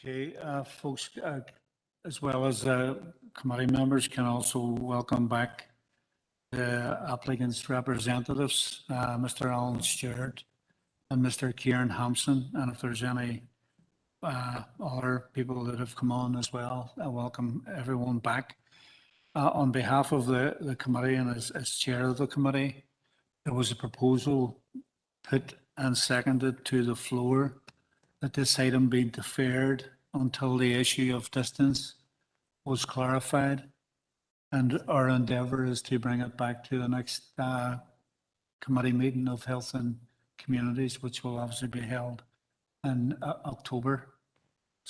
Okay, folks, as well as committee members, can also welcome back the applicant's representatives, Mr. Alan Stewart and Mr. Kieran Hampson. And if there's any other people that have come on as well, I welcome everyone back. On behalf of the committee and as chair of the committee, there was a proposal put and seconded to the floor that this item be deferred until the issue of distance was clarified. And our endeavour is to bring it back to the next committee meeting of Health and Communities, which will obviously be held in October.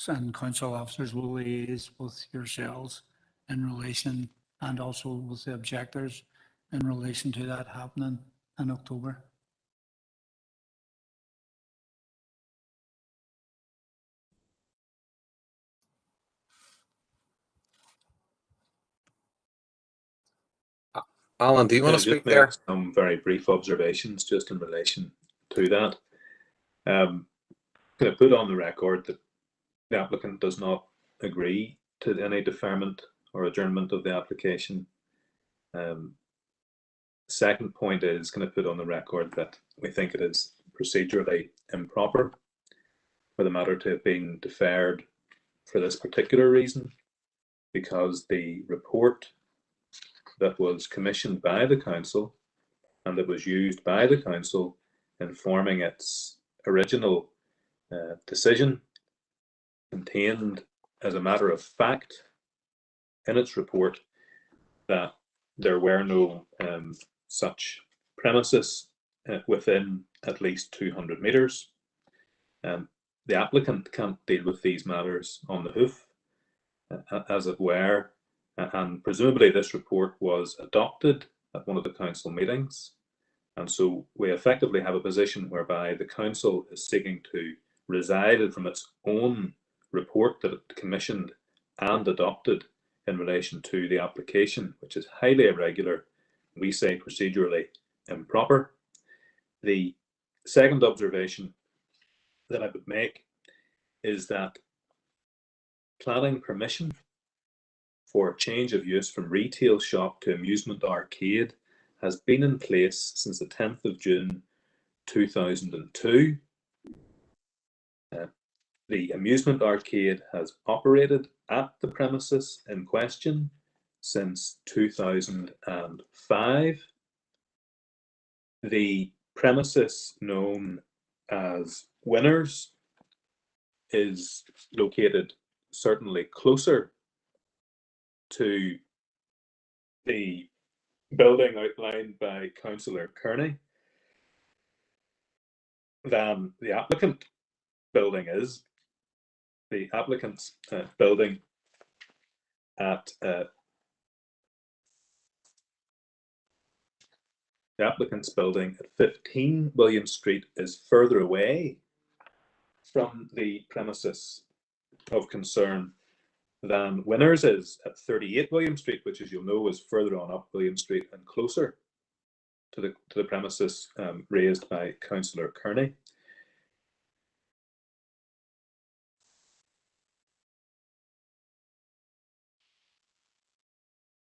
And council officers will liaise with yourselves in relation, and also with the objectors in relation to that happening in October. Alan, do you want to speak there? Some very brief observations just in relation to that. Can I put on the record that the applicant does not agree to any deferment or adjournment of the application? Second point is, can I put on the record that we think it is procedurally improper for the matter to have been deferred for this particular reason, because the report that was commissioned by the council and that was used by the council in forming its original decision contained, as a matter of fact, in its report that there were no such premises within at least 200 metres. The applicant can't deal with these matters on the hoof, as it were, and presumably this report was adopted at one of the council meetings, and so we effectively have a position whereby the council is seeking to reside from its own report that it commissioned and adopted in relation to the application, which is highly irregular, we say procedurally improper. The second observation that I would make is that planning permission for change of use from retail shop to amusement arcade has been in place since the 10th of June 2002. The amusement arcade has operated at the premises in question since 2005. The premises known as Winners is located certainly closer to the building outlined by Councillor Kearney than the applicant building is. The applicant's building at 15 William Street is further away from the premises of concern than Winners is at 38 William Street, which, as you'll know, is further on up William Street and closer to the premises raised by Councillor Kearney.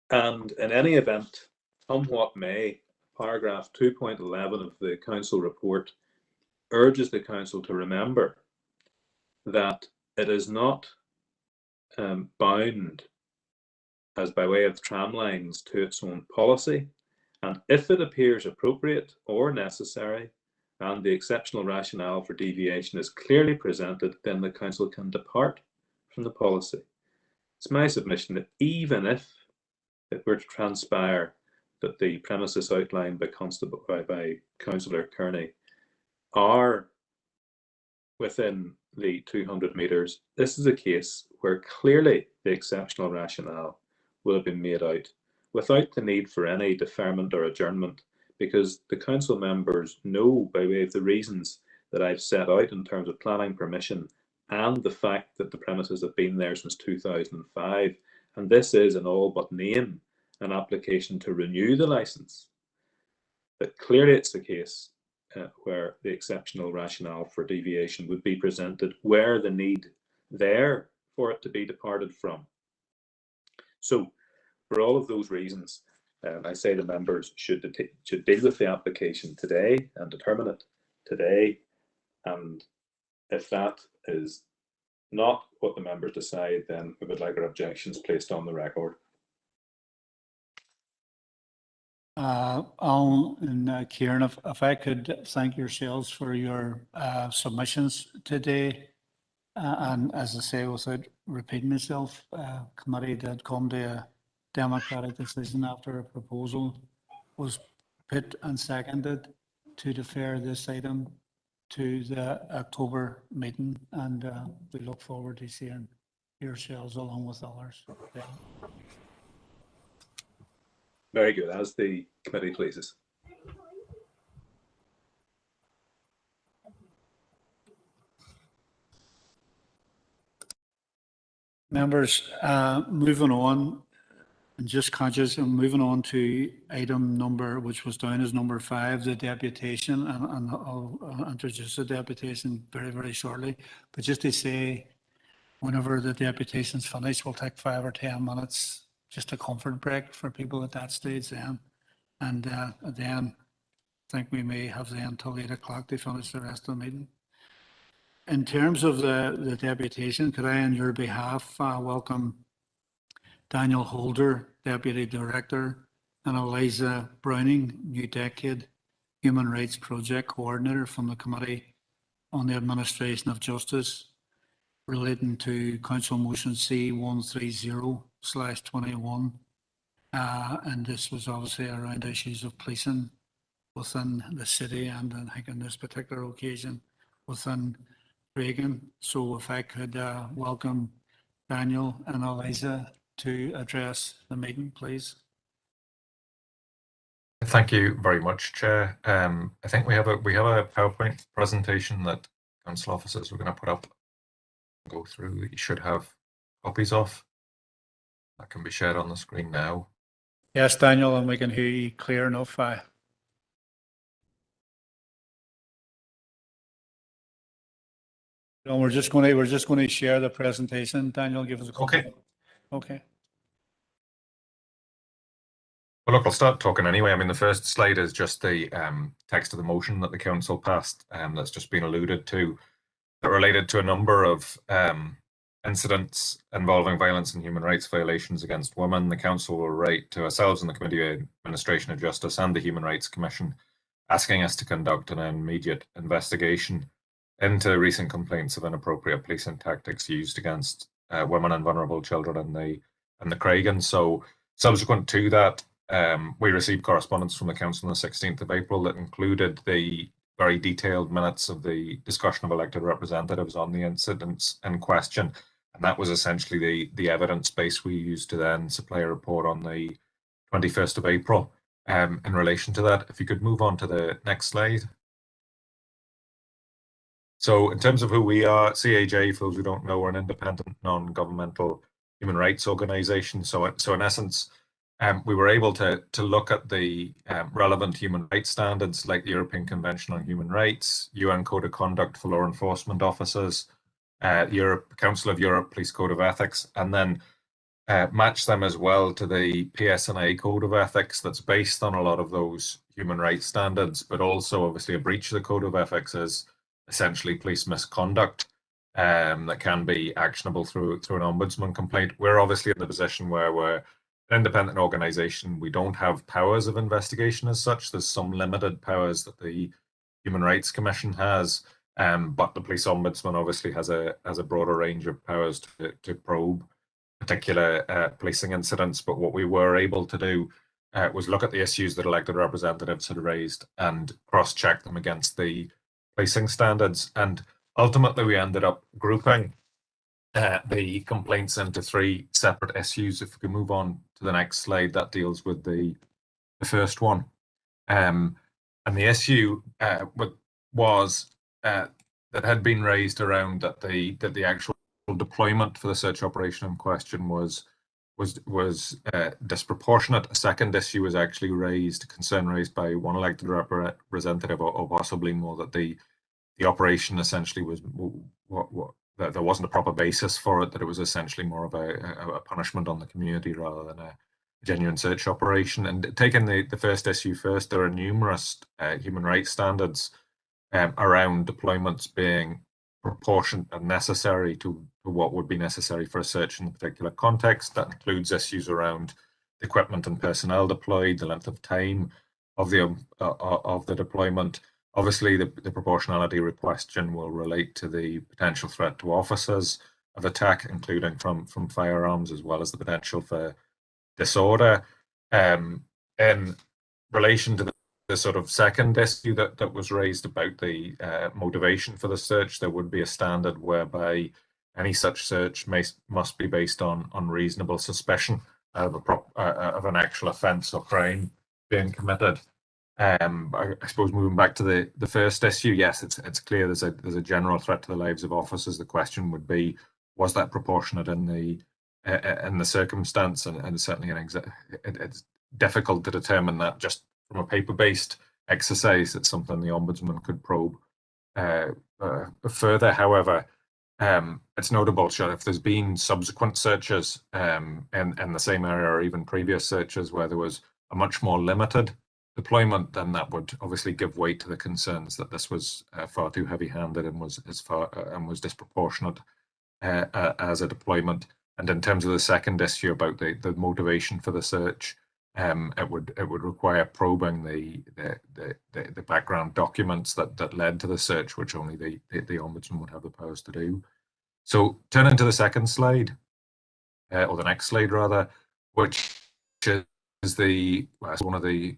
And in any event, come what may, paragraph 2.11 of the council report urges the council to remember that it is not bound as by way of tramlines to its own policy, and if it appears appropriate or necessary and the exceptional rationale for deviation is clearly presented, then the council can depart from the policy. It's my submission that even if it were to transpire that the premises outlined by Councillor Kearney are within the 200 metres, this is a case where clearly the exceptional rationale will have been made out without the need for any deferment or adjournment, because the council members know, by way of the reasons that I've set out in terms of planning permission and the fact that the premises have been there since 2005, and this is in all but name an application to renew the licence, that clearly it's the case where the exceptional rationale for deviation would be presented, where the need there for it to be departed from. So for all of those reasons, I say the members should deal with the application today and determine it today. And if that is not what the members decide, then we would like our objections placed on the record. Alan and Kieran, if I could thank yourselves for your submissions today. And as I say, without repeating myself, committee did come to a democratic decision after a proposal was put and seconded to defer this item to the October meeting, and we look forward to seeing yourselves along with others. Yeah. Very good, as the committee pleases. Members, moving on, and just conscious, and moving on to item number, which was down as number 5, the deputation, and I'll introduce the deputation very, very shortly. But just to say, whenever the deputation's finished, we'll take 5 or 10 minutes, just a comfort break for people at that stage then. And then I think we may have then until 8 o'clock to finish the rest of the meeting. In terms of the deputation, could I, on your behalf, welcome Daniel Holder, Deputy Director, and Eliza Browning, New Decade Human Rights Project Coordinator from the Committee on the Administration of Justice, relating to Council Motion C130/21. And this was obviously around issues of policing within the city, and I think on this particular occasion within Reagan. So if I could welcome Daniel and Eliza to address the meeting, please. Thank you very much, Chair. I think we have a PowerPoint presentation that council officers are going to put up and go through that you should have copies of. That can be shared on the screen now. Yes, Daniel, and we can hear you clear enough. No, we're just going to share the presentation. Daniel, give us a copy. Okay. Okay. Well, look, I'll start talking anyway. I mean, the first slide is just the text of the motion that the council passed, that's just been alluded to, that related to a number of incidents involving violence and human rights violations against women. The council will write to ourselves and the Committee on Administration of Justice and the Human Rights Commission, asking us to conduct an immediate investigation into recent complaints of inappropriate policing tactics used against women and vulnerable children in the Craigan. So subsequent to that, we received correspondence from the council on the 16th of April that included the very detailed minutes of the discussion of elected representatives on the incidents in question. And that was essentially the evidence base we used to then supply a report on the 21st of April in relation to that. If you could move on to the next slide. So in terms of who we are, CAJ, for those who don't know, we're an independent, non-governmental human rights organisation. So in essence, we were able to look at the relevant human rights standards like the European Convention on Human Rights, UN Code of Conduct for Law Enforcement Officers, Council of Europe Police Code of Ethics, and then match them as well to the PSNA Code of Ethics that's based on a lot of those human rights standards, but also obviously a breach of the Code of Ethics is essentially police misconduct that can be actionable through an ombudsman complaint. We're obviously in the position where we're an independent organisation. We don't have powers of investigation as such. There's some limited powers that the Human Rights Commission has, but the police ombudsman obviously has a broader range of powers to probe particular policing incidents. But what we were able to do was look at the issues that elected representatives had raised and cross-check them against the policing standards. And ultimately, we ended up grouping the complaints into 3 separate issues. If we can move on to the next slide, that deals with the first one. And the issue was that had been raised around that the actual deployment for the search operation in question was disproportionate. A second issue was actually concern raised by one elected representative, or possibly more, that the operation essentially that there wasn't a proper basis for it, that it was essentially more of a punishment on the community rather than a genuine search operation. And taking the first issue first, there are numerous human rights standards around deployments being proportionate and necessary to what would be necessary for a search in a particular context. That includes issues around the equipment and personnel deployed, the length of time of the deployment. Obviously, the proportionality question will relate to the potential threat to officers of attack, including from firearms, as well as the potential for disorder. In relation to the sort of second issue that was raised about the motivation for the search, there would be a standard whereby any such search must be based on reasonable suspicion of an actual offence or crime being committed. I suppose moving back to the first issue, yes, it's clear there's a general threat to the lives of officers. The question would be, was that proportionate in the circumstance? And certainly it's difficult to determine that just from a paper-based exercise. It's something the Ombudsman could probe further. However, it's notable, if there's been subsequent searches in the same area, or even previous searches where there was a much more limited deployment, then that would obviously give weight to the concerns that this was far too heavy-handed and was disproportionate as a deployment. And in terms of the second issue about the motivation for the search, it would require probing the background documents that led to the search, which only the Ombudsman would have the powers to do. So turning to the second slide, or the next slide rather, which is one of the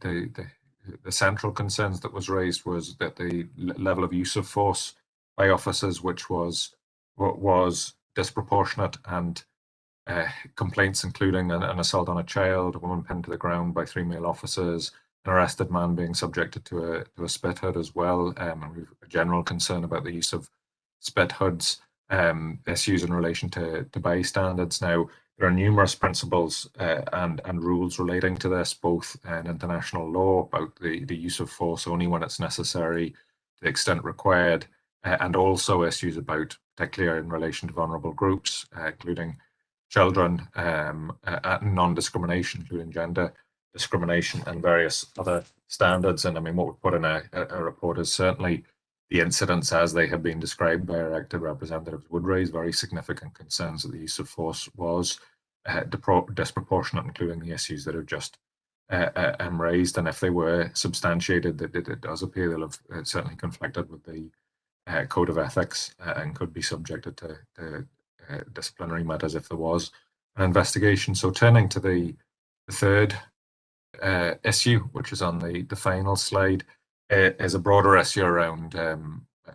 central concerns that was raised, was that the level of use of force by officers, which was disproportionate, and complaints including an assault on a child, a woman pinned to the ground by 3 male officers, an arrested man being subjected to a spit hood as well, and we've a general concern about the use of spit hoods, issues in relation to bystanders. Now, there are numerous principles and rules relating to this, both in international law about the use of force only when it's necessary, to the extent required, and also issues about, particularly in relation to vulnerable groups, including children, non-discrimination, including gender discrimination, and various other standards. And I mean, what we put in a report is certainly the incidents as they have been described by our elected representatives would raise very significant concerns that the use of force was disproportionate, including the issues that have just raised. And if they were substantiated, that it does appear they'll have certainly conflicted with the Code of Ethics and could be subjected to disciplinary matters if there was an investigation. So turning to the third issue, which is on the final slide, is a broader issue around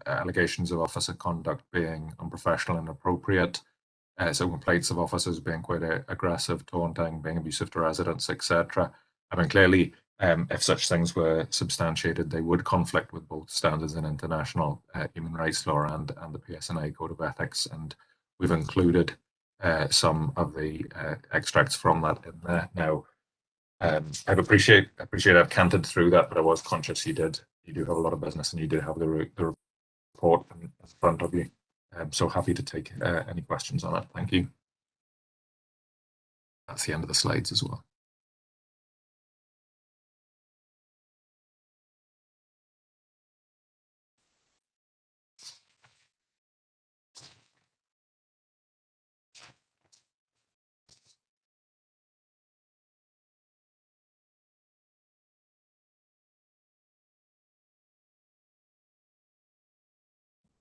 allegations of officer conduct being unprofessional and inappropriate. So complaints of officers being quite aggressive, taunting, being abusive to residents, etc. I mean, clearly, if such things were substantiated, they would conflict with both standards in international human rights law and the PSNA Code of Ethics. And we've included some of the extracts from that in there. Now, I appreciate I've canted through that, but I was conscious you do have a lot of business and you do have the report in front of you. So happy to take any questions on it. Thank you. That's the end of the slides as well.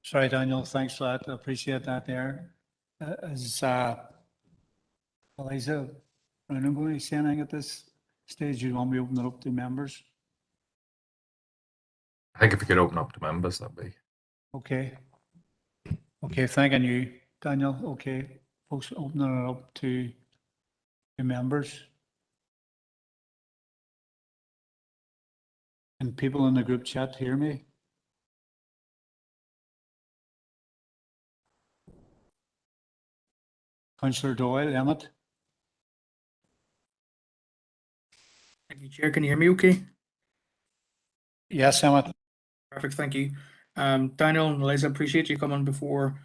Sorry, Daniel, thanks for that. I appreciate that there. Is Eliza Brennan going to say anything at this stage? You want me to open it up to members? I think if we could open up to members, that'd be okay. Okay, thanking you, Daniel. Okay, folks, opening it up to members. Can people in the group chat hear me? Councillor Doyle, Emmett. Thank you, Chair. Can you hear me okay? Yes, Emmett. Perfect, thank you. Daniel and Eliza, appreciate you coming before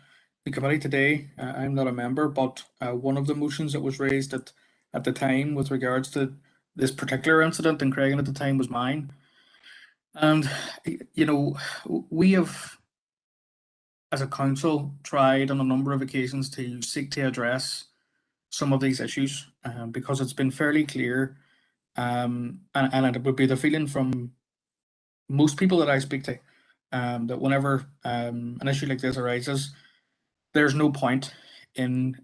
the committee today. I'm not a member, but one of the motions that was raised at the time with regards to this particular incident in Craigan at the time was mine. And, you know, we have, as a council, tried on a number of occasions to seek to address some of these issues because it's been fairly clear, and it would be the feeling from most people that I speak to that whenever an issue like this arises, there's no point in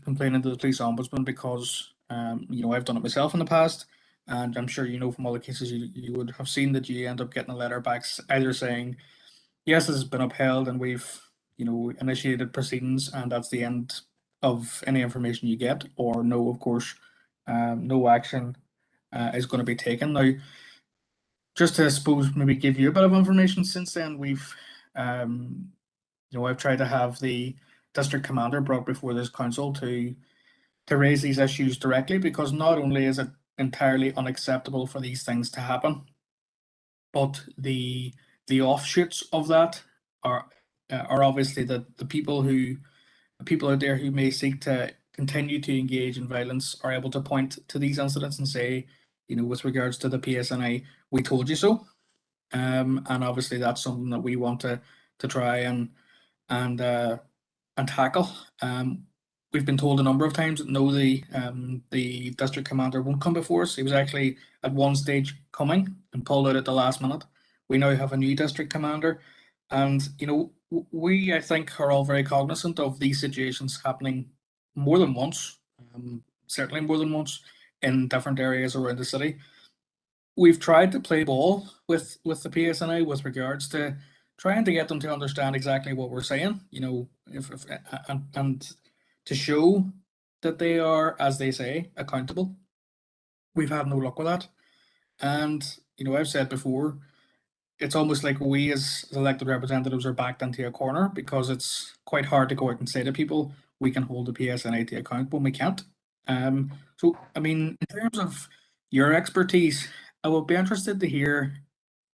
complaining to the police ombudsman because you know, I've done it myself in the past, and I'm sure you know from all the cases you would have seen that you end up getting a letter back either saying yes, this has been upheld and we've, you know, initiated proceedings and that's the end of any information you get, or no, of course, no action is going to be taken. Now, just to, I suppose, maybe give you a bit of information since then, we've, you know, I've tried to have the district commander brought before this council to raise these issues directly, because not only is it entirely unacceptable for these things to happen, but the offshoots of that are obviously the people out there who may seek to continue to engage in violence are able to point to these incidents and say, you know, with regards to the PSNI, we told you so. And obviously that's something that we want to try and tackle. We've been told a number of times that no, the district commander won't come before us. He was actually at one stage coming and pulled out at the last minute. We now have a new district commander, and you know, we, I think, are all very cognizant of these situations happening more than once, certainly more than once in different areas around the city. We've tried to play ball with the PSNI with regards to trying to get them to understand exactly what we're saying, you know, and to show that they are, as they say, accountable. We've had no luck with that. And, you know, I've said before, it's almost like we as elected representatives are backed into a corner because it's quite hard to go out and say to people, we can hold the PSNI to account when we can't. So, I mean, in terms of your expertise, I would be interested to hear,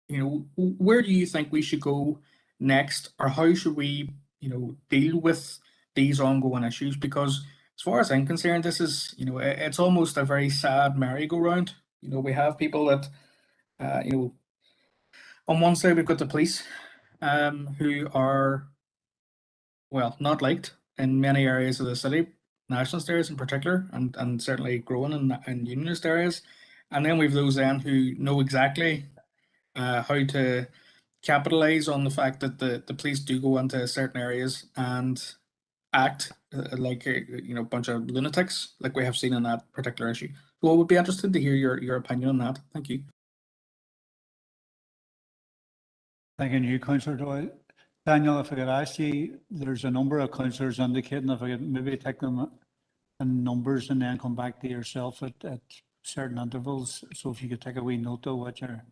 you know, where do you think we should go next, or how should we, you know, deal with these ongoing issues? Because as far as I'm concerned, this is, you know, it's almost a very sad merry-go-round. You know, we have people that, you know, on one side we've got the police, who are, well, not liked in many areas of the city, nationalist areas in particular, and certainly growing in unionist areas. And then we've those then who know exactly how to capitalize on the fact that the police do go into certain areas and act like a, you know, bunch of lunatics, like we have seen in that particular issue. So I would be interested to hear your opinion on that. Thank you. Thanking you, Councillor Doyle. Daniel, if I could ask you, there's a number of councillors indicating if I could maybe take them in numbers and then come back to yourself at certain intervals. So if you could take a wee note of what you're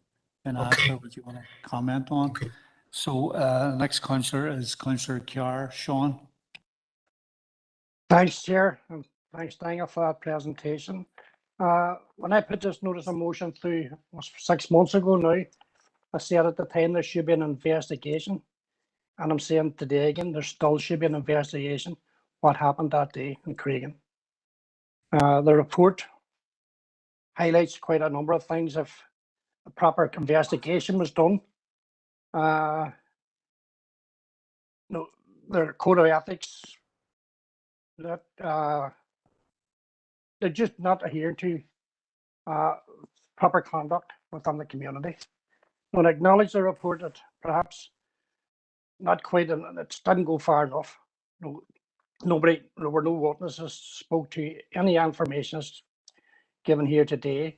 been asked or what you want to comment on. Okay. So next councillor is Councillor Kiar. Sean. Thanks, Chair, and thanks, Daniel, for that presentation. When I put this notice of motion through 6 months ago now, I said at the time there should be an investigation, and I'm saying today again, there still should be an investigation what happened that day in Craigan. The report highlights quite a number of things. If a proper investigation was done, no, their code of ethics that they're just not adhering to proper conduct within the community. And I acknowledge the report that perhaps not quite, and it didn't go far enough. No, there were no witnesses spoke to any information given here today,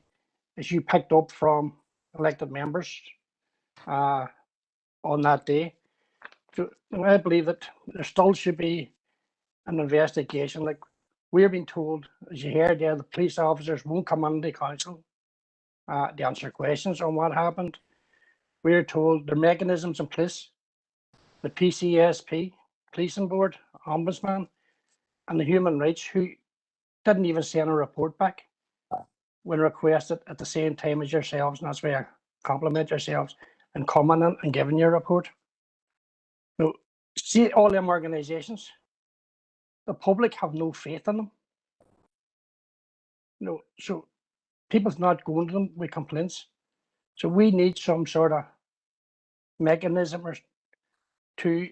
as you picked up from elected members on that day. So I believe that there still should be an investigation. Like we're being told, as you heard there, the police officers won't come into the council to answer questions on what happened. We're told there are mechanisms in place, the PCSP, Policing Board, Ombudsman, and the Human Rights, who didn't even send a report back when requested at the same time as yourselves, and that's why I compliment yourselves and coming in and giving your report. So see all them organisations, the public have no faith in them. So people's not going to them with complaints. So we need some sort of mechanism to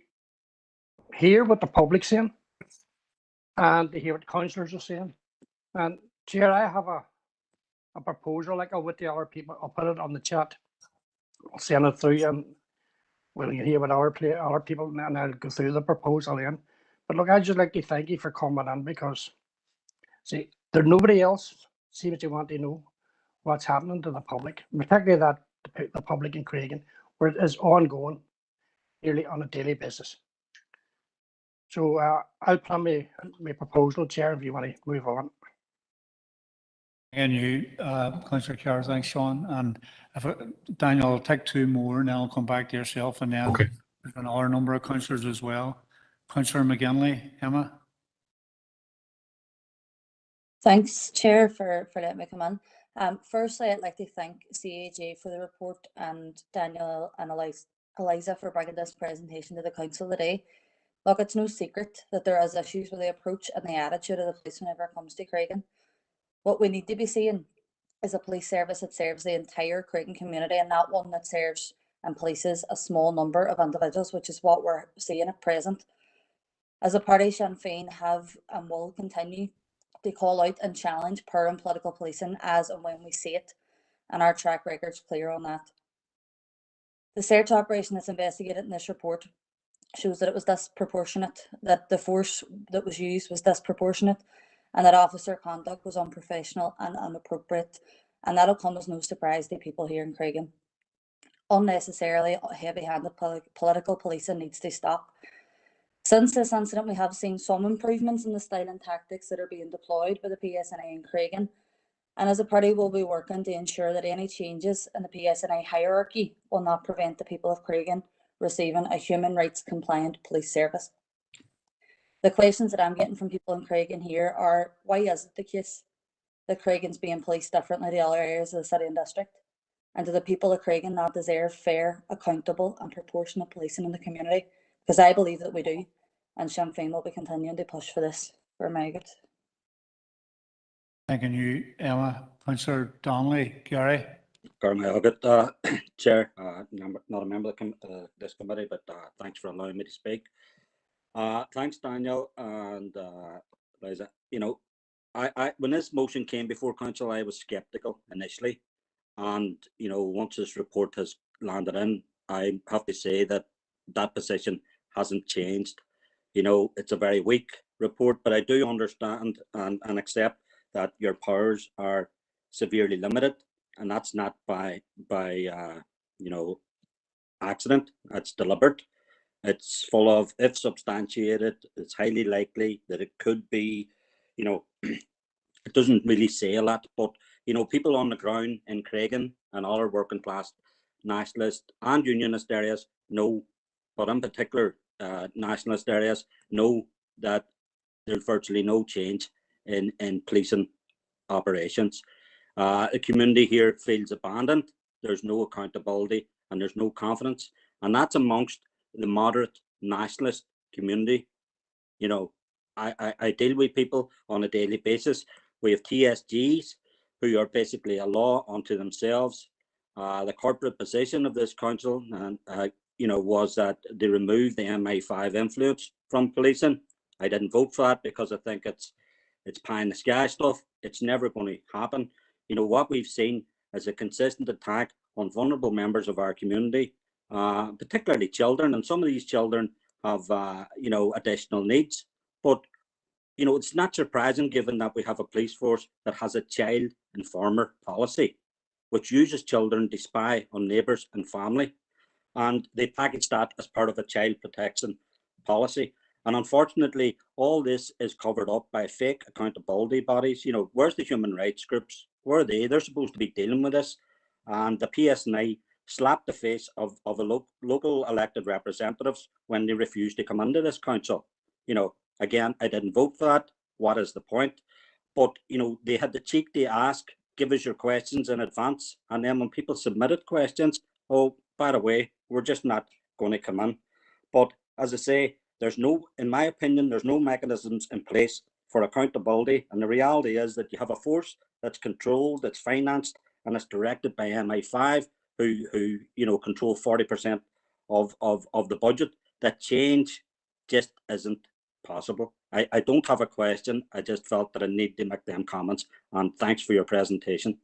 hear what the public's saying and to hear what councillors are saying. And Chair, I have a proposal, like with the other people. I'll put it on the chat. I'll send it through and we'll hear what our people, and I'll go through the proposal then. But look, I'd just like to thank you for coming in, because see, there's nobody else see what you want to know what's happening to the public, particularly that the public in Craigan, where it is ongoing nearly on a daily basis. So I'll put my proposal, Chair, if you want to move on. And you, Councillor Carr, thanks, Sean. And if Daniel, I'll take two more, and then I'll come back to yourself, and then Okay. there's another number of councillors as well. Councillor McGinley, Emma. Thanks, Chair, for letting me come in. Firstly, I'd like to thank CAJ for the report and Daniel and Eliza for bringing this presentation to the council today. Look, it's no secret that there is issues with the approach and the attitude of the police whenever it comes to Craigan. What we need to be seeing is a police service that serves the entire Craigan community, and not one that serves and polices a small number of individuals, which is what we're seeing at present. As a party, Sinn Féin have and will continue to call out and challenge poor and political policing as and when we see it, and our track record's clear on that. The search operation that's investigated in this report shows that it was disproportionate, that the force that was used was disproportionate, and that officer conduct was unprofessional and inappropriate, and that'll come as no surprise to people here in Craigan. Unnecessarily heavy-handed political policing needs to stop. Since this incident, we have seen some improvements in the style and tactics that are being deployed by the PSNI in Craigan, and as a party we'll be working to ensure that any changes in the PSNI hierarchy will not prevent the people of Craigan receiving a human rights compliant police service. The questions that I'm getting from people in Craigan here are, why is it the case that Craigan's being policed differently to other areas of the city and district? And do the people of Craigan not deserve fair, accountable and proportionate policing in the community? Because I believe that we do, and Sinn Féin will be continuing to push for this for my good. Thank you, Emma. Councillor Donnelly, Gary. Chair, not a member of this committee, but thanks for allowing me to speak. Thanks, Daniel and Liza. I when this motion came before council, I was sceptical initially, and once this report has landed in, I have to say that position hasn't changed. It's a very weak report, but I do understand and accept that your powers are severely limited, and that's not by accident. It's deliberate. It's full of, if substantiated, it's highly likely that it could be, it doesn't really say a lot, but people on the ground in Craigan and other working class nationalist and unionist areas know, but in particular nationalist areas know that there's virtually no change in policing operations. The community here feels abandoned. There's no accountability and there's no confidence, and that's amongst the moderate nationalist community. I deal with people on a daily basis. We have TSGs who are basically a law unto themselves. The corporate position of this council and was that they removed the MI5 influence from policing. I didn't vote for that because I think it's pie in the sky stuff. It's never going to happen. What we've seen is a consistent attack on vulnerable members of our community, particularly children, and some of these children have additional needs. But it's not surprising, given that we have a police force that has a child informer policy, which uses children to spy on neighbours and family, and they package that as part of a child protection policy. And unfortunately, all this is covered up by fake accountability bodies. Where's the human rights groups? Where are they? They're supposed to be dealing with this. And the PSNI slapped the face of a local elected representatives when they refused to come into this council. Again, I didn't vote for that. What is the point? But, they had the cheek to ask, give us your questions in advance. And then when people submitted questions, oh, by the way, we're just not going to come in. But as I say, there's no, in my opinion, there's no mechanisms in place for accountability. And the reality is that you have a force that's controlled, that's financed, and it's directed by MI5, who control 40% of the budget. That change just isn't possible. I don't have a question. I just felt that I need to make them comments. And thanks for your presentation.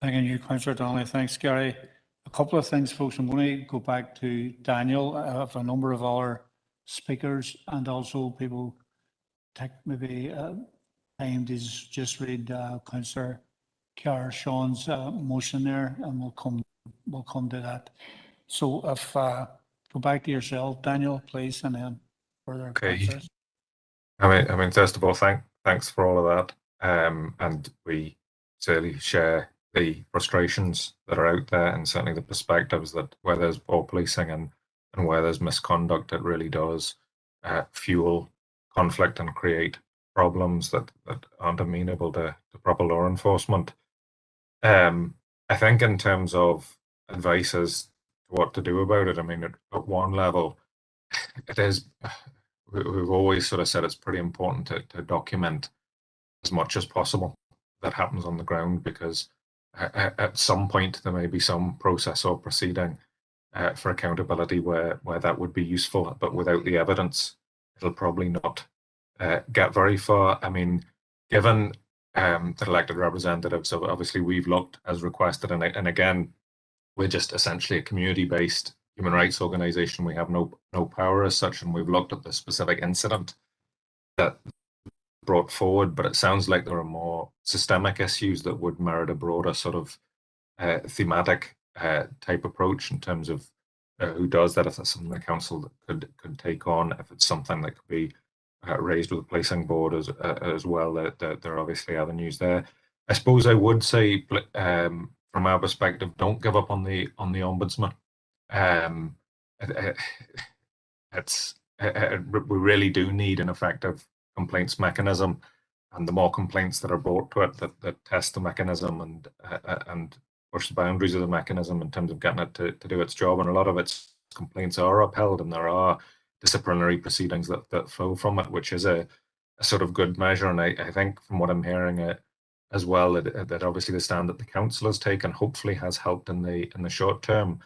Thank you, Councillor Donnelly. Thanks, Gary. A couple of things, folks. I'm going to go back to Daniel. I have a number of other speakers and also people take maybe time to just read Councillor Sean's motion there, and we'll come to that. So if go back to yourself, Daniel, please, and then further. Okay. I mean, first of all, thanks for all of that. And we certainly share the frustrations that are out there, and certainly the perspectives that where there's poor policing and where there's misconduct, it really does fuel conflict and create problems that aren't amenable to proper law enforcement. I think in terms of advice as to what to do about it, I mean, at one level, it is, we've always sort of said it's pretty important to document as much as possible that happens on the ground, because at some point there may be some process or proceeding for accountability where that would be useful, but without the evidence, it'll probably not get very far. I mean, given that elected representatives, so obviously we've looked as requested, and again, we're just essentially a community-based human rights organisation. We have no power as such, and we've looked at the specific incident that brought forward, but it sounds like there are more systemic issues that would merit a broader sort of thematic type approach in terms of who does that, if that's something the council could take on, if it's something that could be raised with the policing board as well. There are obviously avenues there. I suppose I would say, from our perspective, don't give up on the ombudsman. We really do need an effective complaints mechanism, and the more complaints that are brought to it that test the mechanism and push the boundaries of the mechanism in terms of getting it to do its job. And a lot of its complaints are upheld, and there are disciplinary proceedings that flow from it, which is a sort of good measure. And I think from what I'm hearing as well, that obviously the stand that the council has taken hopefully has helped in the short term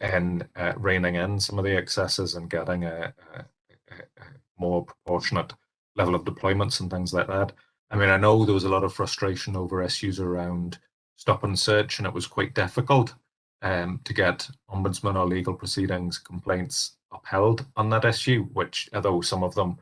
in reining in some of the excesses and getting a more proportionate level of deployments and things like that. I mean, I know there was a lot of frustration over issues around stop and search, and it was quite difficult to get ombudsman or legal proceedings complaints upheld on that issue, which, although some of them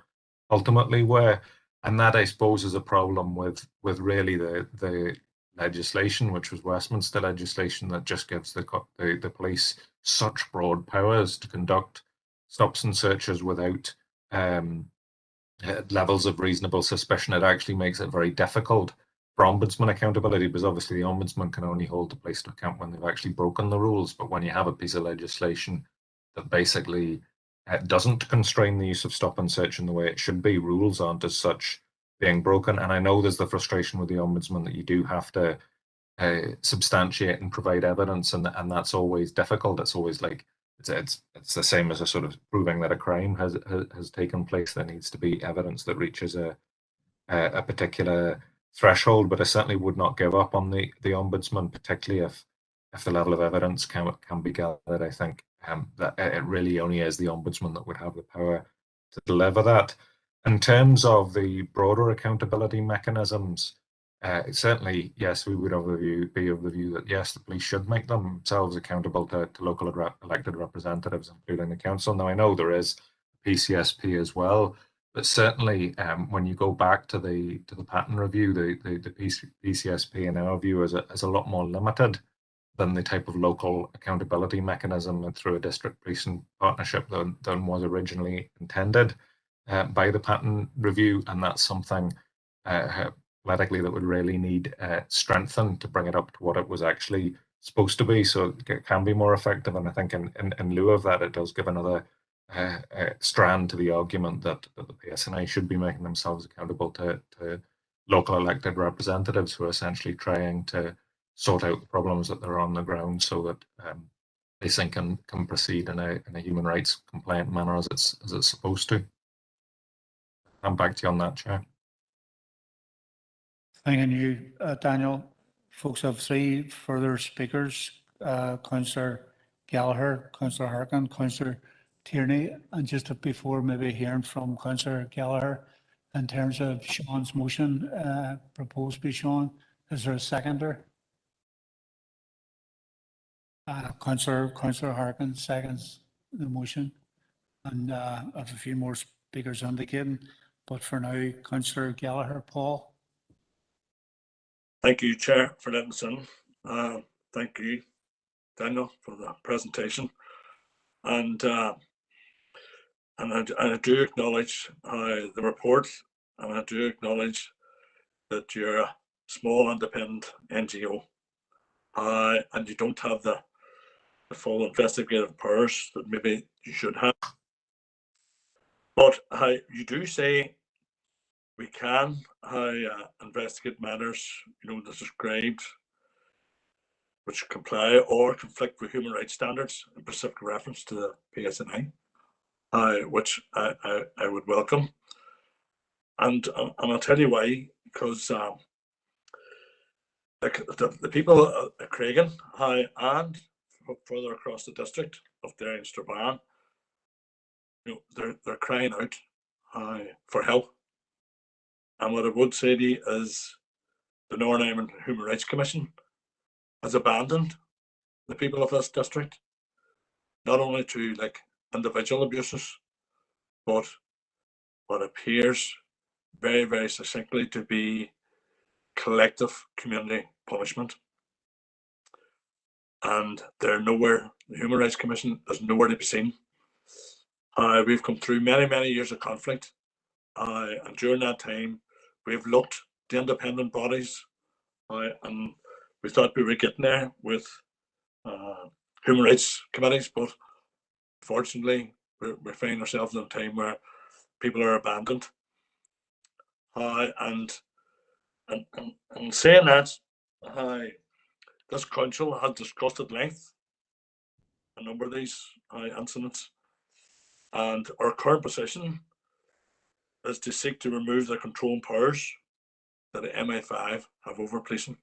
ultimately were, and that I suppose is a problem with really the legislation, which was Westminster legislation, that just gives the police such broad powers to conduct stops and searches without levels of reasonable suspicion. It actually makes it very difficult for ombudsman accountability, because obviously the ombudsman can only hold the police to account when they've actually broken the rules. But when you have a piece of legislation that basically doesn't constrain the use of stop and search in the way it should be, rules aren't as such being broken. And I know there's the frustration with the ombudsman that you do have to substantiate and provide evidence, and that's always difficult. It's always like it's the same as a sort of proving that a crime has taken place. There needs to be evidence that reaches a particular threshold, but I certainly would not give up on the ombudsman, particularly if the level of evidence can be gathered. I think that it really only is the ombudsman that would have the power to deliver that. In terms of the broader accountability mechanisms, certainly, yes, we would be of the view that yes, the police should make themselves accountable to local elected representatives, including the council. Now, I know there is PCSP as well, but certainly when you go back to the pattern review, the PCSP in our view is a lot more limited than the type of local accountability mechanism and through a district policing partnership than was originally intended by the pattern review, and that's something politically that would really need strengthened to bring it up to what it was actually supposed to be, so it can be more effective. And I think in lieu of that, it does give another strand to the argument that the PSNI should be making themselves accountable to local elected representatives who are essentially trying to sort out the problems that are on the ground, so that policing can proceed in a human rights compliant manner as it's supposed to. I'm back to you on that, Chair. Thank you, Daniel. Folks have 3 further speakers, Councillor Gallagher, Councillor Harkin, Councillor Tierney, and just before maybe hearing from Councillor Gallagher, in terms of Sean's motion proposed by Sean, is there a seconder? Councillor Harkin seconds the motion, and I have a few more speakers indicating, but for now, Councillor Gallagher, Paul. Thank you, Chair, for letting us in. Thank you, Daniel, for the presentation. And I do acknowledge the report, and I do acknowledge that you're a small independent NGO, and you don't have the full investigative powers that maybe you should have. But you do say we can investigate matters, described which comply or conflict with human rights standards, in specific reference to the PSNI, which I would welcome. And I'll tell you why, because the people at Craigan and further across the district of Derry and Strabane, they're crying out for help. And what I would say to you is the Northern Ireland Human Rights Commission has abandoned the people of this district, not only to individual abuses, but what appears very, very succinctly to be collective community punishment. And they're nowhere, the Human Rights Commission is nowhere to be seen. We've come through many, many years of conflict, and during that time, we've looked to independent bodies, and we thought we were getting there with human rights committees, but fortunately, we're finding ourselves in a time where people are abandoned. And saying that, this council has discussed at length a number of these incidents, and our current position is to seek to remove the controlling powers that the MI5 have over policing.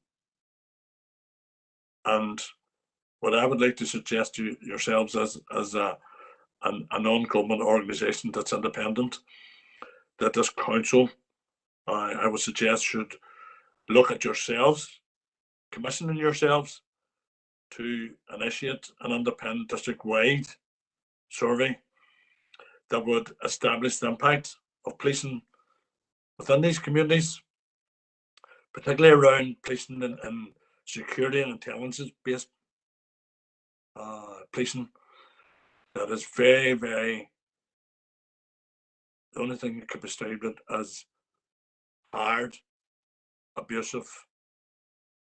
And what I would like to suggest to yourselves as a non-government organisation that's independent, that this council, I would suggest, should look at yourselves, commissioning yourselves to initiate an independent district-wide survey that would establish the impact of policing within these communities, particularly around policing and security and intelligence-based policing. That is very, very, the only thing that could be described as hard, abusive,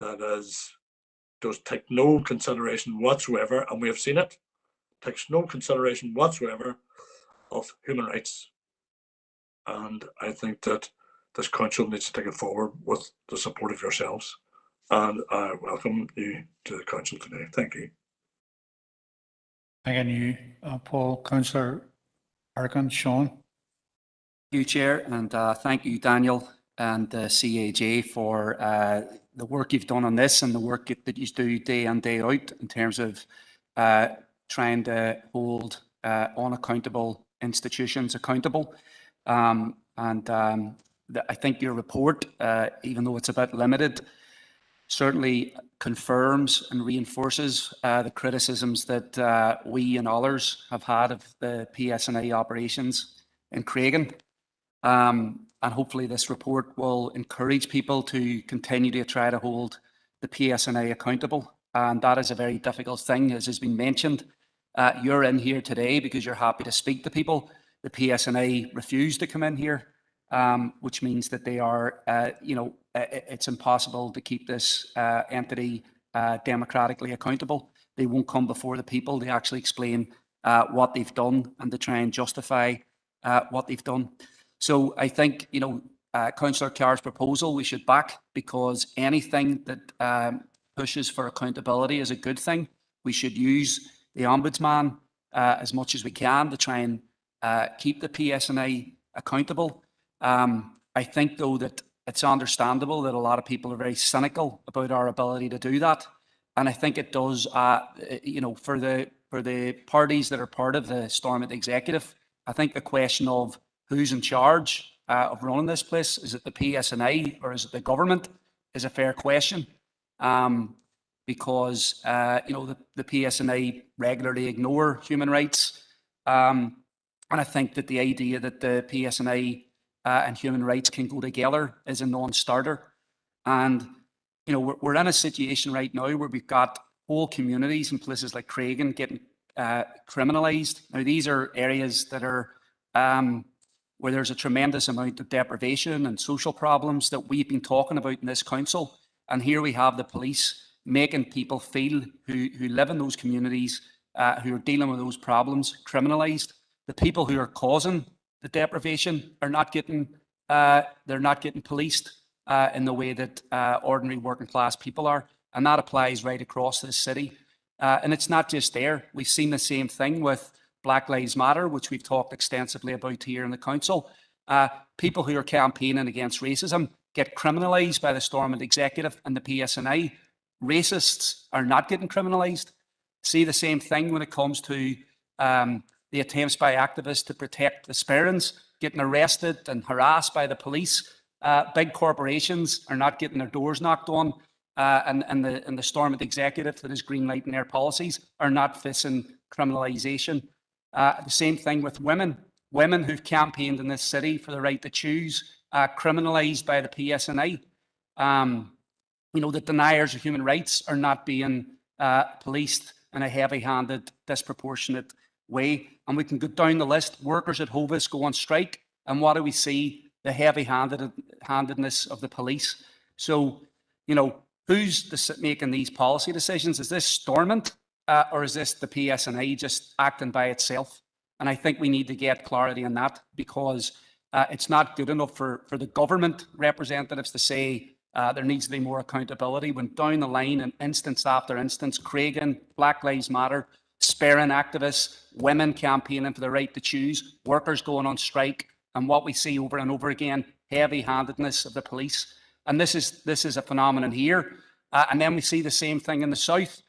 that does take no consideration whatsoever, and we have seen it, takes no consideration whatsoever of human rights. And I think that this council needs to take it forward with the support of yourselves. And I welcome you to the council today. Thank you. Thank you, Paul. Councillor Harkin, Sean. Thank you, Chair, and thank you, Daniel and CAJ for the work you've done on this and the work that you do day in, day out in terms of trying to hold unaccountable institutions accountable. I think your report, even though it's a bit limited, certainly confirms and reinforces the criticisms that we and others have had of the PSNI operations in Craigan. And hopefully this report will encourage people to continue to try to hold the PSNI accountable. And that is a very difficult thing, as has been mentioned. You're in here today because you're happy to speak to people. The PSNI refused to come in here, which means that they are, it's impossible to keep this entity democratically accountable. They won't come before the people. They actually explain what they've done and to try and justify what they've done. So I think, Councillor Carr's proposal we should back, because anything that pushes for accountability is a good thing. We should use the Ombudsman as much as we can to try and keep the PSNI accountable. I think, though, that it's understandable that a lot of people are very cynical about our ability to do that. And I think it does, you know, for the parties that are part of the Stormont Executive, I think the question of who's in charge of running this place, is it the PSNI or is it the government, is a fair question. Because, you know, the PSNI regularly ignore human rights. And I think that the idea that the PSNI and human rights can go together is a non-starter. And, you know, we're in a situation right now where we've got whole communities in places like Craigan getting criminalised. Now, these are areas that are where there's a tremendous amount of deprivation and social problems that we've been talking about in this council. And here we have the police making people feel who live in those communities, who are dealing with those problems, criminalised. The people who are causing the deprivation are not getting, they're not getting policed in the way that ordinary working class people are. And that applies right across this city. And it's not just there. We've seen the same thing with Black Lives Matter, which we've talked extensively about here in the council. People who are campaigning against racism get criminalised by the Stormont Executive and the PSNI. Racists are not getting criminalised. See the same thing when it comes to the attempts by activists to protect the Sperrins getting arrested and harassed by the police. Big corporations are not getting their doors knocked on, and the Stormont Executive that is greenlighting their policies are not facing criminalisation. The same thing with women. Women who've campaigned in this city for the right to choose, criminalised by the PSNI. You know, the deniers of human rights are not being policed in a heavy-handed, disproportionate way. And we can go down the list. Workers at Hovis go on strike. And what do we see? The heavy-handedness of the police. So, you know, who's making these policy decisions? Is this Stormont or is this the PSNI just acting by itself? And I think we need to get clarity on that, because it's not good enough for the government representatives to say there needs to be more accountability, when down the line, in instance after instance, Craigan, Black Lives Matter, Sperrin activists, women campaigning for the right to choose, workers going on strike, and what we see over and over again, heavy-handedness of the police. And this is a phenomenon here. And then we see the same thing in the south,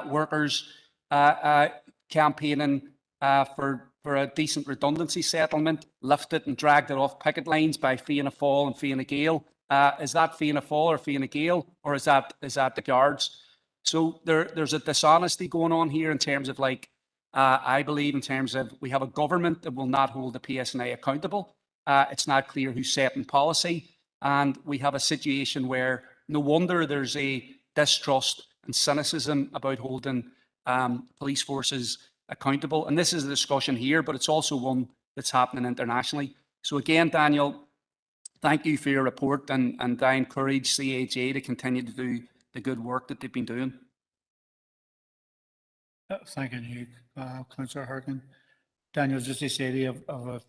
workers campaigning for a decent redundancy settlement, lifted and dragged it off picket lines by Fianna Fáil and Fianna Gael. Is that Fianna Fáil or Fianna Gael, or is that the Guards? So there's a dishonesty going on here in terms of, like, I believe in terms of, we have a government that will not hold the PSNI accountable. It's not clear who's setting policy. And we have a situation where no wonder there's a distrust and cynicism about holding police forces accountable. And this is a discussion here, but it's also one that's happening internationally. So again, Daniel, thank you for your report, and I encourage CAJ to continue to do the good work that they've been doing. Thank you, Councillor Harkin. Daniel, just to say, you have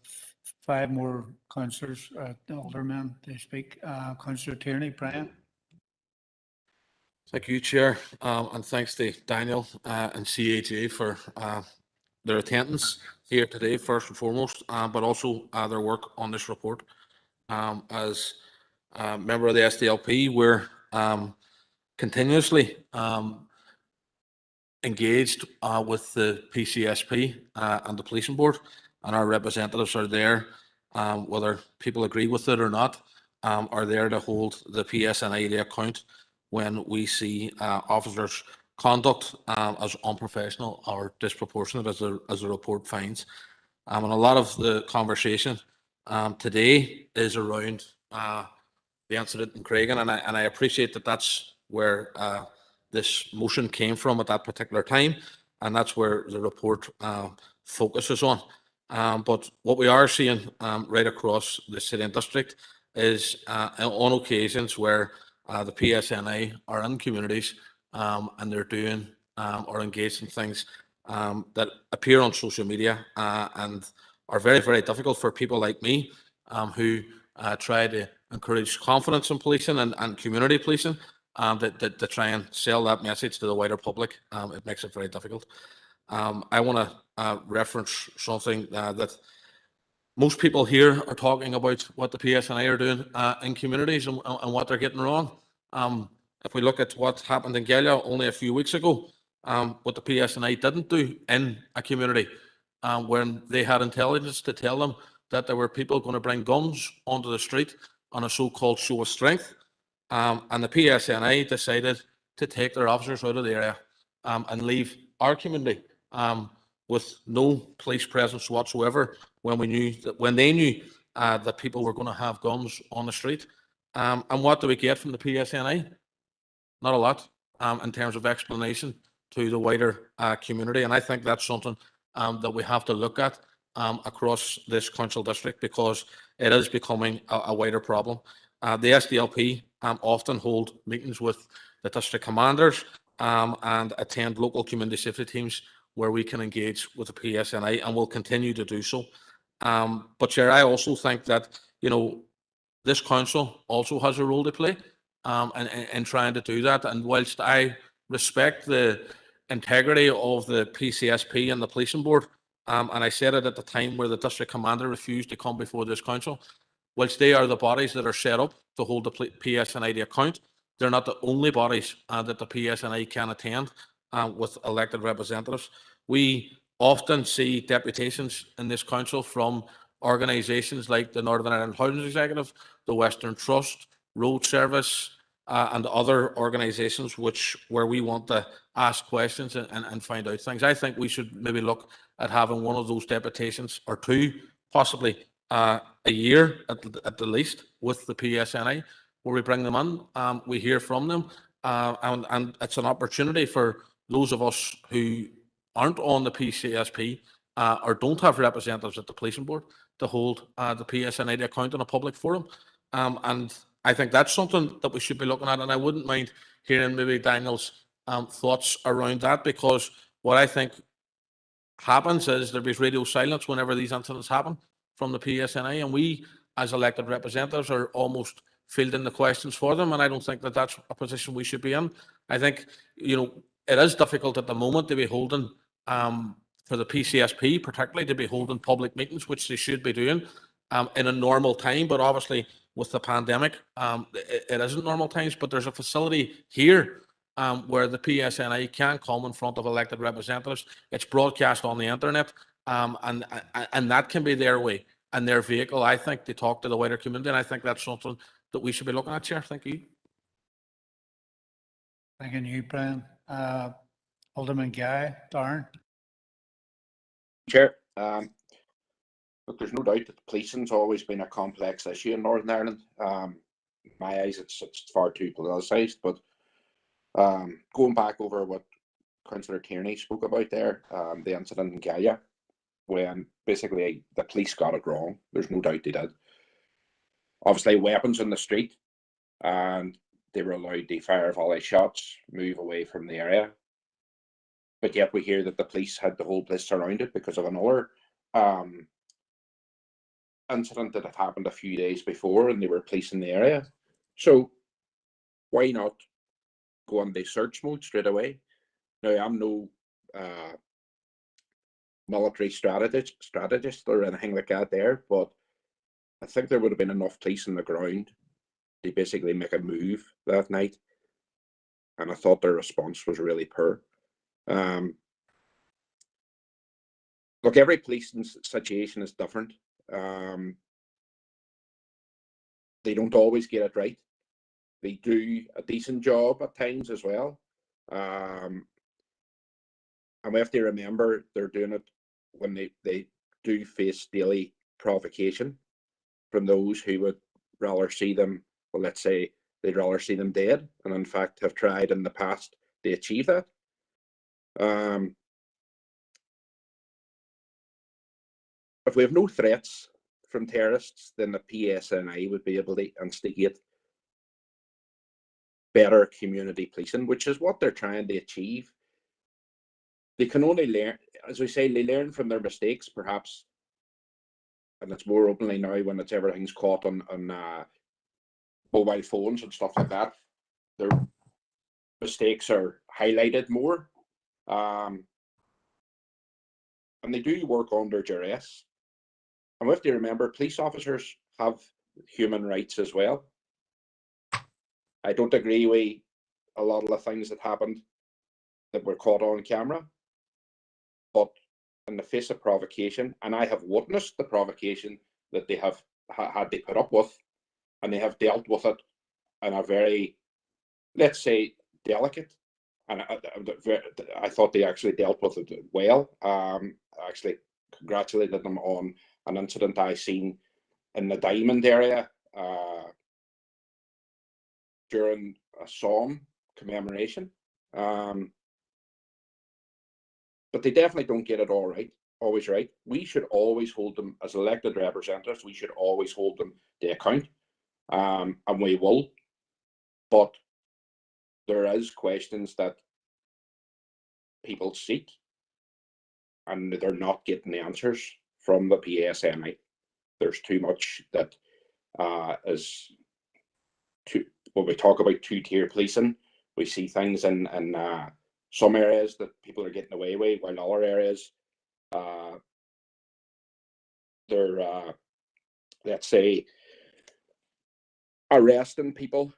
5 more councillors, aldermen to speak. Councillor Tierney, Brian. Thank you, Chair, and thanks to Daniel and CAJ for their attendance here today, first and foremost, but also their work on this report. As a member of the SDLP, we're continuously engaged with the PCSP and the Policing Board, and our representatives are there, whether people agree with it or not, are there to hold the PSNI to account when we see officers' conduct as unprofessional or disproportionate, as the report finds. And a lot of the conversation today is around the incident in Craigan, and I appreciate that that's where this motion came from at that particular time, and that's where the report focuses on. But what we are seeing right across the city and district is on occasions where the PSNI are in communities and they're doing or engaged in things that appear on social media and are very, very difficult for people like me who try to encourage confidence in policing and community policing, that try and sell that message to the wider public. It makes it very difficult. I want to reference something that most people here are talking about what the PSNI are doing in communities and what they're getting wrong. If we look at what happened in Galia only a few weeks ago, what the PSNI didn't do in a community, when they had intelligence to tell them that there were people going to bring guns onto the street on a so-called show of strength, and the PSNI decided to take their officers out of the area and leave our community with no police presence whatsoever when they knew that people were going to have guns on the street. And what do we get from the PSNI? Not a lot in terms of explanation to the wider community. And I think that's something that we have to look at across this council district, because it is becoming a wider problem. The SDLP often hold meetings with the district commanders and attend local community safety teams where we can engage with the PSNI, and will continue to do so. But Chair, I also think that, this council also has a role to play in trying to do that. And whilst I respect the integrity of the PCSP and the policing board, and I said it at the time where the district commander refused to come before this council, whilst they are the bodies that are set up to hold the PSNI to account, they're not the only bodies that the PSNI can attend with elected representatives. We often see deputations in this council from organisations like the Northern Ireland Housing Executive, the Western Trust, Road Service, and other organisations where we want to ask questions and find out things. I think we should maybe look at having one of those deputations, or two, possibly a year at the least, with the PSNI, where we bring them in, we hear from them, and it's an opportunity for those of us who aren't on the PCSP or don't have representatives at the policing board to hold the PSNI to account in a public forum. And I think that's something that we should be looking at, and I wouldn't mind hearing maybe Daniel's thoughts around that, because what I think happens is there is radio silence whenever these incidents happen from the PSNI, and we as elected representatives are almost fielding the questions for them, and I don't think that that's a position we should be in. I think, it is difficult at the moment to be holding, for the PCSP particularly, to be holding public meetings, which they should be doing in a normal time, but obviously with the pandemic, it isn't normal times. But there's a facility here where the PSNI can come in front of elected representatives. It's broadcast on the internet, and that can be their way and their vehicle, I think, to talk to the wider community. And I think that's something that we should be looking at, Chair. Thank you. Thank you, Brian. Alderman Guy, Darren. Chair, look, there's no doubt that policing's always been a complex issue in Northern Ireland. In my eyes, it's far too politicised. But going back over what Councillor Tierney spoke about there, the incident in Galia, when basically the police got it wrong. There's no doubt they did. Obviously, weapons in the street, and they were allowed to fire volley shots, move away from the area. But yet we hear that the police had the whole place surrounded because of another incident that had happened a few days before, and they were policing the area. So why not go on the search mode straight away? Now, I'm no military strategist or anything like that there, but I think there would have been enough police on the ground to basically make a move that night, and I thought their response was really poor. Look, every policing situation is different. They don't always get it right. They do a decent job at times as well. And we have to remember they're doing it when they do face daily provocation from those who would rather see them, well, let's say they'd rather see them dead, and in fact have tried in the past to achieve that. If we have no threats from terrorists, then the PSNI would be able to instigate better community policing, which is what they're trying to achieve. They can only learn, as we say, they learn from their mistakes, perhaps, and it's more openly now when everything's caught on mobile phones and stuff like that. Their mistakes are highlighted more. and they do work under duress. And we have to remember police officers have human rights as well. I don't agree with a lot of the things that happened that were caught on camera, but in the face of provocation, and I have witnessed the provocation that they have had to put up with, and they have dealt with it in a very, let's say, delicate, and I thought they actually dealt with it well. I actually congratulated them on an incident I seen in the Diamond area during a Somme commemoration. But they definitely don't get it always right. We should always hold them as elected representatives. We should always hold them to account, and we will. But there is questions that people seek, and they're not getting the answers from the PSNI. There's too much that is too. When we talk about two-tier policing, we see things in some areas that people are getting away with, while other areas they're let's say arresting people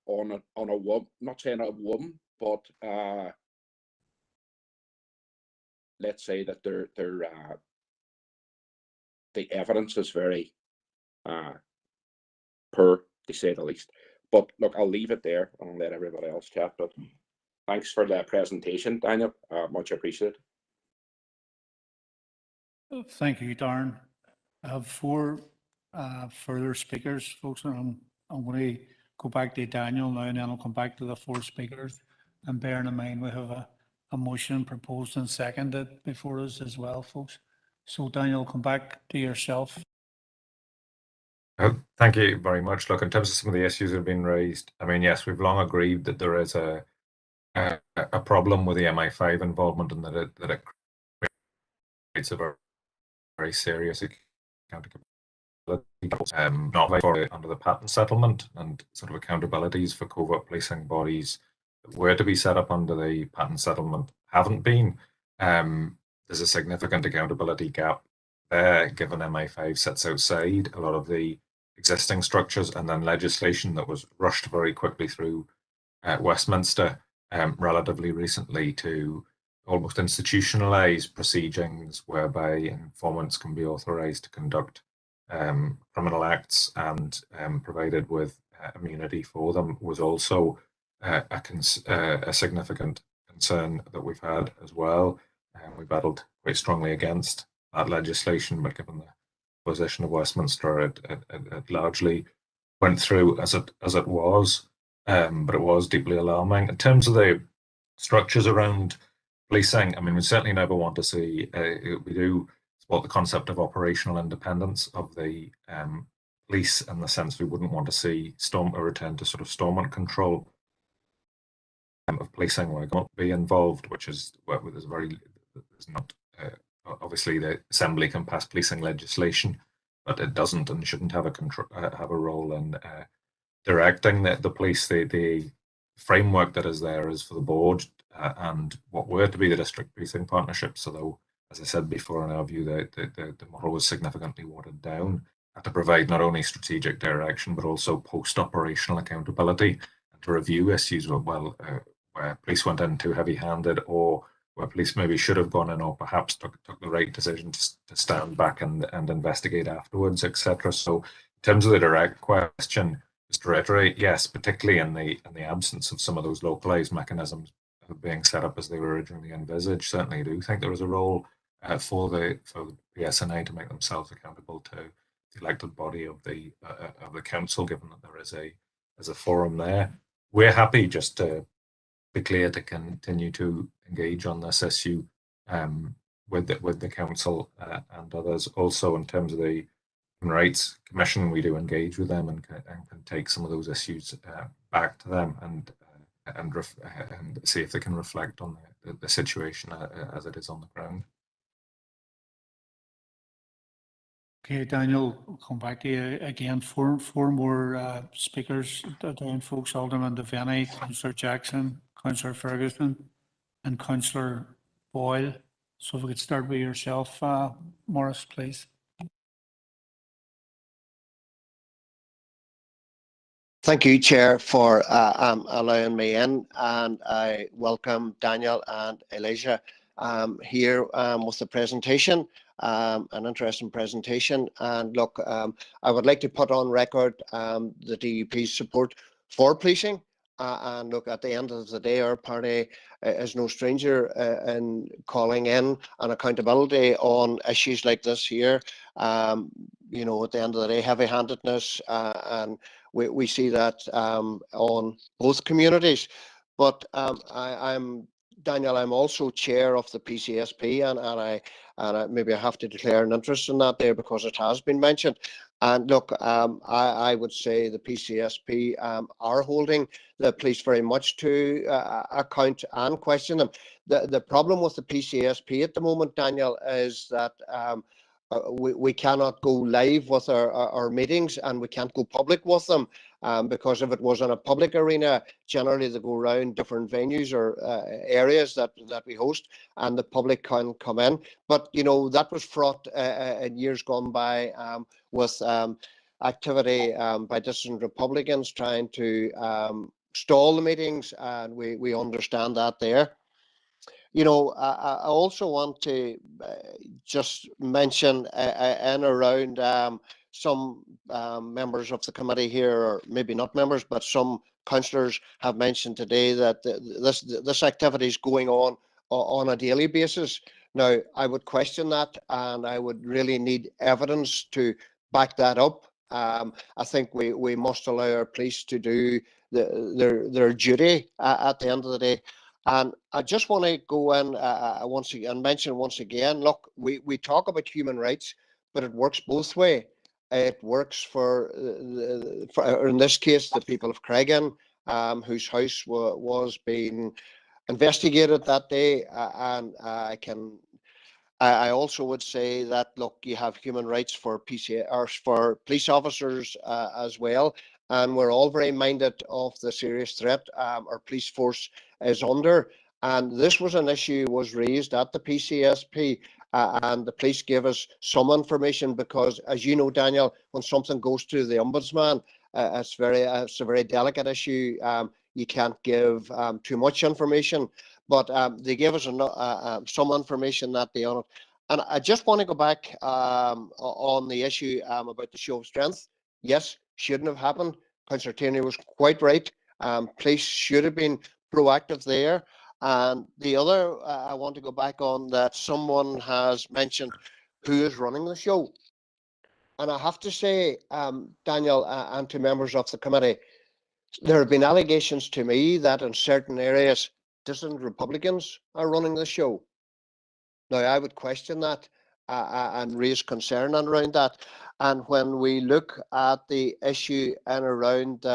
on a whim, not saying a whim, but let's say that the evidence is very poor, to say the least. But look, I'll leave it there and let everybody else chat. But thanks for the presentation, Daniel. Much appreciated. Thank you, Darren. I have four further speakers, folks. I'm going to go back to Daniel now, and then I'll come back to the four speakers. And bearing in mind, we have a motion proposed and seconded before us as well, folks. So Daniel, come back to yourself. Thank you very much. Look, in terms of some of the issues that have been raised, I mean, yes, we've long agreed that there is a problem with the MI5 involvement, and that it creates a very, very serious accountability, not under the patent settlement, and sort of accountabilities for covert policing bodies that were to be set up under the patent settlement haven't been. There's a significant accountability gap there, given MI5 sits outside a lot of the existing structures, and then legislation that was rushed very quickly through Westminster relatively recently to almost institutionalize proceedings whereby informants can be authorized to conduct criminal acts and provided with immunity for them, was also a significant concern that we've had as well. We battled quite strongly against that legislation, but given the position of Westminster, it largely went through as it was, but it was deeply alarming. In terms of the structures around policing, I mean, we certainly never want to see, we do support the concept of operational independence of the police, in the sense we wouldn't want to see a return to sort of stormont control of policing where it won't be involved, which is where there's not obviously the Assembly can pass policing legislation, but it doesn't and shouldn't have a role in directing the police. The framework that is there is for the board and what were to be the district policing partnerships. Although, as I said before, in our view, the model was significantly watered down to provide not only strategic direction but also post-operational accountability, and to review issues where police went in too heavy-handed, or where police maybe should have gone in, or perhaps took the right decision to stand back and investigate afterwards, etc. So in terms of the direct question, just to reiterate, yes, particularly in the absence of some of those localized mechanisms being set up as they were originally envisaged, certainly I do think there is a role for the PSNI to make themselves accountable to the elected body of the council, given that there is a forum there. We're happy, just to be clear, to continue to engage on this issue with the council and others. Also, in terms of the Human Rights Commission, we do engage with them and can take some of those issues back to them and see if they can reflect on the situation as it is on the ground. Okay, Daniel, I'll come back to you again. Four more speakers down, folks. Alderman Devaney, Councillor Jackson, Councillor Ferguson, and Councillor Boyle. So if we could start with yourself, Morris, please. Thank you, Chair, for allowing me in, and I welcome Daniel and Elijah here with the presentation, an interesting presentation. And look, I would like to put on record the DUP's support for policing. And look, at the end of the day, our party is no stranger in calling in on accountability on issues like this here. You know, at the end of the day, heavy-handedness, and we see that on both communities. But I'm Daniel. I'm also chair of the PCSP, and I maybe I have to declare an interest in that there because it has been mentioned. And look, I would say the PCSP are holding the police very much to account and question them. The problem with the PCSP at the moment, Daniel, is that we cannot go live with our meetings, and we can't go public with them because if it was in a public arena, generally they go around different venues or areas that we host, and the public can come in. But you know, that was fraught in years gone by with activity by dissident Republicans trying to stall the meetings, and we understand that there. You know, I also want to just mention in around some members of the committee here, or maybe not members, but some councillors have mentioned today that this activity is going on a daily basis. Now, I would question that, and I would really need evidence to back that up. I think we must allow our police to do their duty at the end of the day. And I just want to go in once again and mention once again, look, we talk about human rights, but it works both ways. It works for in this case, the people of Craigan, whose house was being investigated that day. And I also would say that, look, you have human rights for for police officers as well. And we're all very minded of the serious threat our police force is under. And this was an issue was raised at the PCSP, and the police gave us some information because, as you know, Daniel, when something goes to the ombudsman, it's a very delicate issue. You can't give too much information, but they gave us some information that day on it. And I just want to go back on the issue about the show of strength. Yes, shouldn't have happened. Councillor Tierney was quite right. Police should have been proactive there. And the other, I want to go back on that someone has mentioned who is running the show. And I have to say, Daniel, and to members of the committee, there have been allegations to me that in certain areas, dissident Republicans are running the show. Now, I would question that and raise concern around that. And when we look at the issue and around,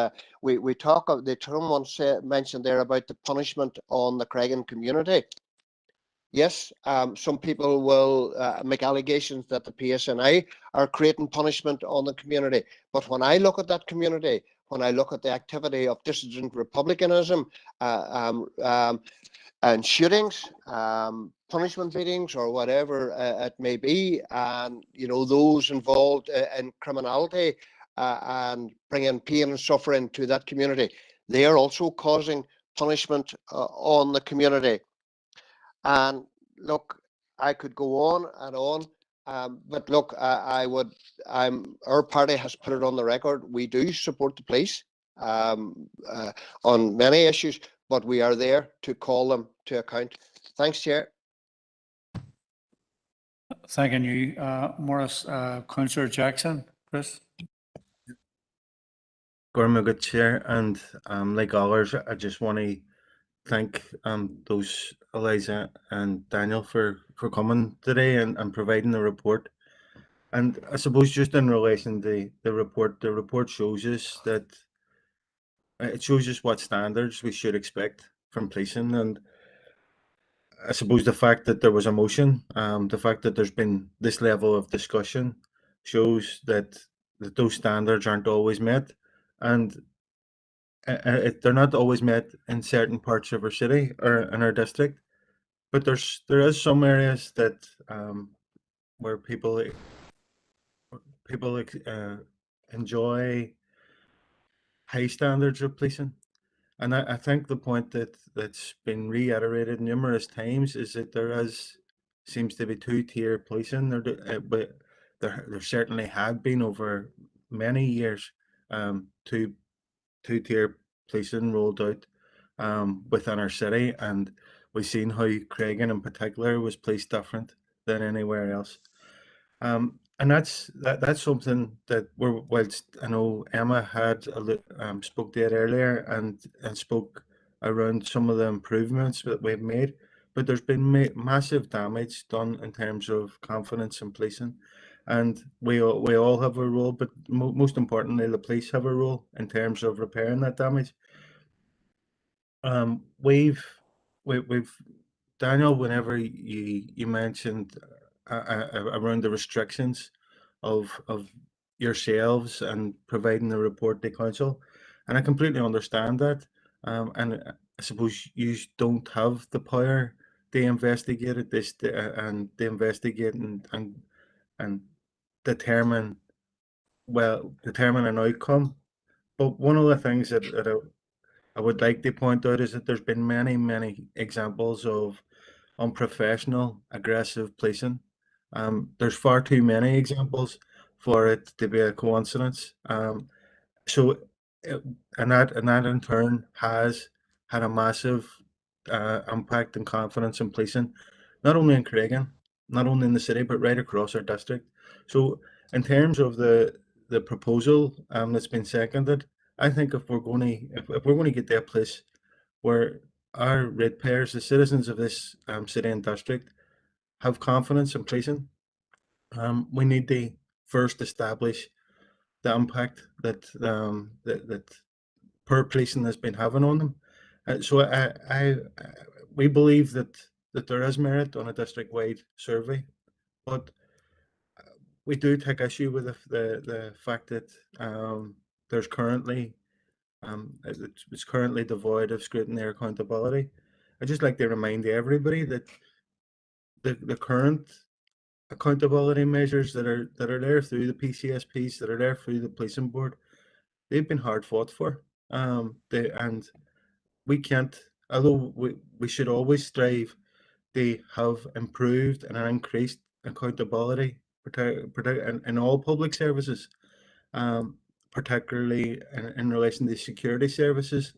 we talk of the term once mentioned there about the punishment on the Craigan community. Yes, some people will make allegations that the PSNI are creating punishment on the community. But when I look at that community, when I look at the activity of dissident Republicanism and shootings, punishment meetings, or whatever it may be, and you know, those involved in criminality and bringing pain and suffering to that community, they are also causing punishment on the community. And look, I could go on and on, but look, our party has put it on the record. We do support the police on many issues, but we are there to call them to account. Thanks, Chair. Thanking you, Morris. Councillor Jackson, Chris. Good Chair, and like others, I just want to thank those Eliza and Daniel for coming today and providing the report. And I suppose just in relation to the report shows us that it shows us what standards we should expect from policing. And I suppose the fact that there was a motion, the fact that there's been this level of discussion shows that those standards aren't always met. And they're not always met in certain parts of our city or in our district. but there is some areas that where people enjoy high standards of policing. And I think the point that's been reiterated numerous times is that seems to be two-tier policing. But there certainly had been over many years two-tier policing rolled out within our city, and we've seen how Craigan in particular was policed different than anywhere else. And that's something that whilst I know Emma had spoke to it earlier and spoke around some of the improvements that we've made, but there's been massive damage done in terms of confidence in policing, and we all have a role, but most importantly, the police have a role in terms of repairing that damage. We've Daniel, whenever you mentioned around the restrictions of yourselves and providing the report to council, and I completely understand that. And I suppose you don't have the power to investigate it, and to investigate and determine an outcome. But one of the things that I would like to point out is that there's been many examples of unprofessional, aggressive policing. There's far too many examples for it to be a coincidence. So, and that in turn has had a massive impact and confidence in policing, not only in Craigan, not only in the city, but right across our district. So, in terms of the proposal that's been seconded, I think if we're going to get to a place where our ratepayers, the citizens of this city and district, have confidence in policing, we need to first establish the impact that poor policing has been having on them. So we believe that there is merit on a district-wide survey, but we do take issue with the fact that there's currently it's currently devoid of scrutiny or accountability. I'd just like to remind everybody that the current accountability measures that are there through the PCSPs, that are there through the policing board, they've been hard fought for. And we can't, although we should always strive to have improved and increased accountability in all public services, particularly in relation to security services.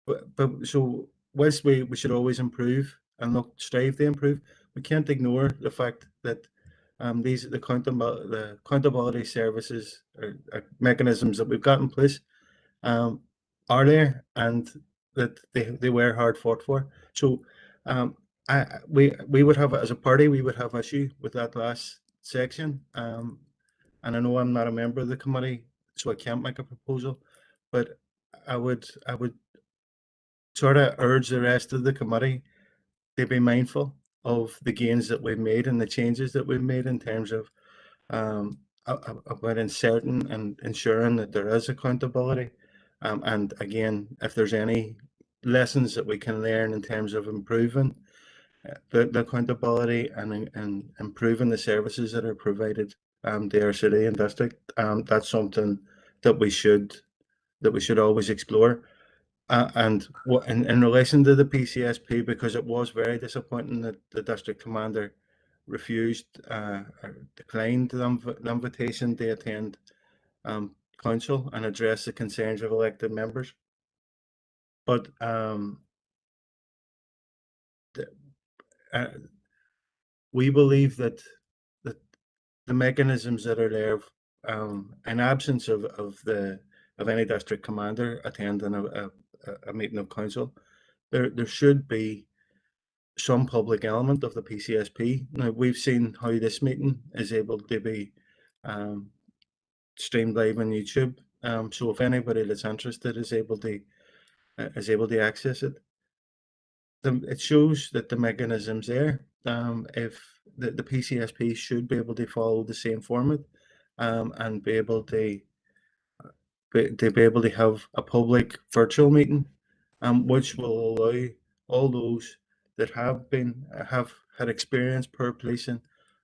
But so whilst we should always improve and strive to improve, we can't ignore the fact that the accountability services or mechanisms that we've got in place are there, and that they were hard fought for. So we would have, as a party, we would have issue with that last section. And I know I'm not a member of the committee, so I can't make a proposal, but I would sort of urge the rest of the committee to be mindful of the gains that we've made and the changes that we've made in terms of about inserting and ensuring that there is accountability. And again, if there's any lessons that we can learn in terms of improving the accountability and improving the services that are provided to our city and district, that's something that we should always explore. And in relation to the PCSP, because it was very disappointing that the district commander refused or declined the invitation to attend council and address the concerns of elected members. But we believe that the mechanisms that are there, in absence of any district commander attending a meeting of council, there should be some public element of the PCSP. Now, we've seen how this meeting is able to be streamed live on YouTube. So if anybody that's interested is able to access it, it shows that the mechanism's there. If the PCSP should be able to follow the same format, and be able to have a public virtual meeting, which will allow all those that have had experienced poor policing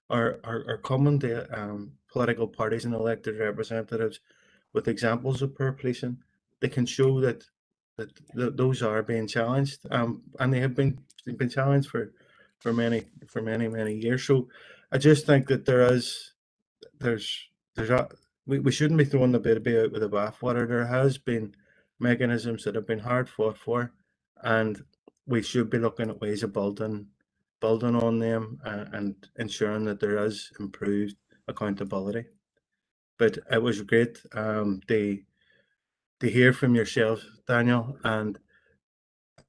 are coming to political parties and elected representatives with examples of poor policing. They can show that those are being challenged, and they've been challenged for many years. So I just think that we shouldn't be throwing the baby out with the bathwater. There has been mechanisms that have been hard fought for, and we should be looking at ways of building on them and ensuring that there is improved accountability. But it was great to hear from yourself, Daniel, and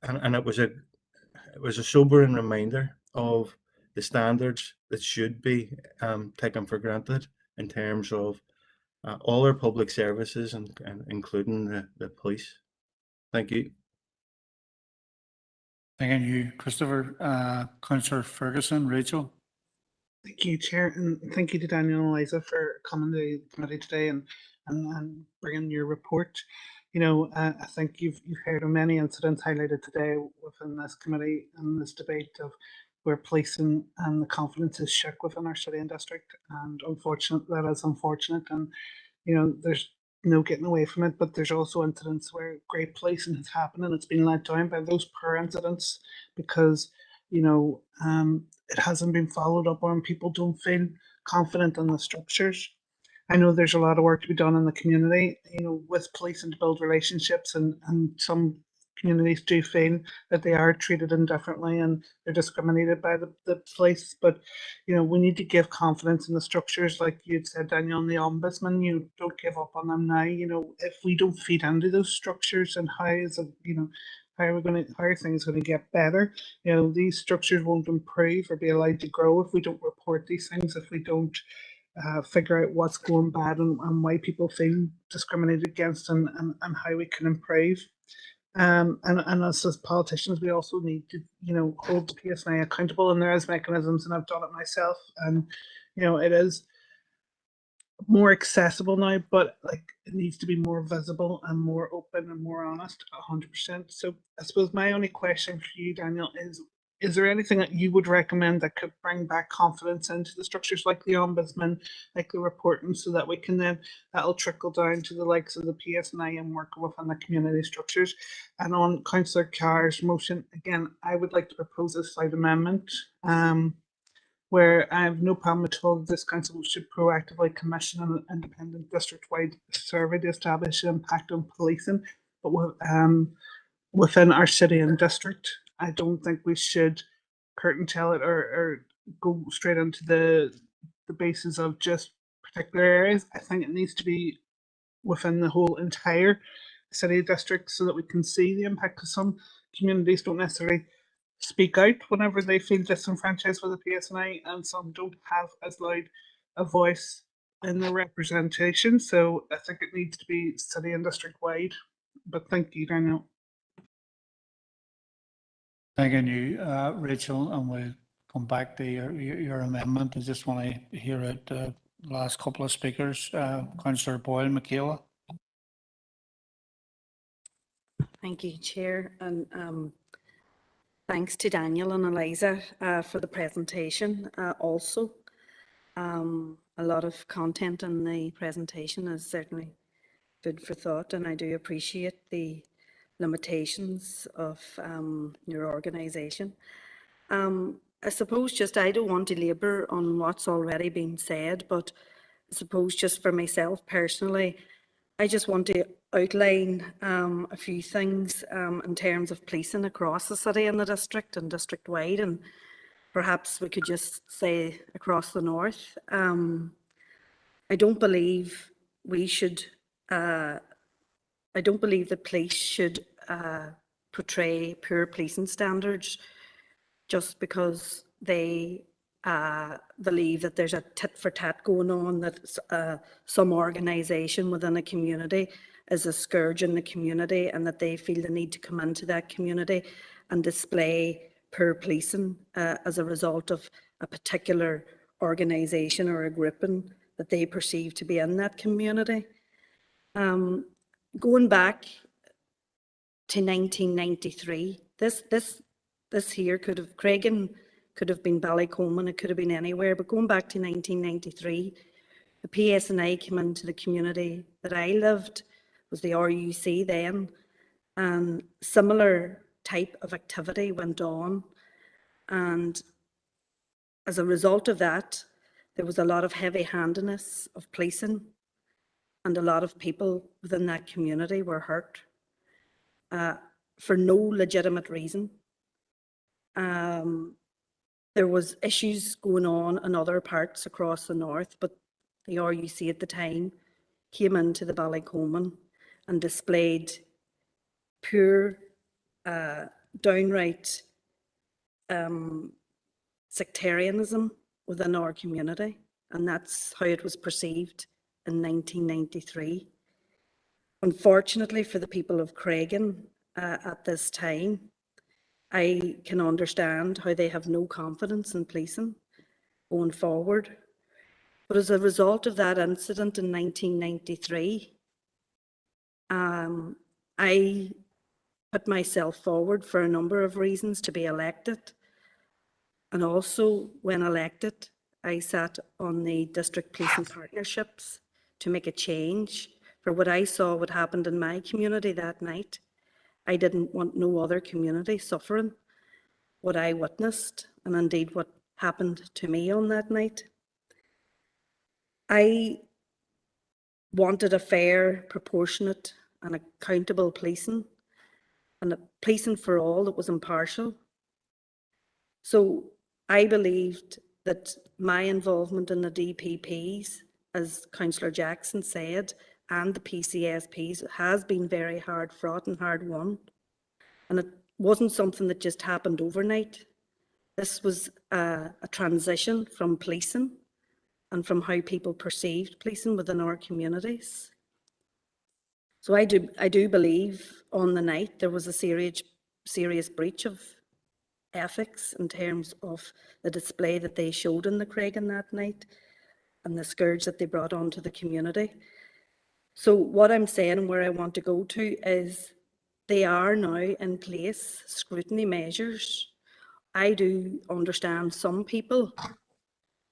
it was a sobering reminder of the standards that should be taken for granted in terms of all our public services and including the police. Thank you. Thank you, Christopher. Councillor Ferguson, Rachel. Thank you, Chair, and thank you to Daniel and Eliza for coming to the committee today and bringing your report. You know, I think you've heard of many incidents highlighted today within this committee and this debate of where policing and the confidence is shook within our city and district, and that is unfortunate, and you know, there's no getting away from it. But there's also incidents where great policing has happened and it's been let down by those poor incidents because, you know, it hasn't been followed up on. People don't feel confident in the structures. I know there's a lot of work to be done in the community, you know, with policing to build relationships, and some communities do feel that they are treated indifferently and they're discriminated by the police. But, you know, we need to give confidence in the structures, like you'd said, Daniel, and the ombudsman. You don't give up on them now. You know, if we don't feed into those structures, and how is it, you know, how are things going to get better? You know, these structures won't improve or be allowed to grow if we don't report these things, if we don't figure out what's going bad and why people feel discriminated against, and how we can improve. And as politicians, we also need to, you know, hold the PSNI accountable, and there is mechanisms, and I've done it myself, and you know, it is more accessible now, but like it needs to be more visible and more open and more honest, 100%. So I suppose my only question for you, Daniel, is there anything that you would recommend that could bring back confidence into the structures, like the ombudsman, like the reporting, so that we can then, that'll trickle down to the likes of the PSNI and work within the community structures? And on Councillor Carr's motion, again, I would like to propose a slight amendment, where I have no problem at all that this council should proactively commission an independent district-wide survey to establish the impact on policing, but within our city and district. I don't think we should curtain tell it or go straight into the basis of just particular areas. I think it needs to be within the whole entire city district so that we can see the impact, because some communities don't necessarily speak out whenever they feel disenfranchised with the PSNI, and some don't have as loud a voice in the representation. So I think it needs to be city and district wide. But thank you, Daniel. Thank you, Rachel, and we'll come back to your amendment. I just want to hear it the last couple of speakers. Councillor Boyle, Michaela. Thank you, Chair, and thanks to Daniel and Eliza for the presentation. Also, a lot of content in the presentation is certainly food for thought, and I do appreciate the limitations of your organisation. I suppose just, I don't want to labour on what's already been said, but I suppose just for myself personally, I just want to outline a few things in terms of policing across the city and the district and district-wide, and perhaps we could just say across the north. I don't believe we should, I don't believe the police should portray poor policing standards just because they believe that there's a tit for tat going on, that some organisation within a community is a scourge in the community, and that they feel the need to come into that community and display poor policing as a result of a particular organisation or a grouping that they perceive to be in that community. Going back to 1993, this This here could have, Craigan could have been Ballycoman, it could have been anywhere, but going back to 1993, the PSNI came into the community that I lived, was the RUC then, and similar type of activity went on. And as a result of that, there was a lot of heavy-handedness of policing, and a lot of people within that community were hurt for no legitimate reason. There was issues going on in other parts across the north, but the RUC at the time came into the Ballycoman and displayed pure, downright sectarianism within our community, and that's how it was perceived in 1993. Unfortunately for the people of Craigan at this time, I can understand how they have no confidence in policing going forward. But as a result of that incident in 1993, I put myself forward for a number of reasons to be elected. And also, when elected, I sat on the district policing partnerships to make a change for what I saw what happened in my community that night. I didn't want no other community suffering what I witnessed, and indeed what happened to me on that night. I wanted a fair, proportionate and accountable policing, and a policing for all that was impartial. So I believed that my involvement in the DPPs, as Councillor Jackson said, and the PCSPs has been very hard fought and hard won. And it wasn't something that just happened overnight. This was a transition from policing and from how people perceived policing within our communities. So I do believe on the night there was a serious breach of ethics in terms of the display that they showed in the Craigan that night and the scourge that they brought onto the community. So what I'm saying and where I want to go to is they are now in place scrutiny measures. I do understand some people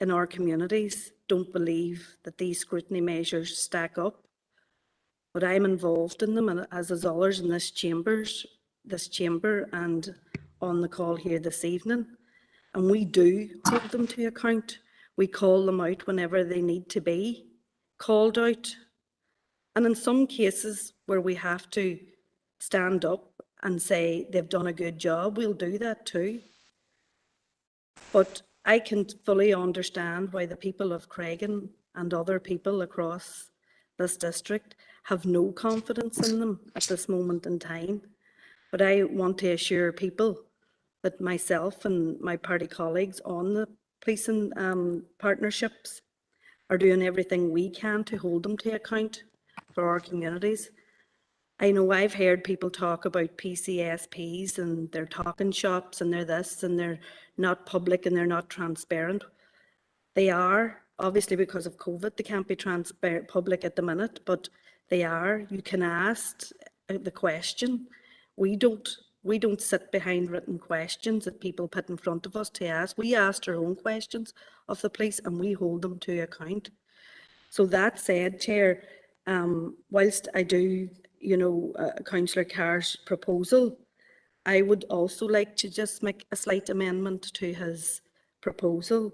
in our communities don't believe that these scrutiny measures stack up, but I'm involved in them, and as is others in this chamber and on the call here this evening, and we do hold them to account. We call them out whenever they need to be called out. And in some cases where we have to stand up and say they've done a good job, we'll do that too. But I can fully understand why the people of Craigan and other people across this district have no confidence in them at this moment in time. But I want to assure people that myself and my party colleagues on the policing partnerships are doing everything we can to hold them to account for our communities. I know I've heard people talk about PCSPs and they're talking shops and they're this and they're not public and they're not transparent. They are, obviously because of COVID, they can't be transparent public at the minute, but they are. You can ask the question. We don't sit behind written questions that people put in front of us to ask. We ask our own questions of the police and we hold them to account. So that said, Chair, whilst I do, Councillor Carr's proposal, I would also like to just make a slight amendment to his proposal.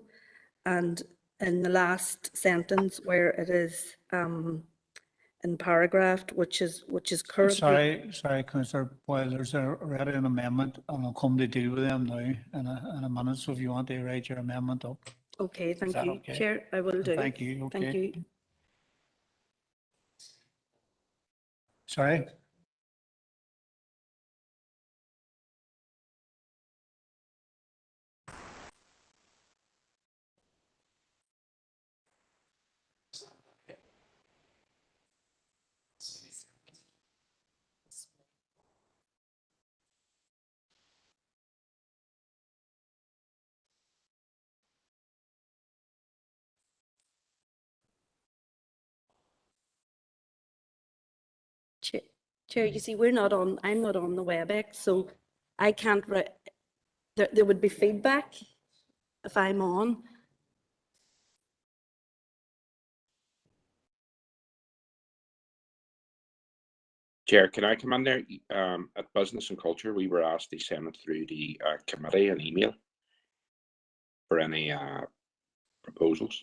And in the last sentence where it is in paragraph, which is currently... Sorry, Councillor Boyle, there's already an amendment and I'll come to deal with them now in a minute. So if you want to write your amendment up. Okay, thank you, okay? Chair, I will do. Thank you, okay. Thank you. Sorry? Chair, you see, I'm not on the WebEx, so I can't there would be feedback if I'm on. Chair, can I come in there? At Business and Culture, we were asked to send it through the committee an email for any proposals.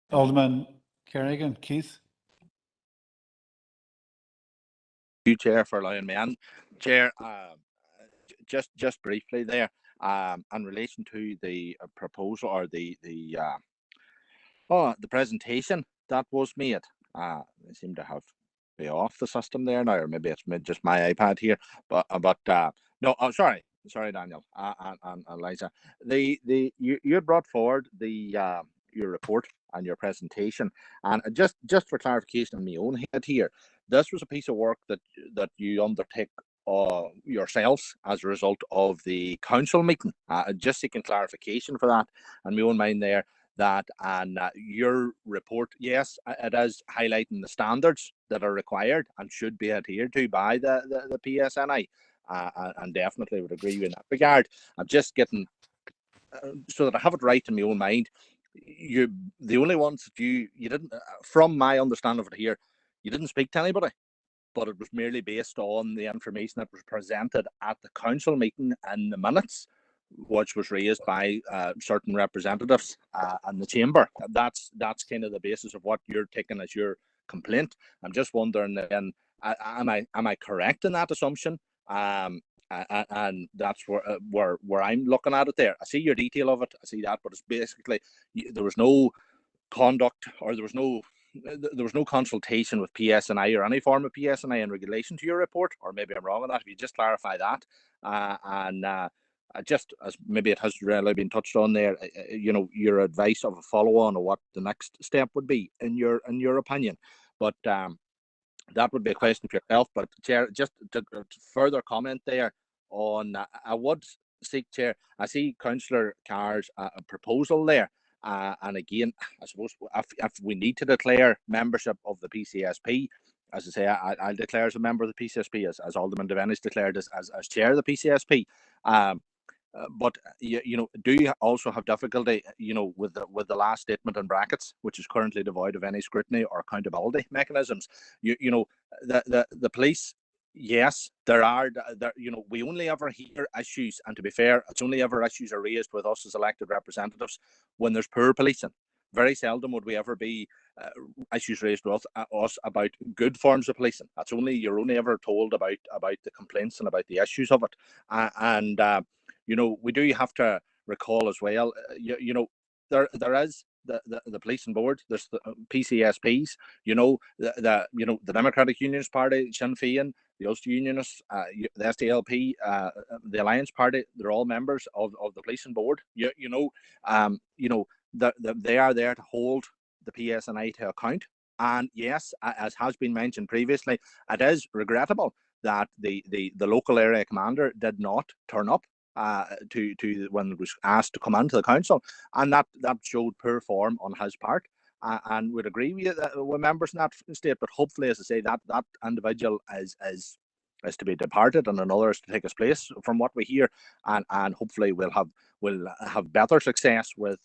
Alderman Kerrigan, Keith. You, Chair, for allowing me in. Chair, just briefly there, in relation to the proposal or the presentation that was made. I seem to have be off the system there now, or maybe it's just my iPad here. But no, oh, sorry, Daniel and Eliza. You brought forward the your report and your presentation, and just for clarification in my own head here, this was a piece of work that you undertake yourselves as a result of the council meeting. Just seeking clarification for that in my own mind there. That and your report, yes, it is highlighting the standards that are required and should be adhered to by the PSNI, and definitely would agree in that regard. I'm just getting so that I have it right in my own mind. The only ones that you didn't, from my understanding of it here, you didn't speak to anybody, but it was merely based on the information that was presented at the council meeting and the minutes, which was raised by certain representatives in the chamber. That's kind of the basis of what you're taking as your complaint. I'm just wondering then, am I correct in that assumption? And that's where I'm looking at it there. I see your detail of it, I see that, but it's basically there was no conduct, or there was no consultation with PSNI or any form of PSNI in relation to your report, or maybe I'm wrong on that. If you just clarify that, just as maybe it has really been touched on there, your advice of a follow-on or what the next step would be in your opinion. But that would be a question for yourself. But Chair, just to further comment there on, I would seek, Chair, I see Councillor Carr's proposal there. And again, I suppose if we need to declare membership of the PCSP, as I say, I'll declare as a member of the PCSP, as Alderman Devaney's declared as chair of the PCSP. But do you also have difficulty, with the last statement in brackets, which is currently devoid of any scrutiny or accountability mechanisms? The police, yes, we only ever hear issues, and to be fair, it's only ever issues are raised with us as elected representatives when there's poor policing. Very seldom would we ever be issues raised with us about good forms of policing. You're only ever told about the complaints and about the issues of it. We do have to recall as well, there is the policing board, there's the PCSPs, the Democratic Unionist Party, Sinn Féin, the Ulster Unionists, the SDLP, the Alliance Party, they're all members of the policing board. They are there to hold the PSNI to account. And yes, as has been mentioned previously, it is regrettable that the local area commander did not turn up to when it was asked to come into the council, and that showed poor form on his part. And would agree with members in that state, but hopefully, as I say, that individual is to be departed and another is to take his place, from what we hear, and hopefully we'll have better success with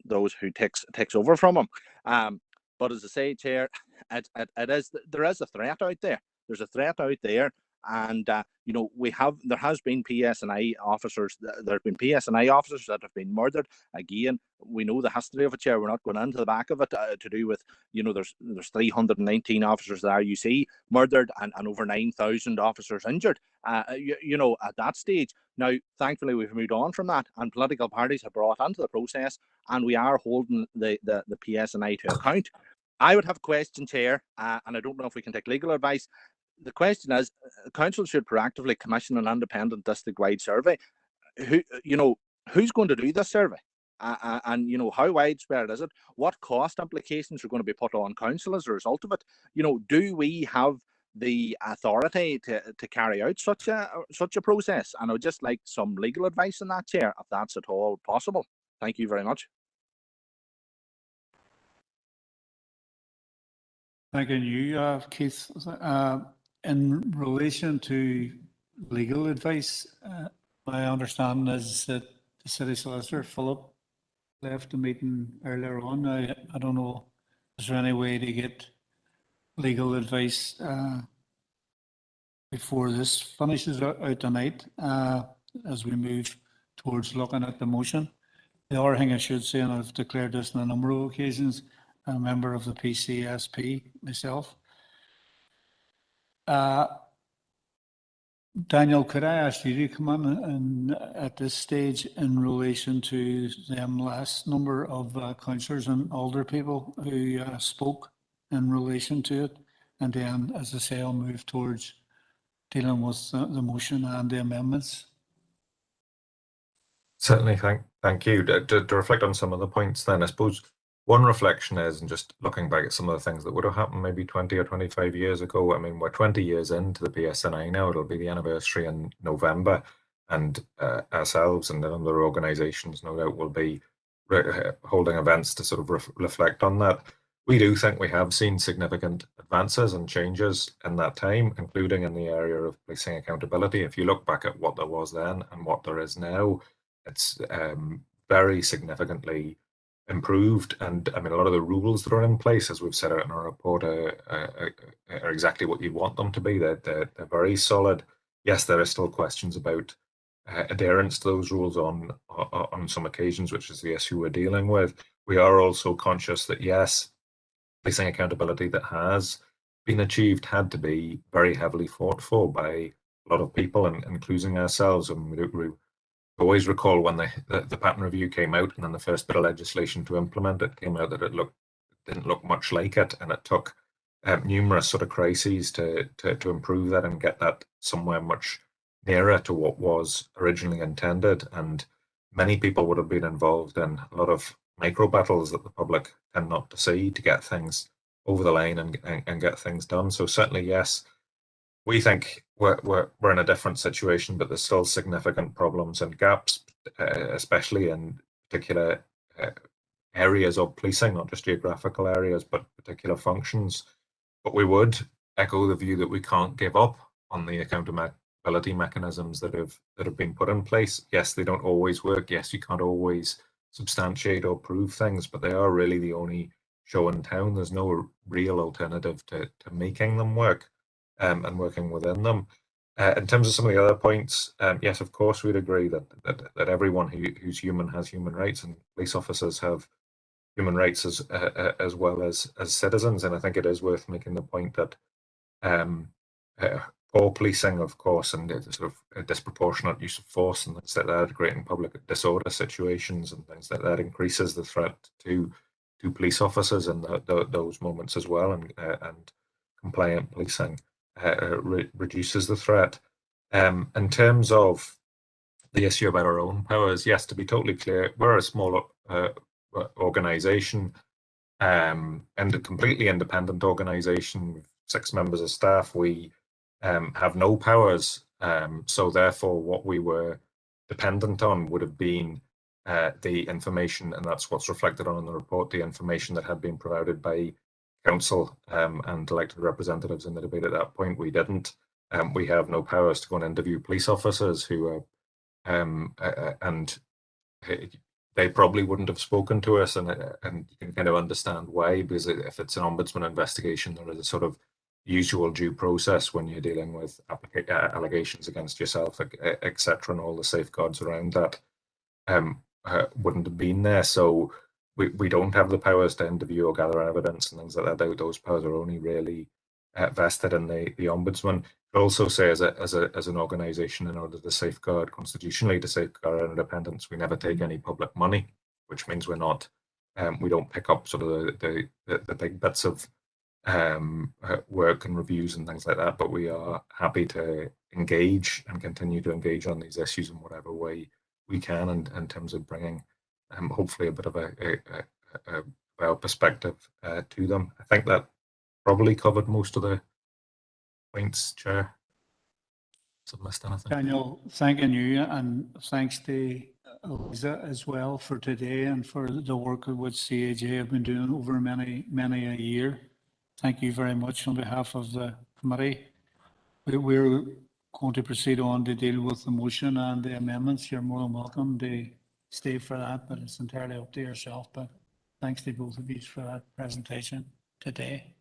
those who takes over from him. But as I say, Chair, there is a threat out there. There's a threat out there. And there has been PSNI officers. There have been PSNI officers that have been murdered. Again, we know the history of it, Chair. We're not going into the back of it to do with there's 319 officers there you see murdered and over 9,000 officers injured. At that stage. Now, thankfully, we've moved on from that, and political parties have brought into the process, and we are holding the PSNI to account. I would have a question, Chair, and I don't know if we can take legal advice. The question is, council should proactively commission an independent district-wide survey. Who's going to do this survey? And how widespread is it? What cost implications are going to be put on council as a result of it? Do we have the authority to carry out such a process? And I would just like some legal advice on that, Chair, if that's at all possible. Thank you very much. Thanking you, Keith. In relation to legal advice, my understanding is that the City Solicitor, Philip, left the meeting earlier on. I don't know, is there any way to get legal advice before this finishes out tonight, as we move towards looking at the motion? The other thing I should say, and I've declared this on a number of occasions, I'm a member of the PCSP myself. Daniel, could I ask you to come on and at this stage in relation to them last number of councillors and older people who spoke in relation to it, and then, as I say, I'll move towards dealing with the motion and the amendments. Certainly, thank you. To reflect on some of the points then, I suppose one reflection is, and just looking back at some of the things that would have happened maybe 20 or 25 years ago. I mean, we're 20 years into the PSNI now. It'll be the anniversary in November, and ourselves and other organisations no doubt will be holding events to sort of reflect on that. We do think we have seen significant advances and changes in that time, including in the area of policing accountability. If you look back at what there was then and what there is now, it's very significantly improved. And I mean, a lot of the rules that are in place, as we've set out in our report, are exactly what you want them to be. They're very solid. Yes, there are still questions about adherence to those rules on some occasions, which is the issue we're dealing with. We are also conscious that, yes, policing accountability that has been achieved had to be very heavily fought for by a lot of people, and including ourselves. And we always recall when the pattern review came out, and then the first bit of legislation to implement it came out, that it didn't look much like it, and it took numerous sort of crises to improve that and get that somewhere much nearer to what was originally intended. And many people would have been involved in a lot of micro battles that the public tend not to see to get things over the line and get things done. So certainly, yes, we think we're in a different situation, but there's still significant problems and gaps, especially in particular areas of policing, not just geographical areas, but particular functions. But we would echo the view that we can't give up on the accountability mechanisms that have been put in place. Yes, they don't always work. Yes, you can't always substantiate or prove things, but they are really the only show in town. There's no real alternative to making them work and working within them. In terms of some of the other points, yes, of course, we'd agree that everyone who's human has human rights, and police officers have human rights as well as citizens. And I think it is worth making the point that poor policing, of course, and sort of a disproportionate use of force and things like that, creating public disorder situations and things like that, increases the threat to police officers in those moments as well, and compliant policing reduces the threat. In terms of the issue about our own powers, yes, to be totally clear, we're a small organisation and a completely independent organisation with 6 members of staff. We have no powers, so therefore what we were dependent on would have been the information, and that's what's reflected on in the report, the information that had been provided by council and elected representatives in the debate at that point. We didn't. We have no powers to go and interview police officers who are, and they probably wouldn't have spoken to us, and you can kind of understand why, because if it's an ombudsman investigation, there is a sort of usual due process when you're dealing with allegations against yourself, etc., and all the safeguards around that wouldn't have been there. So we don't have the powers to interview or gather evidence and things like that. Those powers are only really vested in the ombudsman. I also say, as an organisation, in order to safeguard constitutionally, to safeguard our independence, we never take any public money, which means we're not we don't pick up sort of the big bits of work and reviews and things like that, but we are happy to engage and continue to engage on these issues in whatever way we can, and in terms of bringing hopefully a bit of a well perspective to them. I think that probably covered most of the points, Chair. So I missed anything. Daniel, thanking you, and thanks to Eliza as well for today and for the work which CAJ have been doing over many a year. Thank you very much on behalf of the committee. We're going to proceed on to deal with the motion and the amendments. You're more than welcome to stay for that, but it's entirely up to yourself. But thanks to both of you for that presentation today.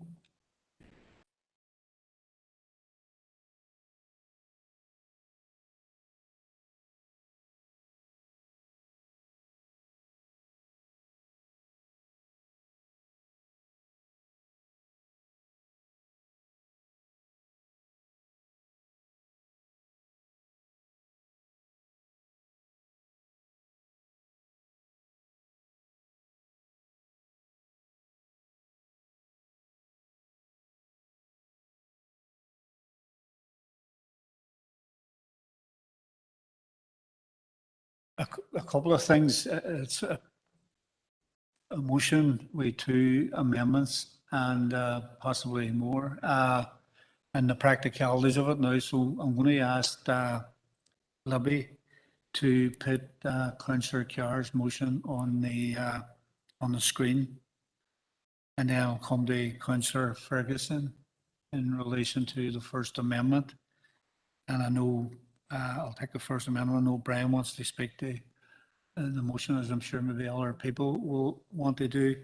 A couple of things. It's a motion with 2 amendments and possibly more, and the practicalities of it now. So I'm going to ask Libby to put Councillor Carr's motion on the screen, and then I'll come to Councillor Ferguson in relation to the First Amendment. And I know I'll take the First Amendment. I know Brian wants to speak to the motion, as I'm sure maybe other people will want to do.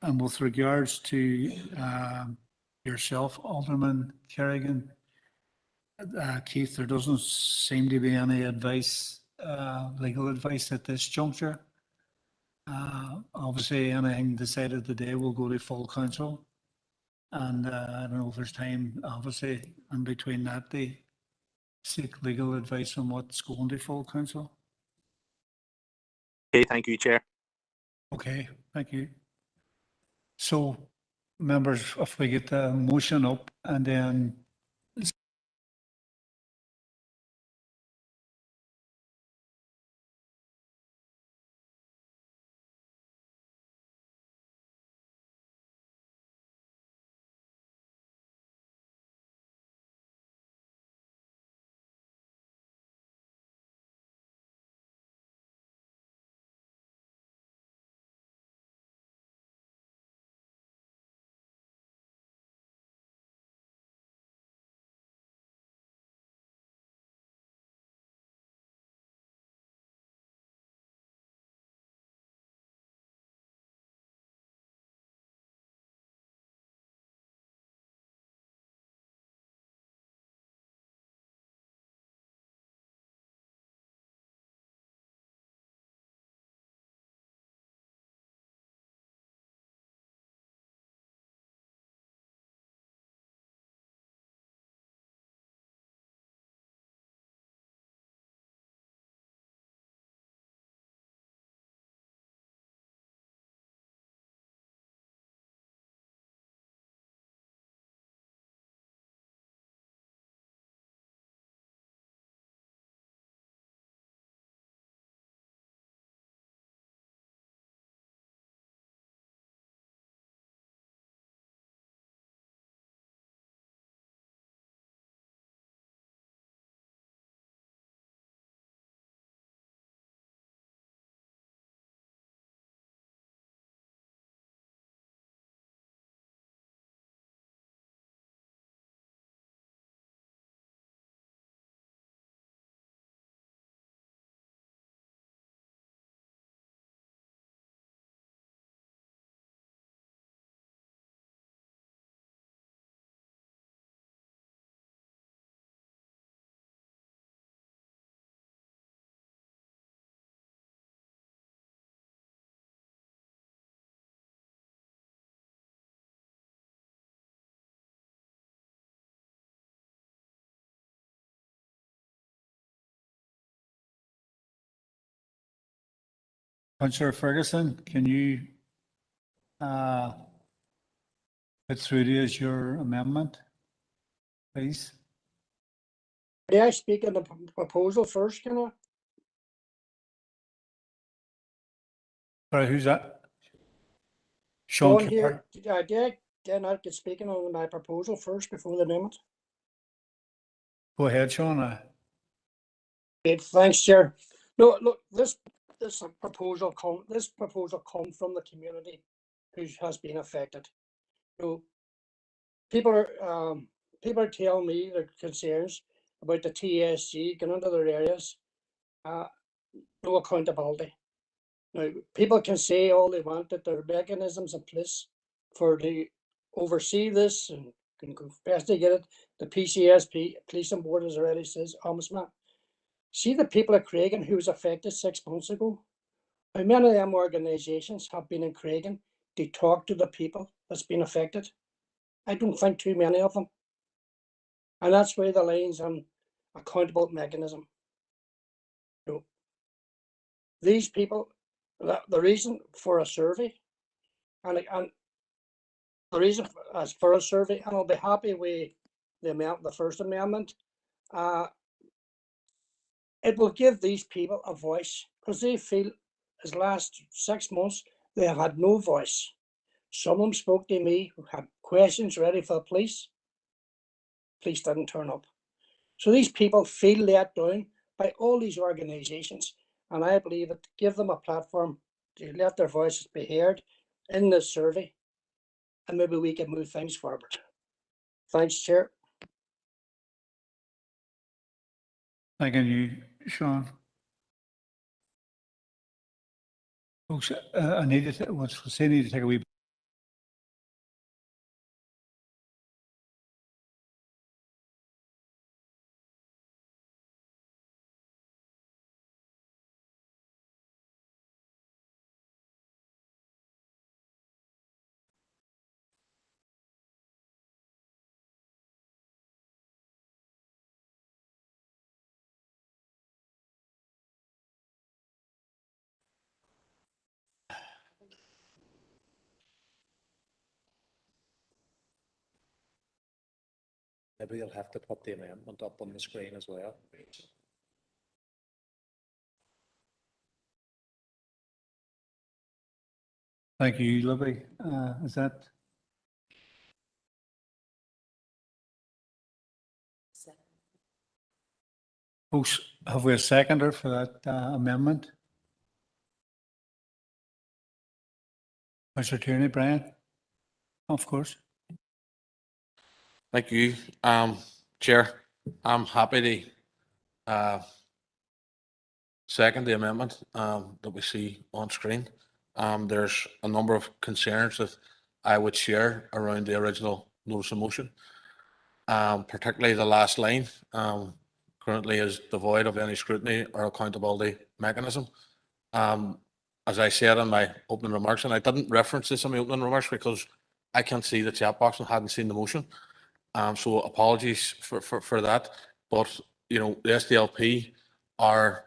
And with regards to yourself, Alderman Kerrigan, Keith, there doesn't seem to be any advice, legal advice at this juncture. Obviously, anything decided today will go to full council. And I don't know if there's time, obviously, in between that, to seek legal advice on what's going to full council. Okay, thank you, Chair. Okay, thank you. So, members, if we get the motion up and then Councillor Ferguson, can you put through to us your amendment, please? May I speak on the proposal first, can I? Sorry, who's that? Sean Sean Kerr. here, can I get speaking on my proposal first before the amendment? Go ahead, Sean. Okay, thanks, Chair. No, look, this proposal come from the community who has been affected. You know, people are telling me their concerns about the TSG going into their areas. No accountability. Now, people can say all they want that there are mechanisms in place for to oversee this and can investigate it. The PCSP, Policing Board, as already says, Ombudsman. See the people of Craigan who was affected 6 months ago. How many of them organisations have been in Craigan to talk to the people that's been affected? I don't think too many of them. And that's where the lines on accountable mechanism. You know, these people, the reason for a survey, and the reason for a survey, and I'll be happy with the first amendment. It will give these people a voice because they feel as last 6 months they have had no voice. Some of them spoke to me who had questions ready for the police. Police didn't turn up. So these people feel let down by all these organisations, and I believe that to give them a platform to let their voices be heard in this survey, and maybe we can move things forward. Thanks, Chair. Thank you, Sean. Folks, I need to take a wee. Maybe you'll have to put the amendment up on the screen as well. Thank you, Libby. Is that? Folks, have we a seconder for that amendment? Mr. Tierney, Brian? Of course. Thank you, Chair. I'm happy to second the amendment that we see on screen. There's a number of concerns that I would share around the original notice of motion, particularly the last line, currently is devoid of any scrutiny or accountability mechanism. As I said in my opening remarks, and I didn't reference this in my opening remarks because I can't see the chat box and hadn't seen the motion. So apologies for that. But, you know, the SDLP are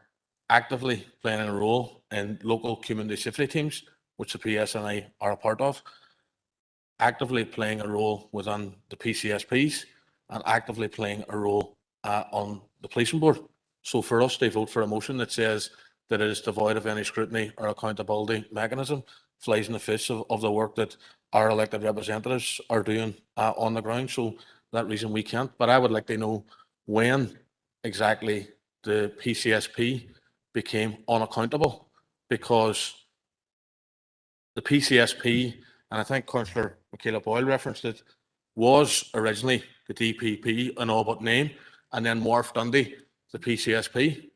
actively playing a role in local community safety teams, which the PSNI are a part of, actively playing a role within the PCSPs and actively playing a role on the policing board. So for us to vote for a motion that says that it is devoid of any scrutiny or accountability mechanism flies in the face of the work that our elected representatives are doing on the ground. So that reason we can't. But I would like to know when exactly the PCSP became unaccountable, because the PCSP, and I think Councillor Michaela Boyle referenced it, was originally the DPP in all but name and then morphed into the PCSP.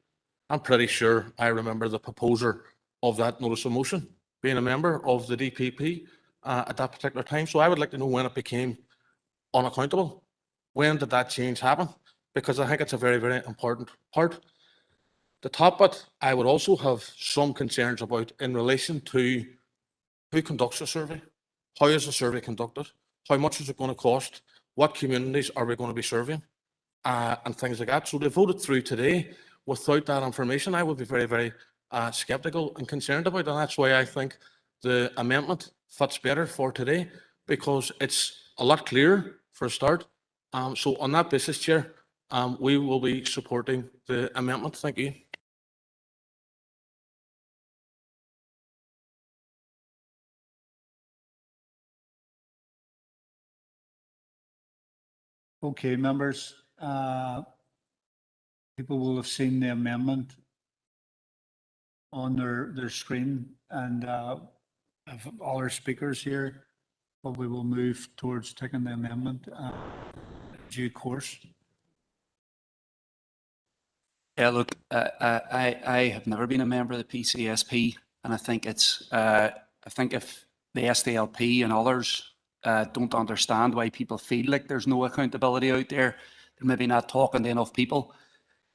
I'm pretty sure I remember the proposer of that notice of motion being a member of the DPP at that particular time. So I would like to know when it became unaccountable. When did that change happen? Because I think it's a very, very important part. The top bit, I would also have some concerns about in relation to who conducts a survey, how is the survey conducted, how much is it going to cost, what communities are we going to be serving, and things like that. So they voted through today without that information. I would be very, very sceptical and concerned about, and that's why I think the amendment fits better for today, because it's a lot clearer for a start. So on that basis, Chair, we will be supporting the amendment. Thank you. Okay, members, people will have seen the amendment on their screen, and have all our speakers here, but we will move towards taking the amendment in due course. Yeah, look, I have never been a member of the PCSP, and I think it's I think if the SDLP and others don't understand why people feel like there's no accountability out there, they're maybe not talking to enough people.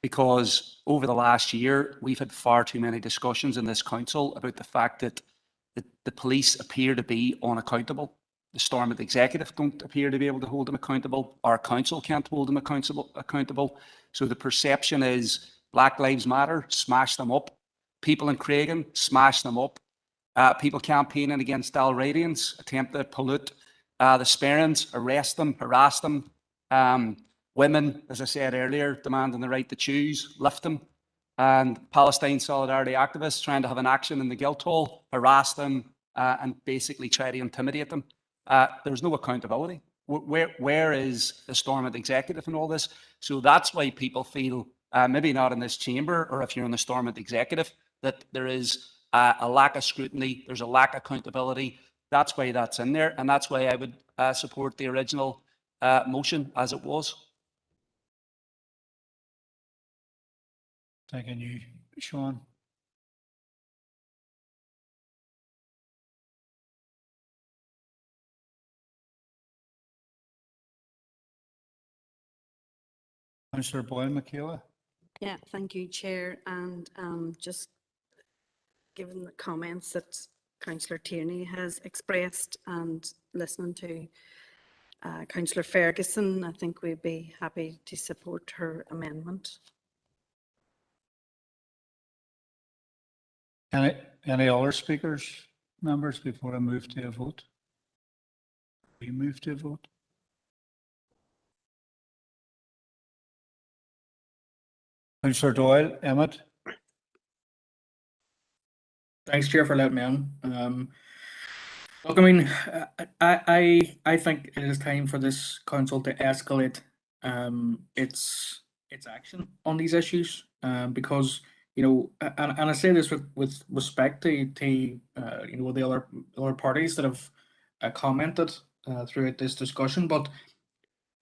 Because over the last year, we've had far too many discussions in this council about the fact that the police appear to be unaccountable. The Stormont executive don't appear to be able to hold them accountable. Our council can't hold them accountable. So the perception is Black Lives Matter, smash them up. People in Craigan, smash them up. People campaigning against Dalradians, attempt to pollute the Sperrins, arrest them, harass them. Women, as I said earlier, demanding the right to choose, lift them. And Palestine solidarity activists trying to have an action in the Guildhall, harass them, and basically try to intimidate them. There's no accountability. Where is the Stormont executive in all this? So that's why people feel, maybe not in this chamber, or if you're in the Stormont executive, that there is a lack of scrutiny, there's a lack of accountability. That's why that's in there, and that's why I would support the original motion as it was. Thanking you, Sean. Councillor Boyle, Michaela. Yeah, thank you, Chair. And just given the comments that Councillor Tierney has expressed and listening to Councillor Ferguson, I think we'd be happy to support her amendment. Any other speakers, members, before I move to a vote? We move to a vote. Councillor Doyle, Emmett. Thanks, Chair, for letting me on. Look, I mean, I think it is time for this council to escalate its action on these issues, because you know, and I say this with respect to you know, the other parties that have commented throughout this discussion, but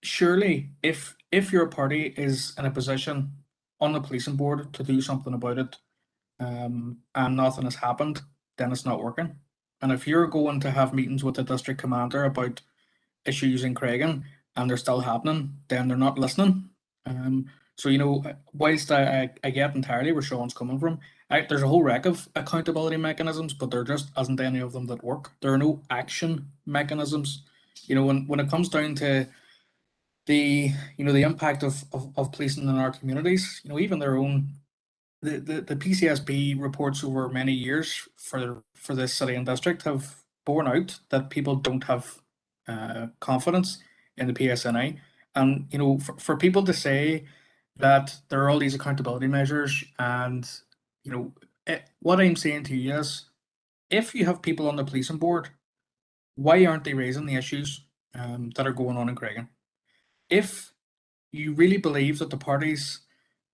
surely if your party is in a position on the policing board to do something about it, and nothing has happened, then it's not working. And if you're going to have meetings with the district commander about issues in Craigan and they're still happening, then they're not listening. So, you know, whilst I get entirely where Sean's coming from, there's a whole rack of accountability mechanisms, but there just isn't any of them that work. There are no action mechanisms. You know, when it comes down to the, you know, the impact of policing in our communities, you know, even their own, the PCSB reports over many years for this city and district have borne out that people don't have confidence in the PSNI. And, you know, for people to say that there are all these accountability measures and, you know, what I'm saying to you is, if you have people on the policing board, why aren't they raising the issues that are going on in Craigan? If you really believe that the party's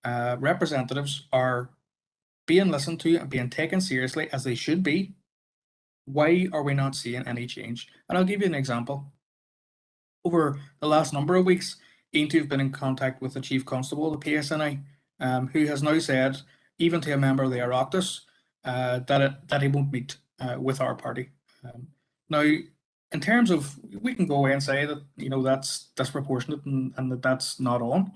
representatives are being listened to and being taken seriously as they should be, why are we not seeing any change? And I'll give you an example. Over the last number of weeks, Ainty have been in contact with the Chief Constable of the PSNI, who has now said, even to a member of the Oireachtas, that he won't meet with our party. Now, in terms of, we can go away and say that, you know, that's disproportionate and that that's not on.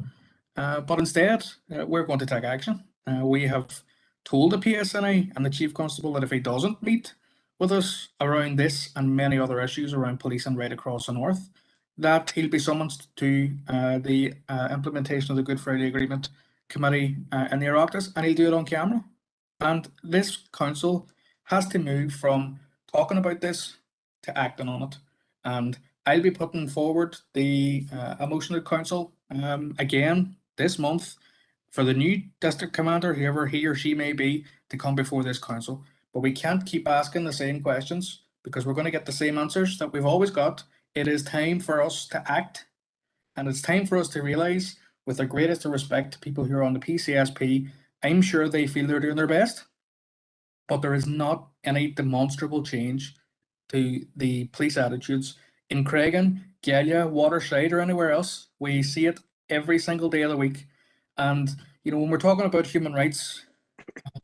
But instead, we're going to take action. We have told the PSNI and the Chief Constable that if he doesn't meet with us around this and many other issues around policing right across the north, that he'll be summoned to the implementation of the Good Friday Agreement Committee in the Oireachtas, and he'll do it on camera. And this council has to move from talking about this to acting on it. And I'll be putting forward a motion to council again this month for the new district commander, whoever he or she may be, to come before this council. But we can't keep asking the same questions because we're going to get the same answers that we've always got. It is time for us to act, and it's time for us to realise, with the greatest of respect to people who are on the PCSP, I'm sure they feel they're doing their best, but there is not any demonstrable change to the police attitudes in Craigan, Galia, Waterside, or anywhere else. We see it every single day of the week. And, when we're talking about human rights,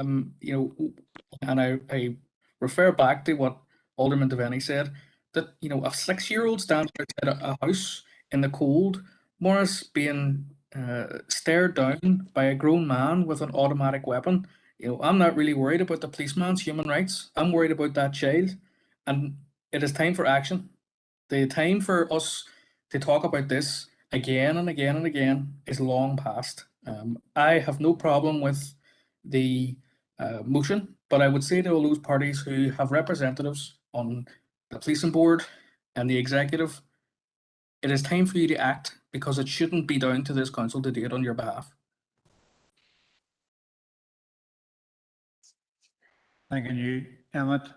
and I refer back to what Alderman Devaney said, that, a 6-year-old standing outside a house in the cold, Morris being stared down by a grown man with an automatic weapon. I'm not really worried about the policeman's human rights. I'm worried about that child. And it is time for action. The time for us to talk about this again and again and again is long past. I have no problem with the motion, but I would say to all those parties who have representatives on the policing board and the executive, it is time for you to act, because it shouldn't be down to this council to do it on your behalf. Thanking you, Emmett.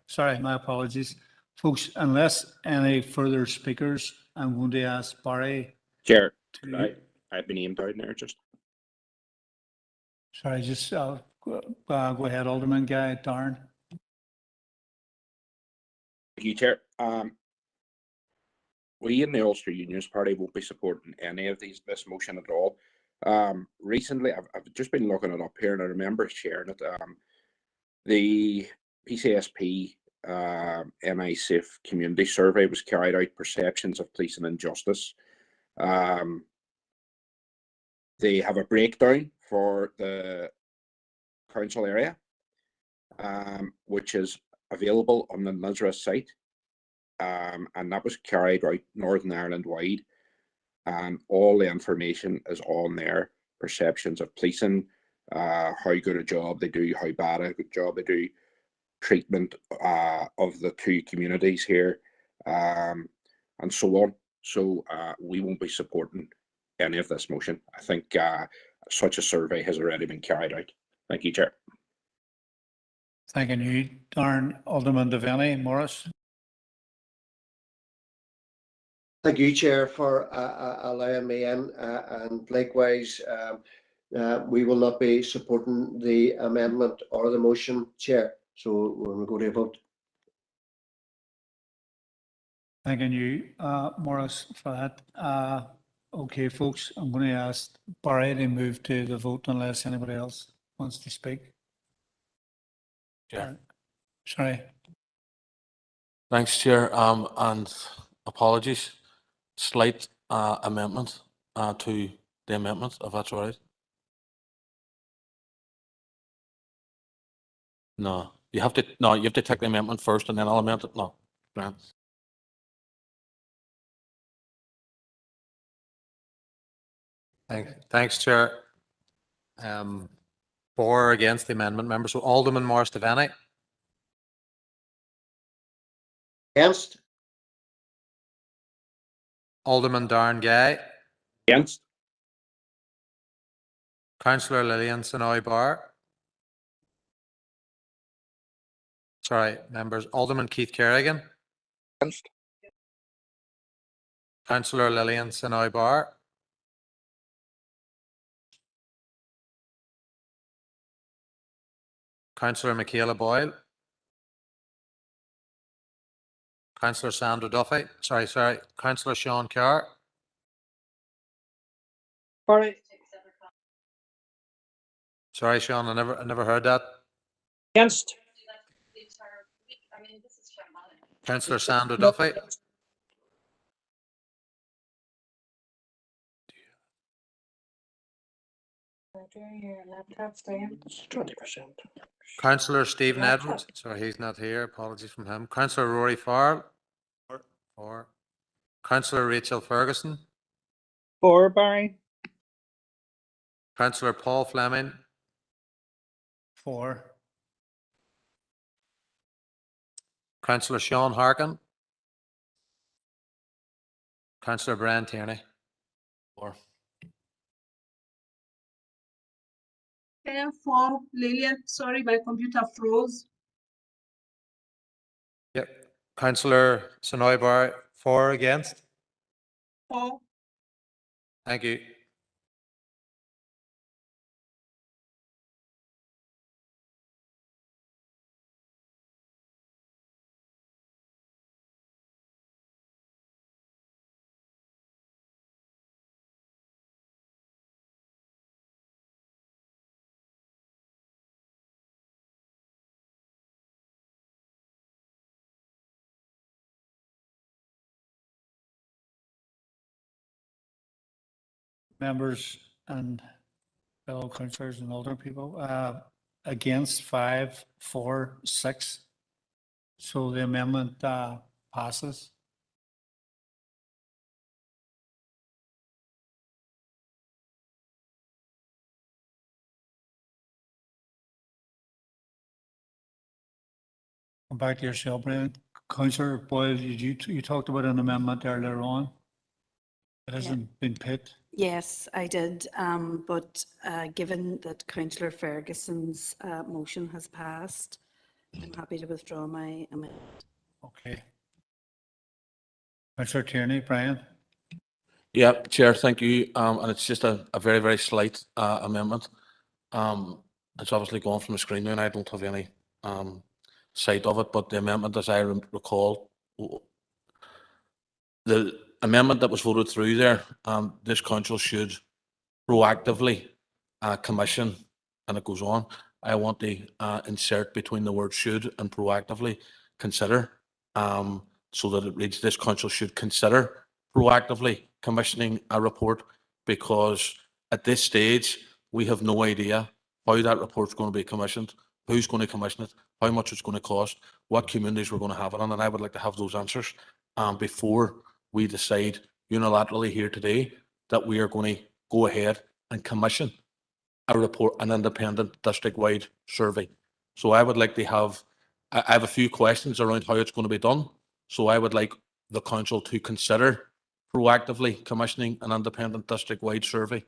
Sorry, my apologies. Folks, unless any further speakers, I'm going to ask Barry. Chair, I've been named down there just. Sorry, just go ahead, Alderman Guy, Darren. Thank you, Chair. We in the Ulster Unionist Party won't be supporting any of this motion at all. Recently, I've just been looking it up here, and I remember sharing it. The PCSP MI Safe Community Survey was carried out, perceptions of policing and justice. They have a breakdown for the council area, which is available on the NUSRA site, and that was carried out Northern Ireland wide, and all the information is on there. Perceptions of policing, how good a job they do, how bad a good job they do, treatment of the two communities here, and so on. So we won't be supporting any of this motion. I think such a survey has already been carried out. Thank you, Chair. Thanking you, Darren. Alderman Devaney, Morris. Thank you, Chair, for allowing me in, and likewise, we will not be supporting the amendment or the motion, Chair. So we'll go to a vote. Thanking you, Morris, for that. Okay, folks, I'm going to ask Barry to move to the vote unless anybody else wants to speak. Yeah. Sorry. Thanks, Chair. And apologies. Slight amendment to the amendment, if that's all right. No, you have to take the amendment first and then I'll amend it. No. Grant. Thanks, Chair. For or against the amendment, members. So Alderman Morris Devaney. Against. Alderman Darren Gay. Against. Councillor Lillian Sonoy Barr. Sorry, members. Alderman Keith Kerrigan. Against. Councillor Lillian Sonoy Barr. Councillor Michaela Boyle. Councillor Sandra Duffy. Sorry. Councillor Sean Carr. Barry. Sorry, Sean, I never heard that. Against. Councillor Sandra Duffy. Your laptop's down. 20%. Councillor Stephen Laptop. Edwards, sorry, he's not here. Apologies from him. Councillor Rory Farrell. Four. Councillor Rachel Ferguson. 4, Barry. Councillor Paul Fleming. 4. Councillor Sean Harkin. Councillor Brian Tierney. 4. Chair for Lillian, sorry, my computer froze. Yep. Councillor Sonoy Bar, 4 against. 4. Thank you. Members and fellow councillors and older people, against 5, 4, 6. So the amendment passes. Come back to yourself, Brian. Councillor Boyle, you talked about an amendment earlier on. It hasn't been picked. Yes, I did, but given that Councillor Ferguson's motion has passed, I'm happy to withdraw my amendment. Okay. Councillor Tierney, Brian. Yeah, Chair, thank you. And it's just a very, very slight amendment. It's obviously gone from the screen now and I don't have any sight of it, but the amendment, as I recall, the amendment that was voted through there, this council should proactively commission, and it goes on. I want to insert between the word should and proactively consider, so that it reads, this council should consider proactively commissioning a report, because at this stage we have no idea how that report's going to be commissioned, who's going to commission it, how much it's going to cost, what communities we're going to have it on, and I would like to have those answers before we decide unilaterally here today that we are going to go ahead and commission a report, an independent district-wide survey. So I would like to have, I have a few questions around how it's going to be done. So I would like the council to consider proactively commissioning an independent district-wide survey.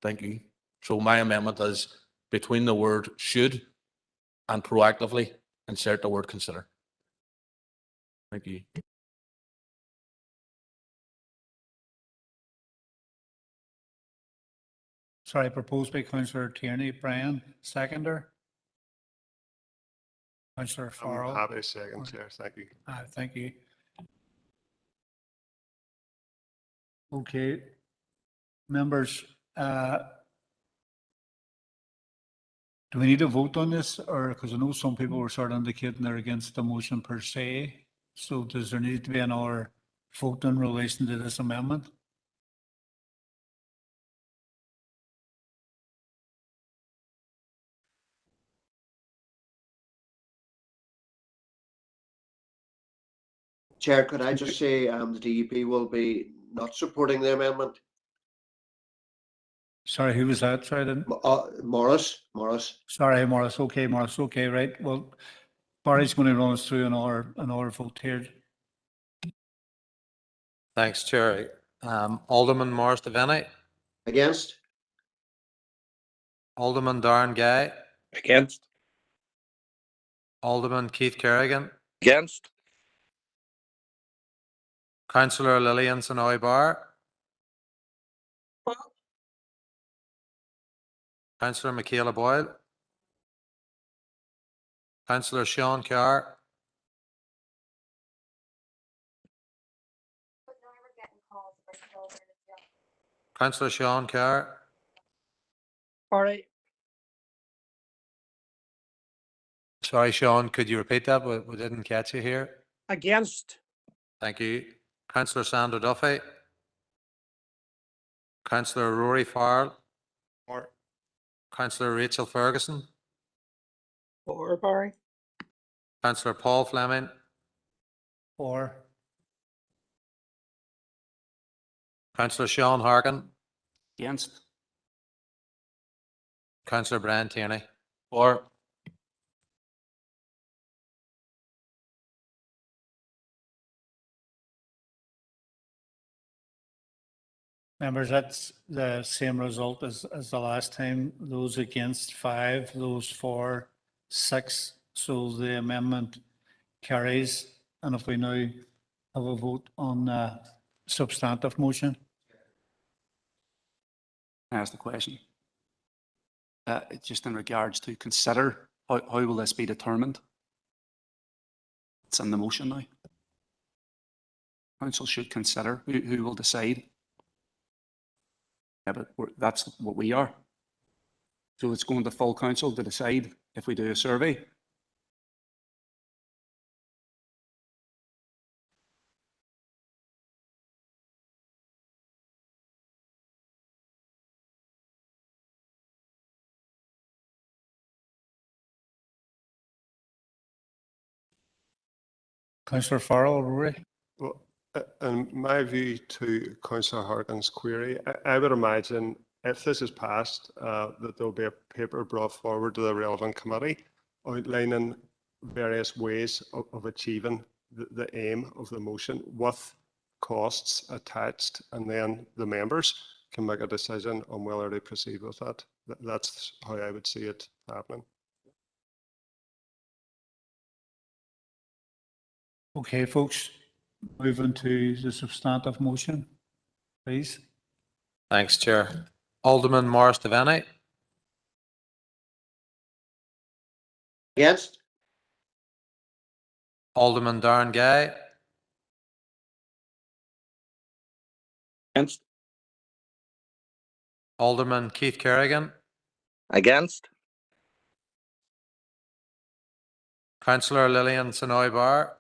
Thank you. So my amendment is between the word should and proactively insert the word consider. Thank you. Sorry, proposed by Councillor Tierney. Brian, seconder. Councillor Farrell. I'm happy to second, Chair. Thank you. Thank you. Okay. Members, do we need to vote on this, or because I know some people were sort of indicating they're against the motion per se. So does there need to be another vote in relation to this amendment? Chair, could I just say the DUP will be not supporting the amendment? Sorry, who was that? Sorry, I didn't. Morris. Sorry, Morris. Okay, Morris. Okay, right. Well, Barry's going to run us through another vote here. Thanks, Chair. Alderman Morris Devaney. Against. Alderman Darren Guy. Against. Alderman Keith Kerrigan. Against. Councillor Lillian Sonoy Bar. Councillor Michaela Boyle. Councillor Sean Carr. Councillor Sean Carr. Barry. Sorry, Sean, could you repeat that? We didn't catch you here. Against. Thank you. Councillor Sandra Duffy. Councillor Rory Farrell. Councillor Rachel Ferguson, For Barry. Councillor Paul Fleming, For. Councillor Sean Harkin, Against? Councillor Brian Tierney. For? Members, that's the same result as the last time. Those against 5, those for 6. So the amendment carries. And if we now have a vote on the substantive motion. Ask the question. Just in regards to consider, how will this be determined? It's in the motion now. Council should consider who will decide. Yeah, but that's what we are. So it's going to full council to decide if we do a survey. Councillor Farrell, Rory. Well, in my view to Councillor Harkin's query, I would imagine if this is passed, that there will be a paper brought forward to the relevant committee outlining various ways of achieving the aim of the motion with costs attached, and then the members can make a decision on whether to proceed with that. That's how I would see it happening. Okay, folks, moving to the substantive motion, please. Thanks, Chair. Alderman Morris Devaney. Against? Alderman Darren Guy. Against. Alderman Keith Kerrigan. Against. Councillor Lillian Sonoy Barr.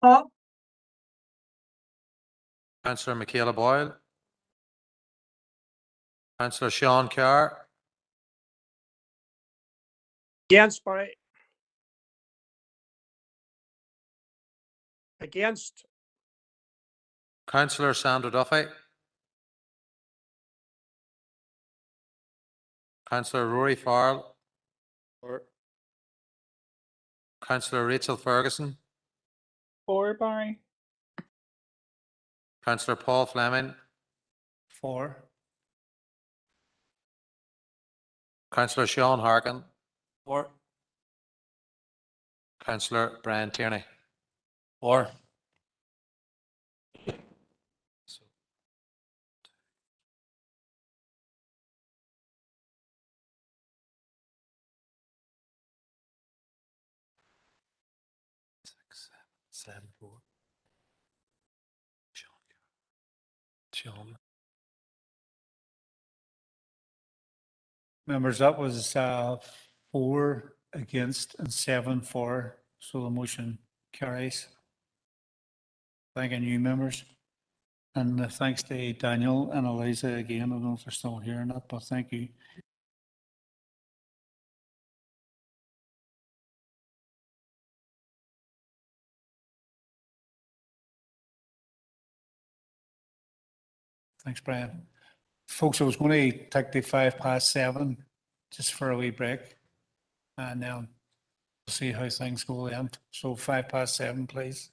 For. Councillor Michaela Boyle. Councillor Sean Carr. Against, Barry. Against. Councillor Sandra Duffy. Councillor Rory Farrell. Or Councillor Rachel Ferguson. For Barry. Councillor Paul Fleming. For. Councillor Sean Harkin. For? Councillor Brian Tierney. For? Seven, four. Sean. Members, that was 4 against and 7 for, so the motion carries. Thanking you, members. And thanks to Daniel and Eliza again. I don't know if they're still here or not, but thank you. Thanks, Brian. Folks, I was going to take the 7:05 just for a wee break, and then we'll see how things go then. So 7:05, please.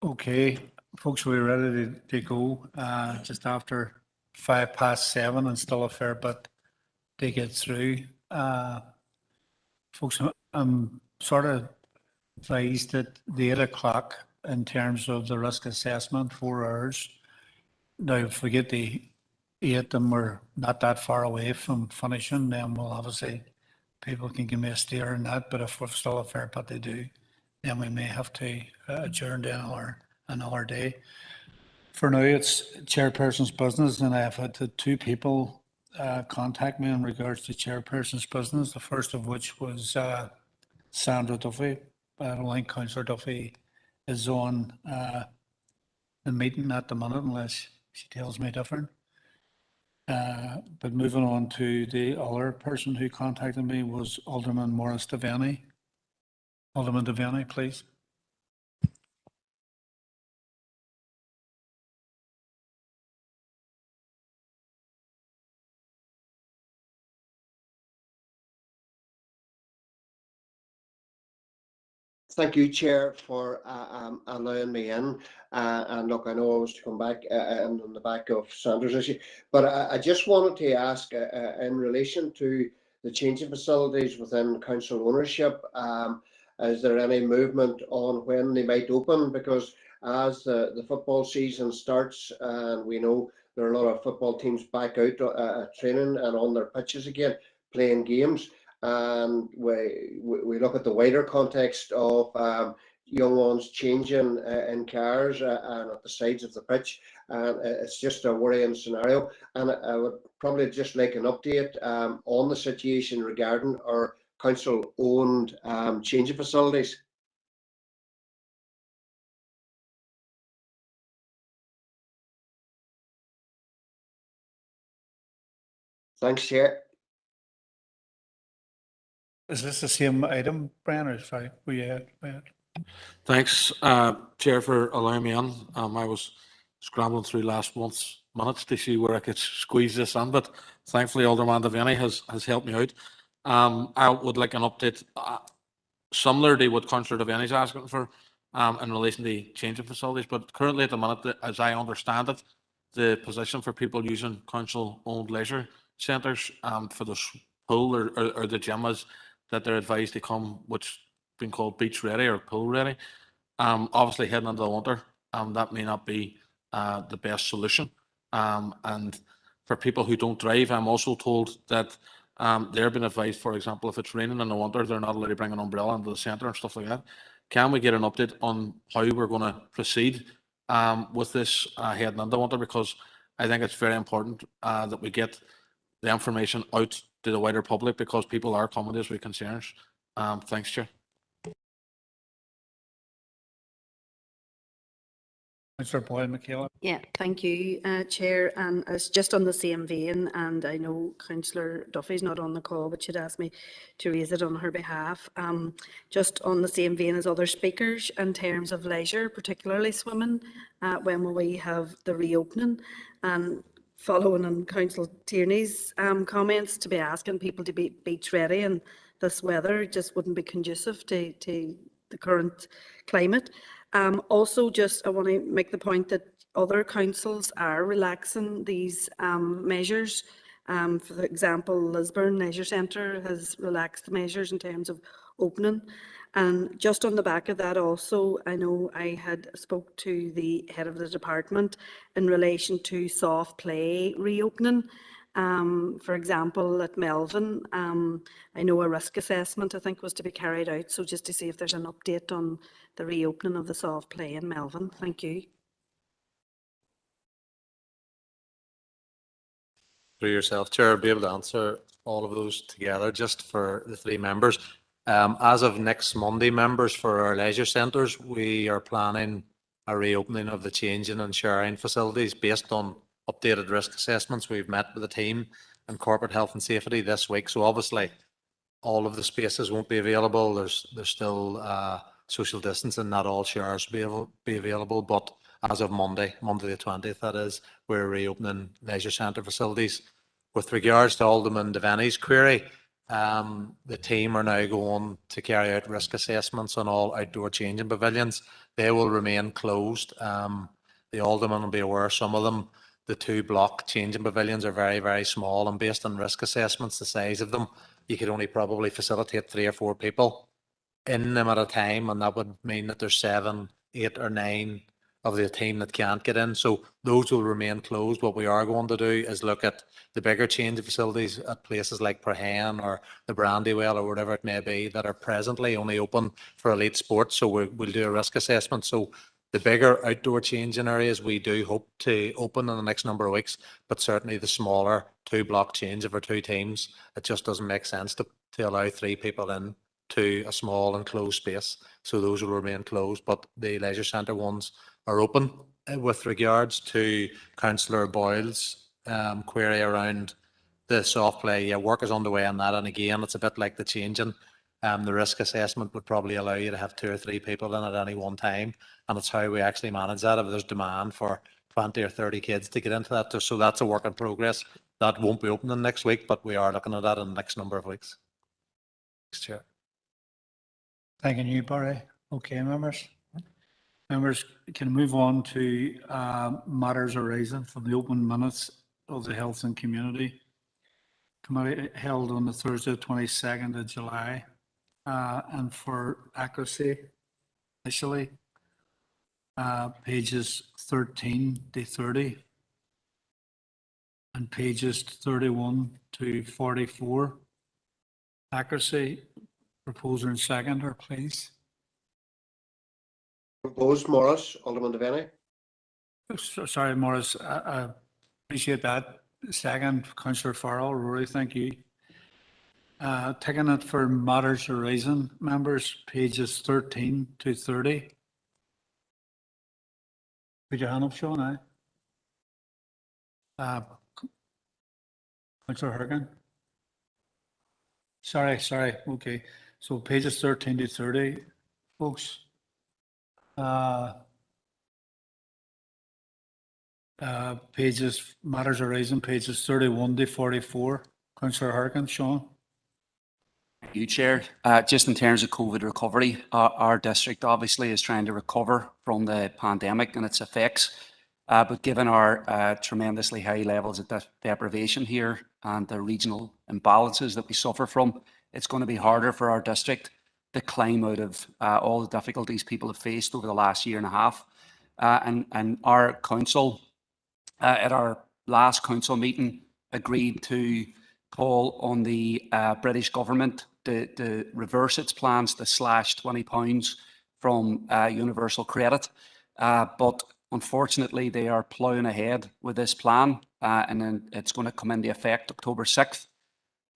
Okay, folks, we're ready to go, just after 7:05 and still a fair bit to get through. Folks, I'm sort of advised at the 8 o'clock in terms of the risk assessment, 4 hours. Now, if we get the 8 and we're not that far away from finishing, then we'll obviously, people can give me a steer on that, but if we've still a fair bit to do, then we may have to adjourn to another day. For now, it's chairperson's business, and I've had the 2 people contact me in regards to chairperson's business, the first of which was Sandra Duffy. I don't think Councillor Duffy is on the meeting at the minute unless she tells me different. But moving on to the other person who contacted me was Alderman Morris Devaney. Alderman Devaney, please. Thank you, Chair, for allowing me in. And look, I know I was to come back and on the back of Sandra's issue, but I just wanted to ask in relation to the changing facilities within council ownership, is there any movement on when they might open? Because as the football season starts, and we know there are a lot of football teams back out training and on their pitches again, playing games. And we look at the wider context of young ones changing in cars and at the sides of the pitch, and it's just a worrying scenario. And I would probably just like an update on the situation regarding our council-owned changing facilities. Thanks, Chair. Is this the same item, Brian, or sorry, Thanks, Chair, for allowing me on. I was scrambling through last month's minutes to see where I could squeeze this in, but thankfully Alderman Devaney has helped me out. I would like an update similar to what Councillor Devaney's asking for in relation to changing facilities, but currently at the minute, as I understand it, the position for people using council-owned leisure centres for the pool or the gym is that they're advised to come, which been called beach ready or pool ready. Obviously heading into the winter, that may not be the best solution. And for people who don't drive, I'm also told that they're being advised, for example, if it's raining in the winter, they're not allowed to bring an umbrella into the centre and stuff like that. Can we get an update on how we're going to proceed with this heading into winter? Because I think it's very important that we get the information out to the wider public, because people are coming to us with concerns. Thanks, Chair. Councillor Boyle Michaela. Yeah, thank you, Chair. And it's just on the same vein, and I know Councillor Duffy's not on the call, but she'd asked me to raise it on her behalf. Just on the same vein as other speakers in terms of leisure, particularly swimming, when will we have the reopening? And following on Councillor Tierney's comments, to be asking people to be beach ready and this weather just wouldn't be conducive to the current climate. Also, just I want to make the point that other councils are relaxing these measures. For example, Lisburn Leisure Centre has relaxed the measures in terms of opening. And just on the back of that also, I know I had spoke to the head of the department in relation to soft play reopening. For example, at Melvin, I know a risk assessment, I think, was to be carried out. So just to see if there's an update on the reopening of the soft play in Melvin. Thank you. Through yourself, Chair, be able to answer all of those together just for the 3 members. As of next Monday, members, for our leisure centres, we are planning a reopening of the changing and sharing facilities based on updated risk assessments. We've met with the team and corporate health and safety this week. So obviously all of the spaces won't be available. There's still social distancing, not all showers will be available, but as of Monday the 20th, that is, we're reopening leisure centre facilities. With regards to Alderman Devaney's query, The team are now going to carry out risk assessments on all outdoor changing pavilions. They will remain closed. The aldermen will be aware, some of them, the 2-block changing pavilions are very, very small, and based on risk assessments, the size of them, you could only probably facilitate 3 or 4 people in them at a time, and that would mean that there's 7, 8 or 9 of the team that can't get in. So those will remain closed. What we are going to do is look at the bigger changing facilities at places like Perhan or the Brandywell or whatever it may be that are presently only open for elite sports. So we'll do a risk assessment. So the bigger outdoor changing areas we do hope to open in the next number of weeks, but certainly the smaller 2-block change for 2 teams, it just doesn't make sense to allow 3 people in to a small enclosed space. So those will remain closed, but the leisure centre ones are open. With regards to Councillor Boyle's query around the soft play, yeah, work is underway on that, and again, it's a bit like the changing. The risk assessment would probably allow you to have 2 or 3 people in at any one time, and it's how we actually manage that. If there's demand for 20 or 30 kids to get into that, so that's a work in progress. That won't be opening next week, but we are looking at that in the next number of weeks. Thanks, Chair. Thank you, Barry. Okay, members. Members can move on to matters arising from the open minutes of the Health and Community Committee held on the Thursday, 22nd of July. And for accuracy, initially, pages 13 to 30 and pages 31 to 44. Accuracy, proposer and seconder, please. Proposed, Morris. Alderman Devaney. Sorry, Morris. I appreciate that. Second, Councillor Farrell. Rory, thank you. Taking it for matters arising, members, pages 13 to 30. Put your hand up, Sean. Councillor Hergen. Sorry. Okay. So pages 13 to 30, folks. Pages, matters arising, pages 31 to 44. Councillor Harkin, Sean. Thank you, Chair. Just in terms of COVID recovery, our district obviously is trying to recover from the pandemic and its effects. But given our tremendously high levels of deprivation here and the regional imbalances that we suffer from, it's going to be harder for our district to climb out of all the difficulties people have faced over the last year and a half. And our council, at our last council meeting, agreed to call on the British government to reverse its plans to slash £20 from universal credit. But unfortunately, they are ploughing ahead with this plan, and then it's going to come into effect October 6th.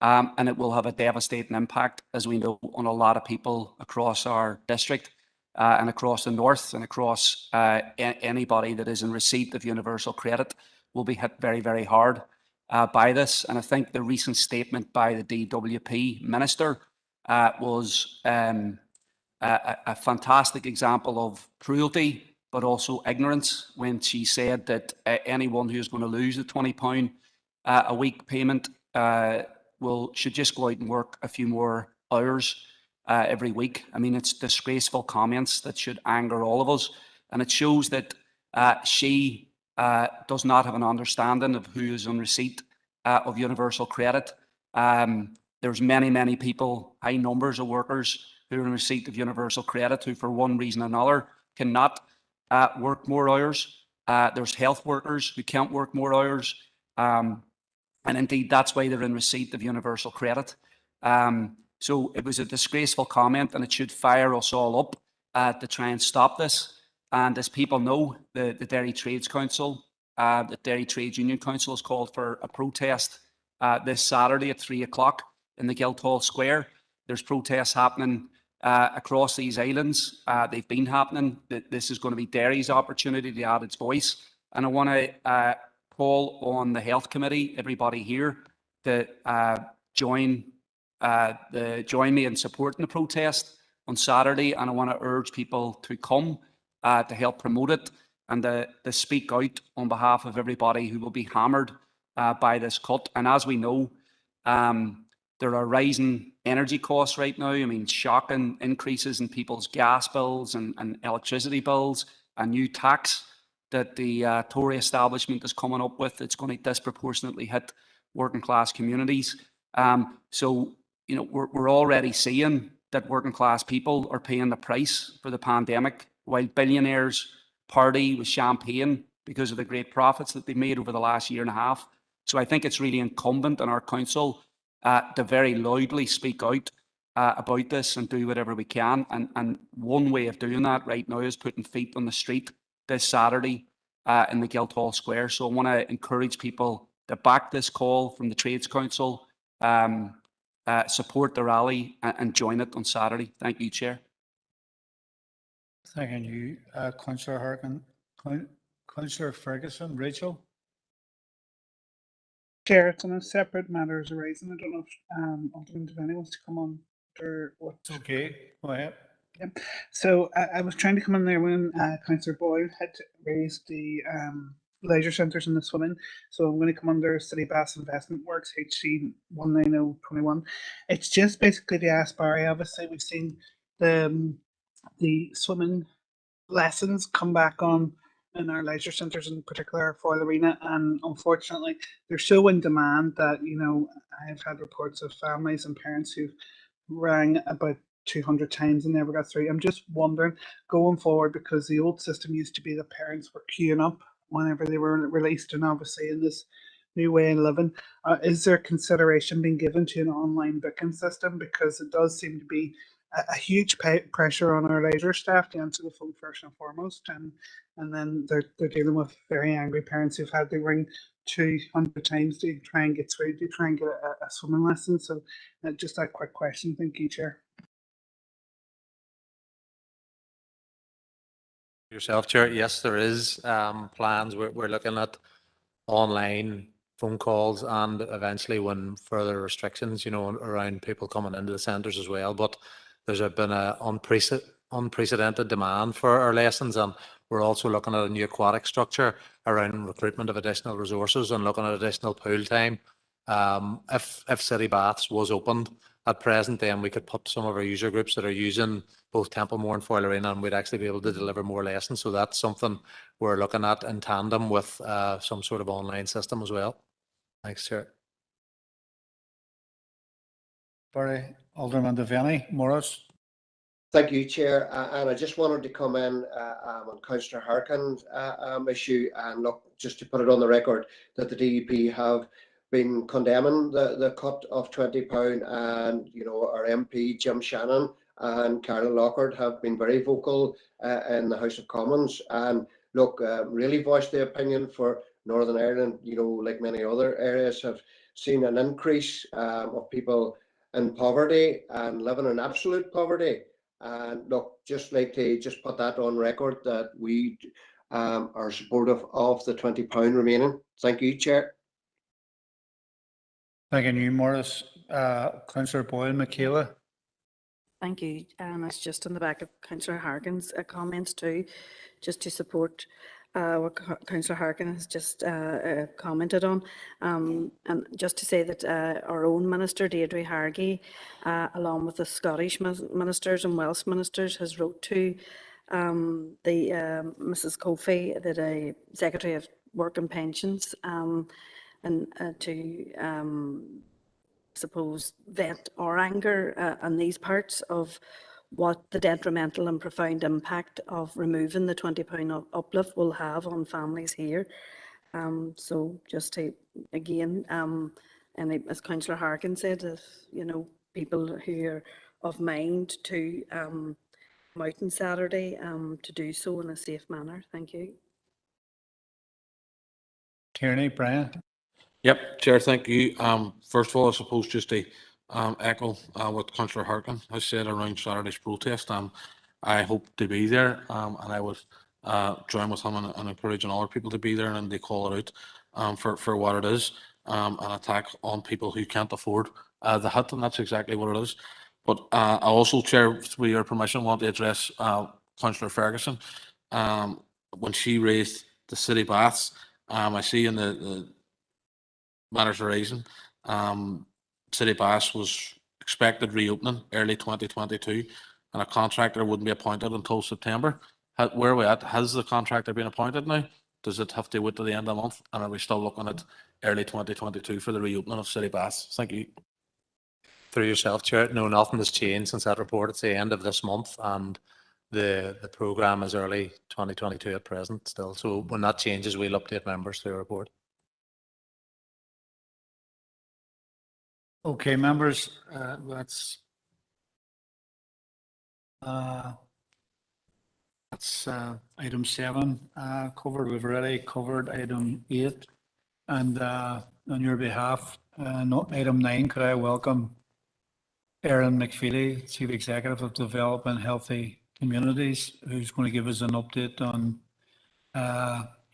And it will have a devastating impact, as we know, on a lot of people across our district and across the north, and across anybody that is in receipt of universal credit will be hit very, very hard by this. And I think the recent statement by the DWP minister was a fantastic example of cruelty, but also ignorance, when she said that anyone who's going to lose the £20 a week payment should just go out and work a few more hours every week. I mean, it's disgraceful comments that should anger all of us. And it shows that she does not have an understanding of who is on receipt of universal credit. There's many, many people, high numbers of workers who are in receipt of universal credit who, for one reason or another, cannot work more hours. There's health workers who can't work more hours. And indeed, that's why they're in receipt of universal credit. So it was a disgraceful comment, and it should fire us all up to try and stop this. And as people know, the Dairy Trades Council, the Dairy Trades Union Council, has called for a protest this Saturday at 3 o'clock in the Guildhall Square. There's protests happening across these islands. They've been happening. This is going to be dairy's opportunity to add its voice. And I want to call on the Health Committee, everybody here, to join me in supporting the protest on Saturday. And I want to urge people to come to help promote it and to speak out on behalf of everybody who will be hammered by this cut. And as we know, There are rising energy costs right now. I mean, shocking increases in people's gas bills and electricity bills, a new tax that the Tory establishment is coming up with. It's going to disproportionately hit working class communities. So, you know, we're already seeing that working class people are paying the price for the pandemic, while billionaires party with champagne because of the great profits that they made over the last year and a half. So I think it's really incumbent on our council to very loudly speak out about this and do whatever we can. And one way of doing that right now is putting feet on the street this Saturday in the Guildhall Square. So I want to encourage people to back this call from the Trades Council, support the rally and join it on Saturday. Thank you, Chair. Thank you, Councillor Harkin. Councillor Ferguson, Rachel. Chair, it's on a separate matter as arising. I don't know if Alderman Devaney wants to come on or what. Okay, go ahead. Yeah. So I was trying to come in there when Councillor Boyle had raised the leisure centres and the swimming. So I'm going to come under City Bass Investment Works, HC 19021. It's just basically to ask Barry. Obviously, we've seen the swimming lessons come back on in our leisure centres, in particular our Foyle Arena, and unfortunately they're so in demand that, you know, I've had reports of families and parents who rang about 200 times and never got through. I'm just wondering, going forward, because the old system used to be the parents were queuing up whenever they were released, and obviously in this new way of living, is there consideration being given to an online booking system? Because it does seem to be a huge pressure on our leisure staff to answer the phone first and foremost, and then they're dealing with very angry parents who've had to ring 200 times to try and get through, to try and get a swimming lesson. So just that quick question. Thank you, Chair. Yourself, Chair. Yes, there is plans. We're looking at online phone calls and eventually when further restrictions, you know, around people coming into the centres as well. But there's been an unprecedented demand for our lessons, and we're also looking at a new aquatic structure around recruitment of additional resources and looking at additional pool time. If City Baths was opened at present, then we could put some of our user groups that are using both Templemore and Foyle Arena, and we'd actually be able to deliver more lessons. So that's something we're looking at in tandem with some sort of online system as well. Thanks, Chair. Barry, Alderman Devaney, Morris. Thank you, Chair. And I just wanted to come in on Councillor Harkin's issue, and look, just to put it on the record that the DUP have been condemning the cut of £20, and, you know, our MP Jim Shannon and Carolyn Lockhart have been very vocal in the House of Commons, and look, really voiced the opinion for Northern Ireland, you know, like many other areas, have seen an increase of people in poverty and living in absolute poverty. And look, just like to just put that on record that we are supportive of the £20 remaining. Thank you, Chair. Thank you, Morris. Councillor Boyle, Michaela. Thank you. And it's just on the back of Councillor Harkin's comments too, just to support what Councillor Harkin has just commented on, and just to say that our own Minister, Deirdre Hargey, along with the Scottish ministers and Welsh ministers, has wrote to Mrs. Kofi, the Secretary of Work and Pensions, and to suppose vent our anger on these parts of what the detrimental and profound impact of removing the £20 uplift will have on families here. So just to, again, and as Councillor Harkin said, if, you know, people who are of mind to come out on Saturday, to do so in a safe manner. Thank you. Tierney, Brian. Yep, Chair, thank you. First of all, I suppose just to echo what Councillor Harkin has said around Saturday's protest. I hope to be there, and I would join with him and encouraging other people to be there and they call it out for what it is, an attack on people who can't afford the hit, and that's exactly what it is. But I also, Chair, with your permission, want to address Councillor Ferguson. When she raised the City Baths, I see in the matters arising City Bass was expected reopening early 2022 and a contractor wouldn't be appointed until September. Where are we at? Has the contractor been appointed now? Does it have to wait to the end of the month? And are we still looking at early 2022 for the reopening of City Bass? Thank you. Through yourself, Chair, no, nothing has changed since that report. It's the end of this month and the programme is early 2022 at present still. So when that changes, we'll update members through a report. Okay, members, that's item 7 covered. We've already covered item 8. And on your behalf, item 9, could I welcome Erin McFeely, Chief Executive of Developing Healthy Communities, who's going to give us an update on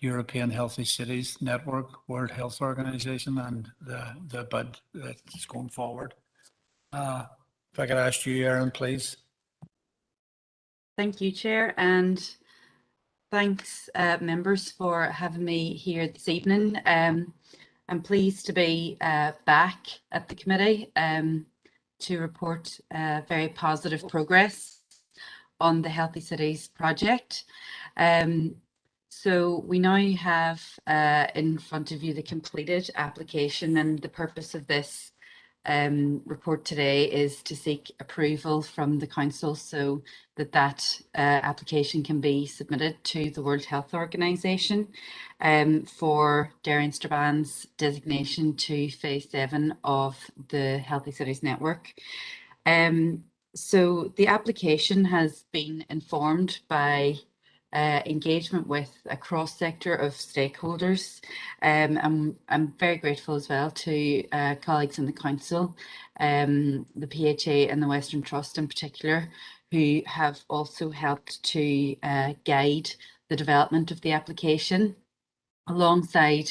European Healthy Cities Network, World Health Organization, and the bid that's going forward. If I could ask you, Erin, please. Thank you, Chair, and thanks, members, for having me here this evening. I'm pleased to be back at the committee to report very positive progress on the Healthy Cities project. So we now have in front of you the completed application, and the purpose of this report today is to seek approval from the Council so that application can be submitted to the World Health Organization for Derry Strabhan's designation to Phase 7 of the Healthy Cities Network. So the application has been informed by engagement with a cross sector of stakeholders. I'm very grateful as well to colleagues in the Council, the PHA and the Western Trust in particular, who have also helped to guide the development of the application, alongside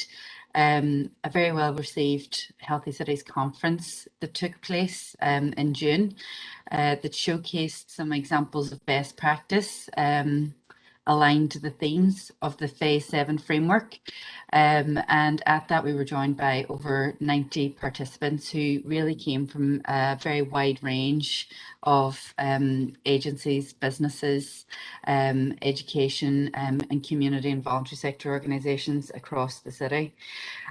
a very well received Healthy Cities conference that took place in June that showcased some examples of best practice aligned to the themes of the Phase 7 framework. And at that, we were joined by over 90 participants who really came from a very wide range of agencies, businesses, education, and community and voluntary sector organisations across the city.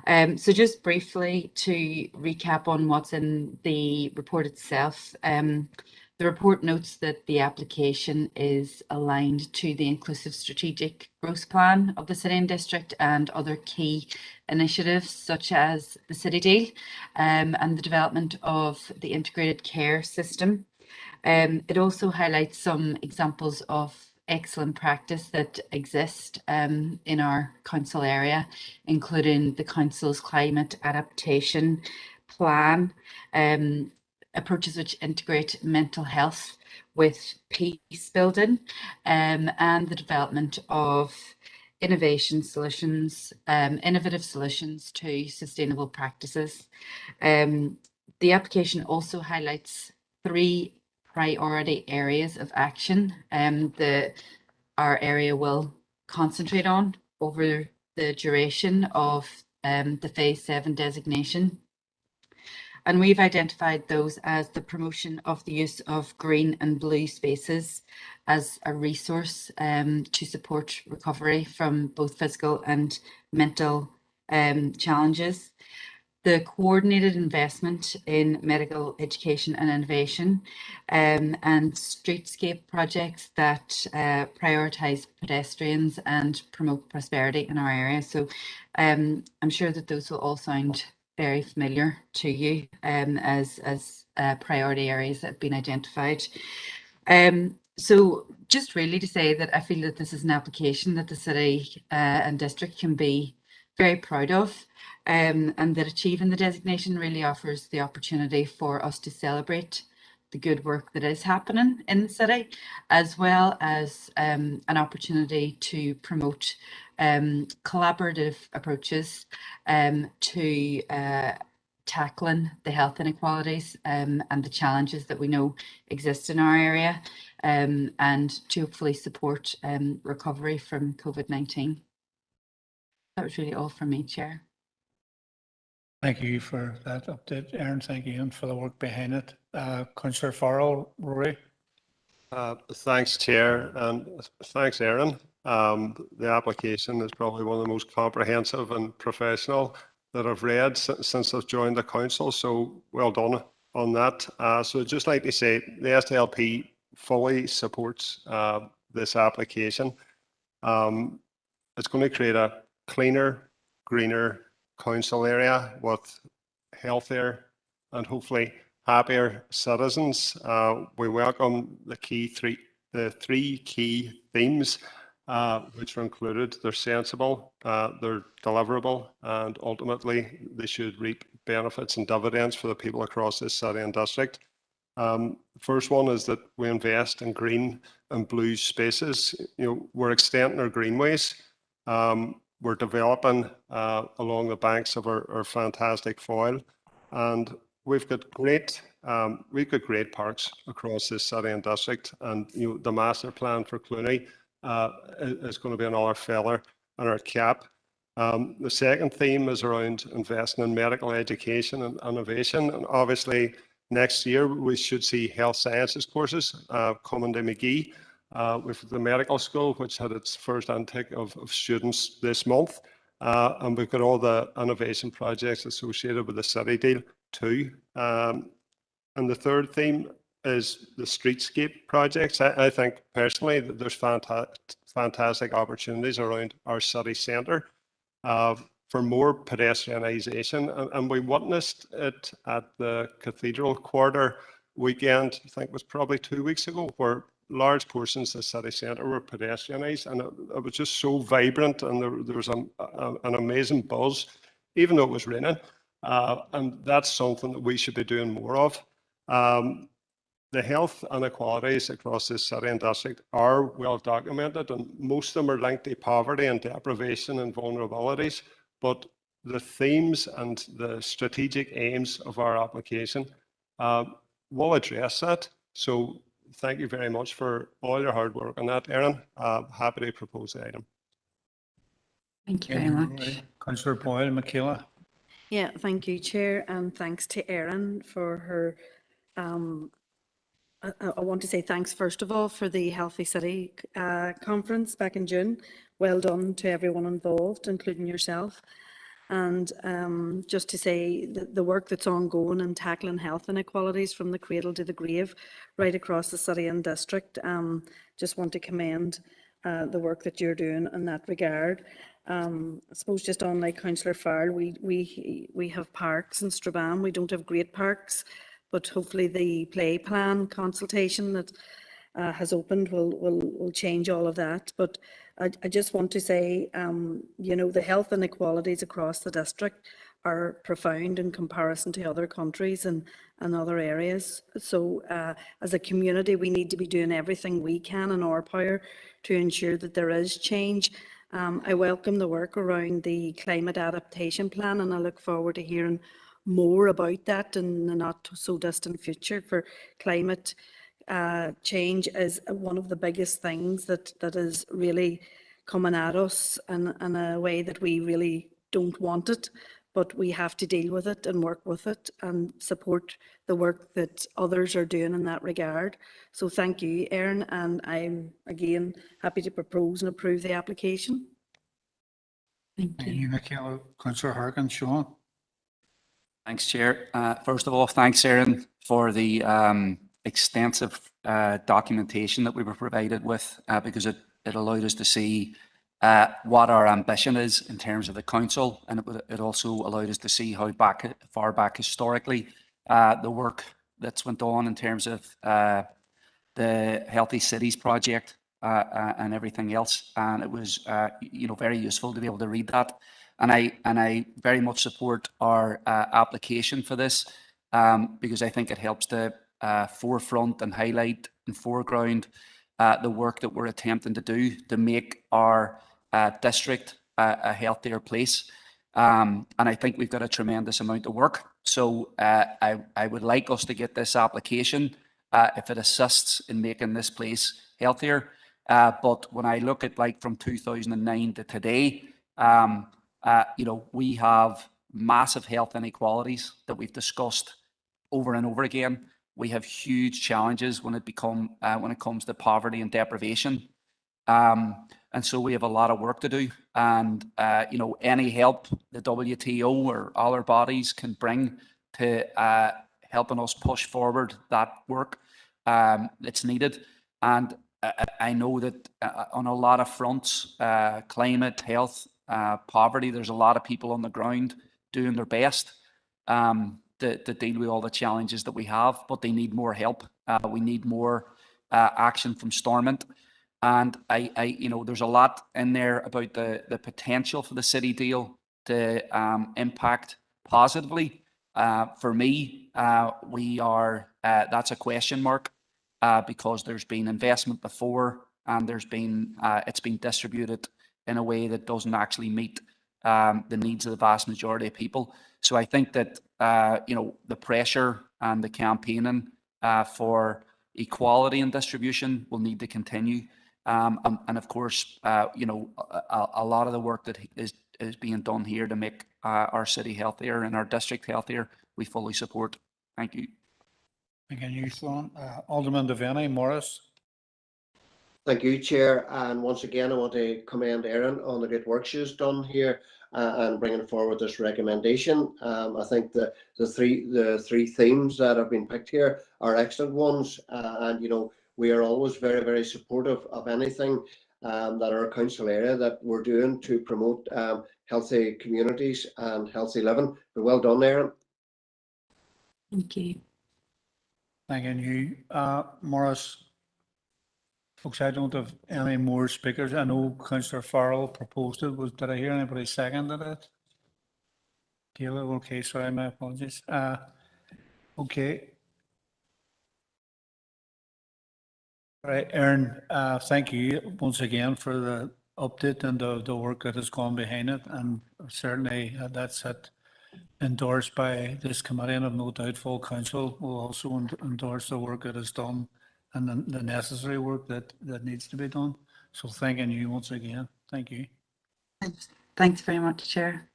So just briefly to recap on what's in the report itself. The report notes that the application is aligned to the Inclusive Strategic Growth Plan of the City and District and other key initiatives such as the City Deal and the development of the integrated care system. It also highlights some examples of excellent practice that exist in our council area, including the council's climate adaptation plan, approaches which integrate mental health with peace building, and the development of innovative solutions to sustainable practices. The application also highlights 3 priority areas of action that our area will concentrate on over the duration of the Phase 7 designation. And we've identified those as the promotion of the use of green and blue spaces as a resource to support recovery from both physical and mental challenges. The coordinated investment in medical education and innovation, and streetscape projects that prioritise pedestrians and promote prosperity in our area. So I'm sure that those will all sound very familiar to you as priority areas that have been identified. So just really to say that I feel that this is an application that the city and district can be very proud of, and that achieving the designation really offers the opportunity for us to celebrate the good work that is happening in the city, as well as an opportunity to promote collaborative approaches to tackling the health inequalities and the challenges that we know exist in our area, and to hopefully support recovery from COVID-19. That was really all from me, Chair. Thank you for that update, Aaron. Thank you, and for the work behind it. Councillor Farrell, Rory. Thanks, Chair, and thanks, Aaron. The application is probably one of the most comprehensive and professional that I've read since I've joined the council, so well done on that. So I'd just like to say the SDLP fully supports this application. It's going to create a cleaner, greener council area with healthier and hopefully happier citizens. We welcome the three key themes which are included. They're sensible, they're deliverable, and ultimately they should reap benefits and dividends for the people across this city and district. The first one is that we invest in green and blue spaces. We're extending our greenways. We're developing along the banks of our fantastic foil, and we've got great parks across this city and district. And the master plan for Clooney is going to be another feather in our cap. The second theme is around investing in medical education and innovation, and obviously next year we should see health sciences courses coming to McGee. With the medical school, which had its first intake of students this month. And we've got all the innovation projects associated with the city deal too. And the third theme is the streetscape projects. I think personally that there's fantastic opportunities around our city centre for more pedestrianisation. And we witnessed it at the Cathedral Quarter weekend, I think it was probably 2 weeks ago, where large portions of the city centre were pedestrianised, and it was just so vibrant, and there was an amazing buzz, even though it was raining. And that's something that we should be doing more of. The health inequalities across this city and district are well documented, and most of them are linked to poverty and deprivation and vulnerabilities. But the themes and the strategic aims of our application will address that. So thank you very much for all your hard work on that, Aaron. Happy to propose the item. Thank you very much. Councillor Boyle, Michaela. Yeah, thank you, Chair, and thanks to Erin for her. I want to say thanks first of all for the Healthy City conference back in June. Well done to everyone involved, including yourself. And just to say the work that's ongoing in tackling health inequalities from the cradle to the grave right across the city and district. Just want to commend the work that you're doing in that regard. I suppose just on like Councillor Farrell, we have parks in Strabane. We don't have great parks, but hopefully the play plan consultation that has opened will change all of that. But I just want to say, the health inequalities across the district are profound in comparison to other countries and other areas. So as a community, we need to be doing everything we can in our power to ensure that there is change. I welcome the work around the climate adaptation plan, and I look forward to hearing more about that in the not so distant future. For climate change is one of the biggest things that is really coming at us in a way that we really don't want it, but we have to deal with it and work with it and support the work that others are doing in that regard. So thank you, Erin, and I'm again happy to propose and approve the application. Thank you, Michaela. Councillor Harkin, Sean. Thanks, Chair. First of all, thanks, Erin, for the extensive documentation that we were provided with, because it allowed us to see what our ambition is in terms of the council, and it also allowed us to see how far back historically the work that's went on in terms of the Healthy Cities project and everything else. And it was very useful to be able to read that. And I very much support our application for this, because I think it helps to forefront and highlight and foreground the work that we're attempting to do to make our district a healthier place. And I think we've got a tremendous amount of work. So I would like us to get this application if it assists in making this place healthier. But when I look at like from 2009 to today, we have massive health inequalities that we've discussed over and over again. We have huge challenges when it comes to poverty and deprivation. And so we have a lot of work to do. And, any help the WTO or other bodies can bring to helping us push forward that work, it's needed. And I know that on a lot of fronts, climate, health, poverty, there's a lot of people on the ground doing their best to deal with all the challenges that we have, but they need more help. We need more action from Stormont. And there's a lot in there about the potential for the city deal to impact positively. For me, that's a question mark because there's been investment before and it's been distributed in a way that doesn't actually meet the needs of the vast majority of people. So I think that the pressure and the campaigning for equality and distribution will need to continue. And of course, a lot of the work that is being done here to make our city healthier and our district healthier, we fully support. Thank you. Thank you, Sloan. Alderman Devaney, Morris. Thank you, Chair. And once again, I want to commend Erin on the good work she's done here and bringing forward this recommendation. I think the three themes that have been picked here are excellent ones. And we are always very, very supportive of anything that our council area that we're doing to promote healthy communities and healthy living. But well done, Erin. Thank you. Thank you, Morris. Folks, I don't have any more speakers. I know Councillor Farrell proposed it. Did I hear anybody seconded it? Taylor, okay, sorry, my apologies. Okay. All right, Erin, thank you once again for the update and the work that has gone behind it. And certainly that's endorsed by this committee, and I've no doubt full council will also endorse the work that is done and the necessary work that needs to be done. So thanking you once again. Thank you. Thanks very much, Chair.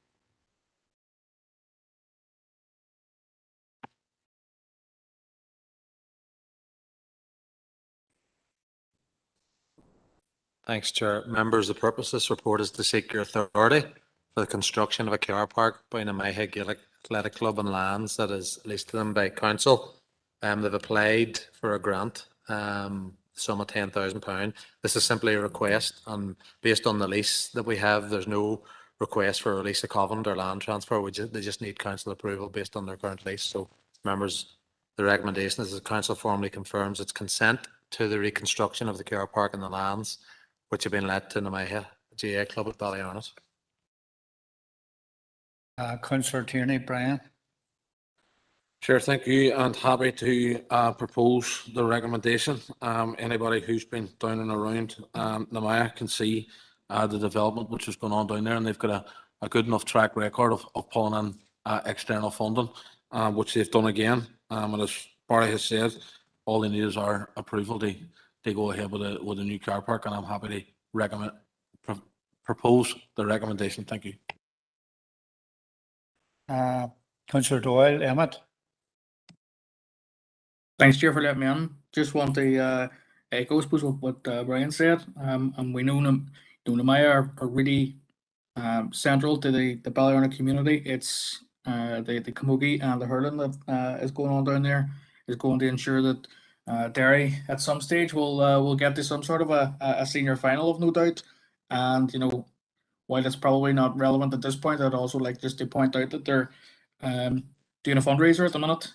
Thanks, Chair. Members, the purpose of this report is to seek your authority for the construction of a car park by the Maiha Gaelic Athletic Club on lands that is leased to them by council. They've applied for a grant, sum of £10,000. This is simply a request, and based on the lease that we have, there's no request for a release of covenant or land transfer. They just need council approval based on their current lease. So, members, the recommendation is that the council formally confirms its consent to the reconstruction of the car park and the lands which have been let to the Maiha GA Club at Ballyarnett. Councillor Tierney, Brian. Sure, thank you, and happy to propose the recommendation. Anybody who's been down and around Maiha can see the development which has gone on down there, and they've got a good enough track record of pulling in external funding, which they've done again. And as Barry has said, all they need is our approval to go ahead with a new car park, and I'm happy to propose the recommendation. Thank you. Councillor Doyle, Emmett. Thanks, Chair, for letting me on. Just want to echo, I suppose, what Brian said. And we know Maiha are really central to the Ballyarnett community. It's the camogie and the hurling that is going on down there is going to ensure that Derry at some stage will get to some sort of a senior final, of no doubt. And while it's probably not relevant at this point, I'd also like just to point out that they're doing a fundraiser at the minute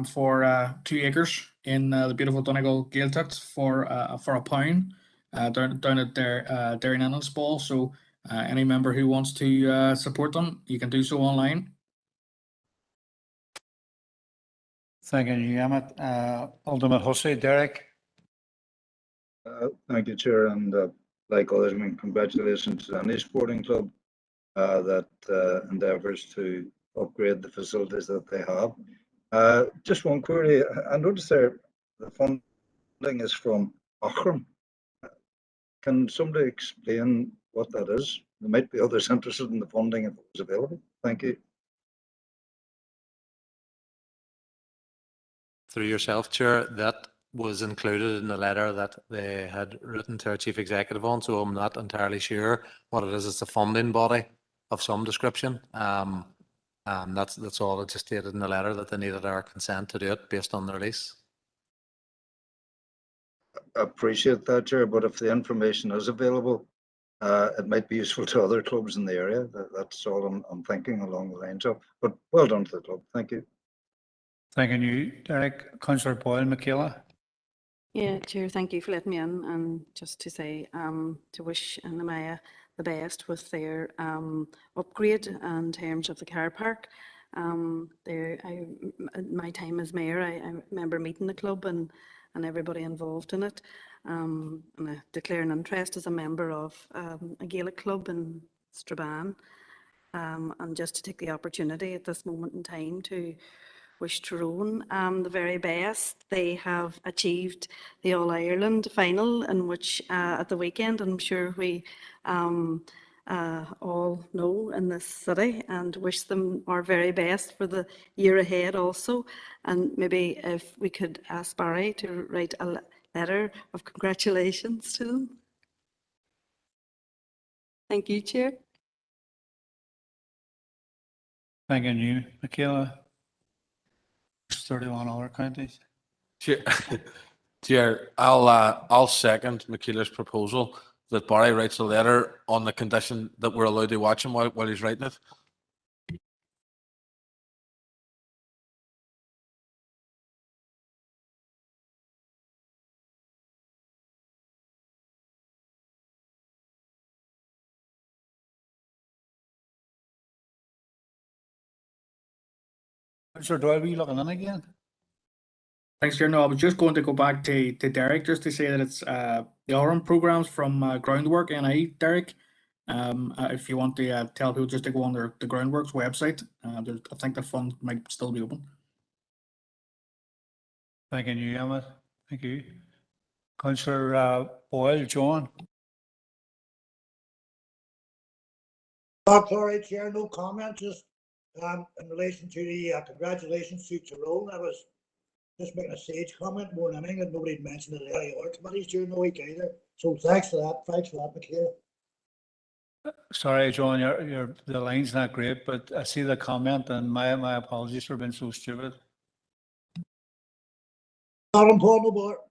for 2 acres in the beautiful Donegal Heatlth for £1 down at their Derry Nannan's Ball. So any member who wants to support them, you can do so online. Thank you, Emmett. Alderman Hussey, Derek. Thank you, Chair, and like others, I mean, congratulations to any sporting club that endeavours to upgrade the facilities that they have. Just one query. I noticed there the funding is from Ochram. Can somebody explain what that is? There might be others interested in the funding if it was available. Thank you. through yourself, Chair, that was included in the letter that they had written to our Chief Executive on, so I'm not entirely sure what it is. It's a funding body of some description. That's all it just stated in the letter, that they needed our consent to do it based on the release. I appreciate that, Chair, but if the information is available, it might be useful to other clubs in the area. That's all I'm thinking along the lines of. But well done to the club. Thank you. Thanking you, Derek. Councillor Boyle, Michaela. Yeah, Chair, thank you for letting me in, and just to say, to wish Namaya the best with their upgrade in terms of the car park. My time as mayor, I remember meeting the club and everybody involved in it, and I declare an interest as a member of a Gaelic club in Strabane, and just to take the opportunity at this moment in time to wish Tyrone the very best. They have achieved the All-Ireland final, in which at the weekend, I'm sure we all know in this city, and wish them our very best for the year ahead also. And maybe if we could ask Barry to write a letter of congratulations to them. Thank you, Chair. Thanking you, Michaela. 31 other counties. Chair, I'll second Michaela's proposal that Barry writes a letter on the condition that we're allowed to watch him while he's writing it. Councillor Doyle, were you looking in again? Thanks, Chair. No, I was just going to go back to Derek just to say that it's the RM programs from Groundwork NI, Derek. If you want to tell people just to go on the Groundworks website, I think the fund might still be open. Thanking you, Emmett. Thank you. Councillor Boyle, John. Sorry, Chair, no comment, just in relation to the congratulations to Tyrone. I was just making a sage comment more than anything, that nobody mentioned the LAR committees during the week either. So thanks for that, Michaela. Sorry, John, the line's not great, but I see the comment, and my apologies for being so stupid. Not important about.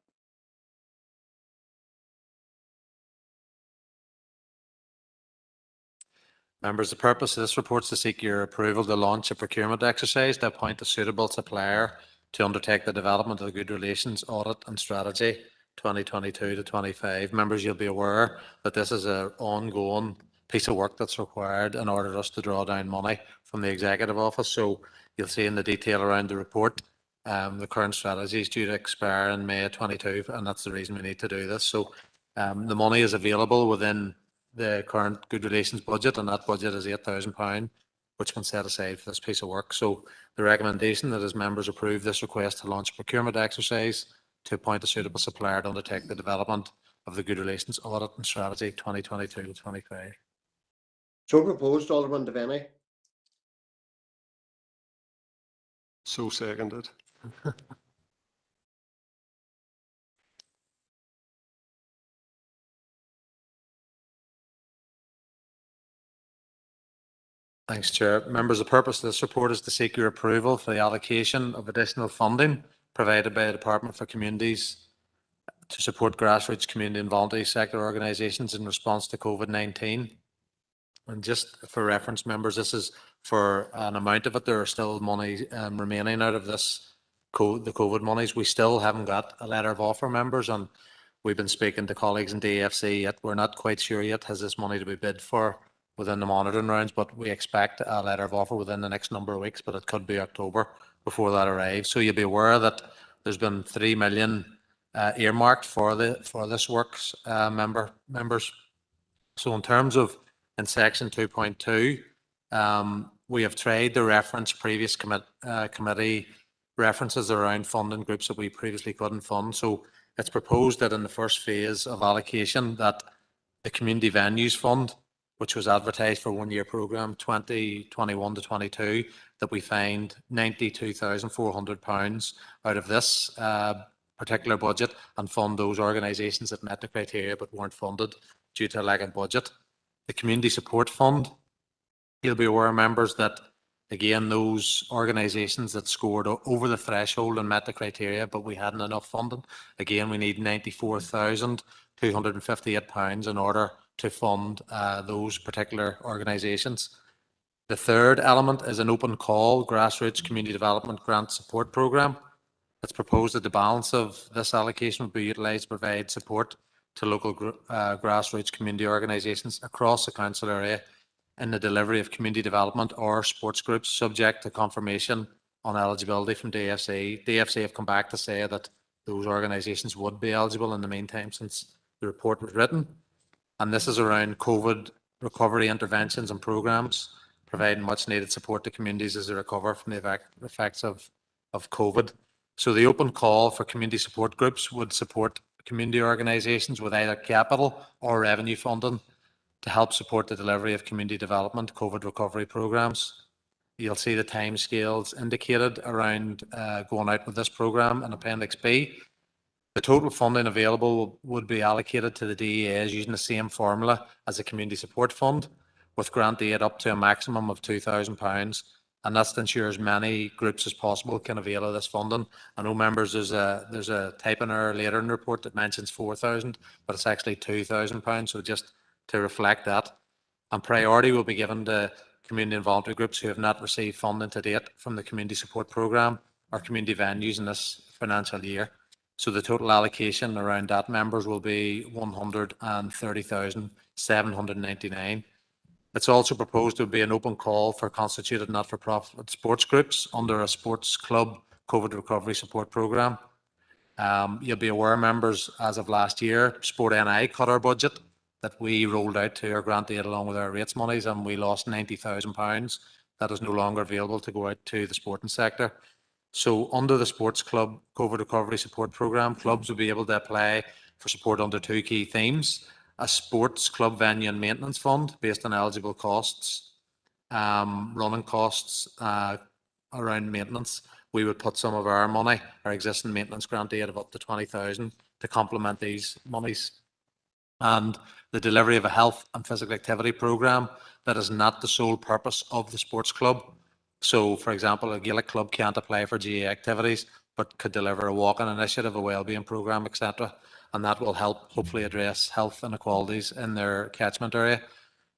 Members, the purpose of this report is to seek your approval to launch a procurement exercise to appoint a suitable supplier to undertake the development of the Good Relations Audit and Strategy 2022 to 25. Members, you'll be aware that this is an ongoing piece of work that's required in order for us to draw down money from the Executive Office. So you'll see in the detail around the report, the current strategy is due to expire in May 22, and that's the reason we need to do this. So the money is available within the current Good Relations budget, and that budget is £8,000, which can set aside for this piece of work. So the recommendation that as members approve this request to launch a procurement exercise to appoint a suitable supplier to undertake the development of the Good Relations Audit and Strategy 2022 to 25. So proposed, Alderman Devaney. So seconded. Thanks, Chair. Members, the purpose of this report is to seek your approval for the allocation of additional funding provided by the Department for Communities to support grassroots community and voluntary sector organisations in response to COVID-19. And just for reference, members, this is for an amount of it. There are still money remaining out of this, the COVID monies. We still haven't got a letter of offer, members, and we've been speaking to colleagues in DFC yet. We're not quite sure yet, has this money to be bid for within the monitoring rounds, but we expect a letter of offer within the next number of weeks, but it could be October before that arrives. So you'll be aware that there's been 3 million earmarked for this works, members. So in terms of in section 2.2, we have tried to reference previous committee references around funding groups that we previously couldn't fund. So it's proposed that in the first phase of allocation that the Community Venues Fund which was advertised for 1 year programme 2021 to 22, that we find £92,400 out of this particular budget and fund those organisations that met the criteria but weren't funded due to a lack of budget. The Community Support Fund, you'll be aware, members, that again, those organisations that scored over the threshold and met the criteria, but we hadn't enough funding. Again, we need £94,258 in order to fund those particular organisations. The third element is an open call grassroots community development grant support programme. It's proposed that the balance of this allocation will be utilised to provide support to local grassroots community organisations across the council area in the delivery of community development or sports groups, subject to confirmation on eligibility from DFC. DFC have come back to say that those organisations would be eligible in the meantime since the report was written. And this is around COVID recovery interventions and programmes, providing much needed support to communities as they recover from the effects of COVID. So the open call for community support groups would support community organisations with either capital or revenue funding to help support the delivery of community development COVID recovery programmes. You'll see the timescales indicated around going out with this programme in Appendix B. The total funding available would be allocated to the DEAs using the same formula as the Community Support Fund, with grant aid up to a maximum of £2,000, and that's to ensure as many groups as possible can avail of this funding. I know, members, there's a typing error later in the report that mentions £4,000, but it's actually £2,000, so just to reflect that. And priority will be given to community and voluntary groups who have not received funding to date from the Community Support Programme or community venues in this financial year. So the total allocation around that, members, will be £130,799. It's also proposed to be an open call for constituted not-for-profit sports groups under a sports club COVID recovery support programme. You'll be aware, members, as of last year, Sport NI cut our budget that we rolled out to our grant aid along with our rates monies, and we lost £90,000. That is no longer available to go out to the sporting sector. So under the Sports Club COVID Recovery Support Programme, clubs will be able to apply for support under two key themes: a sports club venue and maintenance fund based on eligible costs, running costs around maintenance. We would put some of our money, our existing maintenance grant aid of up to 20,000 to complement these monies. And the delivery of a health and physical activity programme that is not the sole purpose of the sports club. So, for example, a Gaelic club can't apply for GA activities, but could deliver a walking initiative, a wellbeing programme, etc. And that will help hopefully address health inequalities in their catchment area.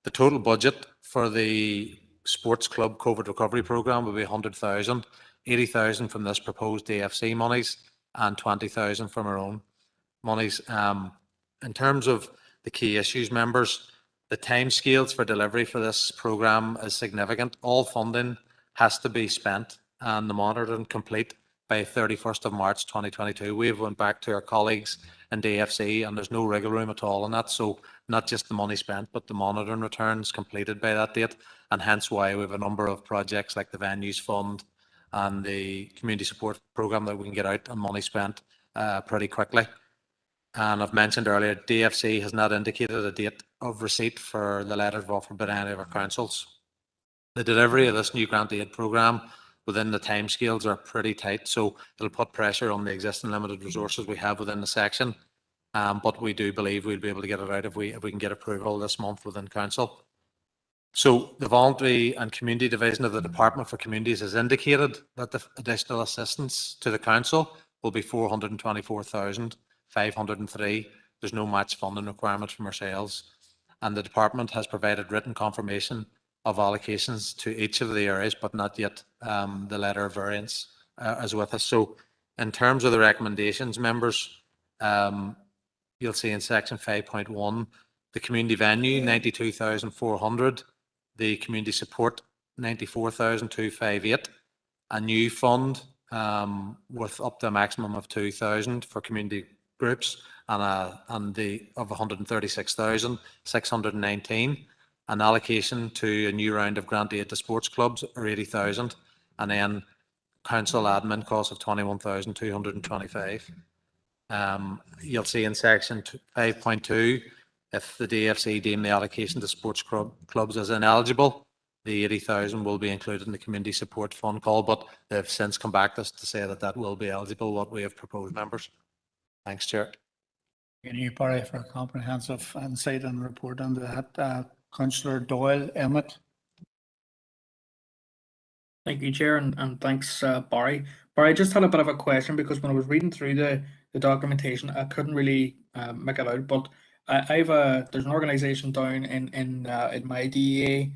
The total budget for the Sports Club COVID Recovery Programme will be 100,000, 80,000 from this proposed DFC monies and 20,000 from our own monies. In terms of the key issues, members, the timescales for delivery for this programme is significant. All funding has to be spent and the monitoring complete by 31st of March 2022. We have went back to our colleagues in DFC and there's no wriggle room at all on that. So not just the money spent, but the monitoring returns completed by that date. And hence why we have a number of projects like the Venues Fund and the Community Support Programme that we can get out and money spent pretty quickly. And I've mentioned earlier, DFC has not indicated a date of receipt for the letters of offer by any of our councils. The delivery of this new grant aid programme within the timescales are pretty tight, so it'll put pressure on the existing limited resources we have within the section. But we do believe we'll be able to get it out if we can get approval this month within council. So the voluntary and community division of the Department for Communities has indicated that the additional assistance to the council will be 424,503. There's no match funding requirement from ourselves, and the department has provided written confirmation of allocations to each of the areas, but not yet the letter of variance is with us. So in terms of the recommendations, members, you'll see in section 5.1, the community venue, 92,400, the community support, 94,258, a new fund with up to a maximum of 2,000 for community groups, and the of 136,619. An allocation to a new round of grant aid to sports clubs or 80,000, and then council admin costs of 21,225. You'll see in section 5.2 If the DFC deem the allocation to sports clubs as ineligible, the 80,000 will be included in the community support fund call, but they've since come back to us to say that that will be eligible, what we have proposed, members. Thanks, Chair. Thank you, Barry, for a comprehensive insight and report on that. Councillor Doyle Emmett. Thank you, Chair, and thanks, Barry. Barry, I just had a bit of a question because when I was reading through the documentation, I couldn't really make it out. But there's an organisation down in my DEA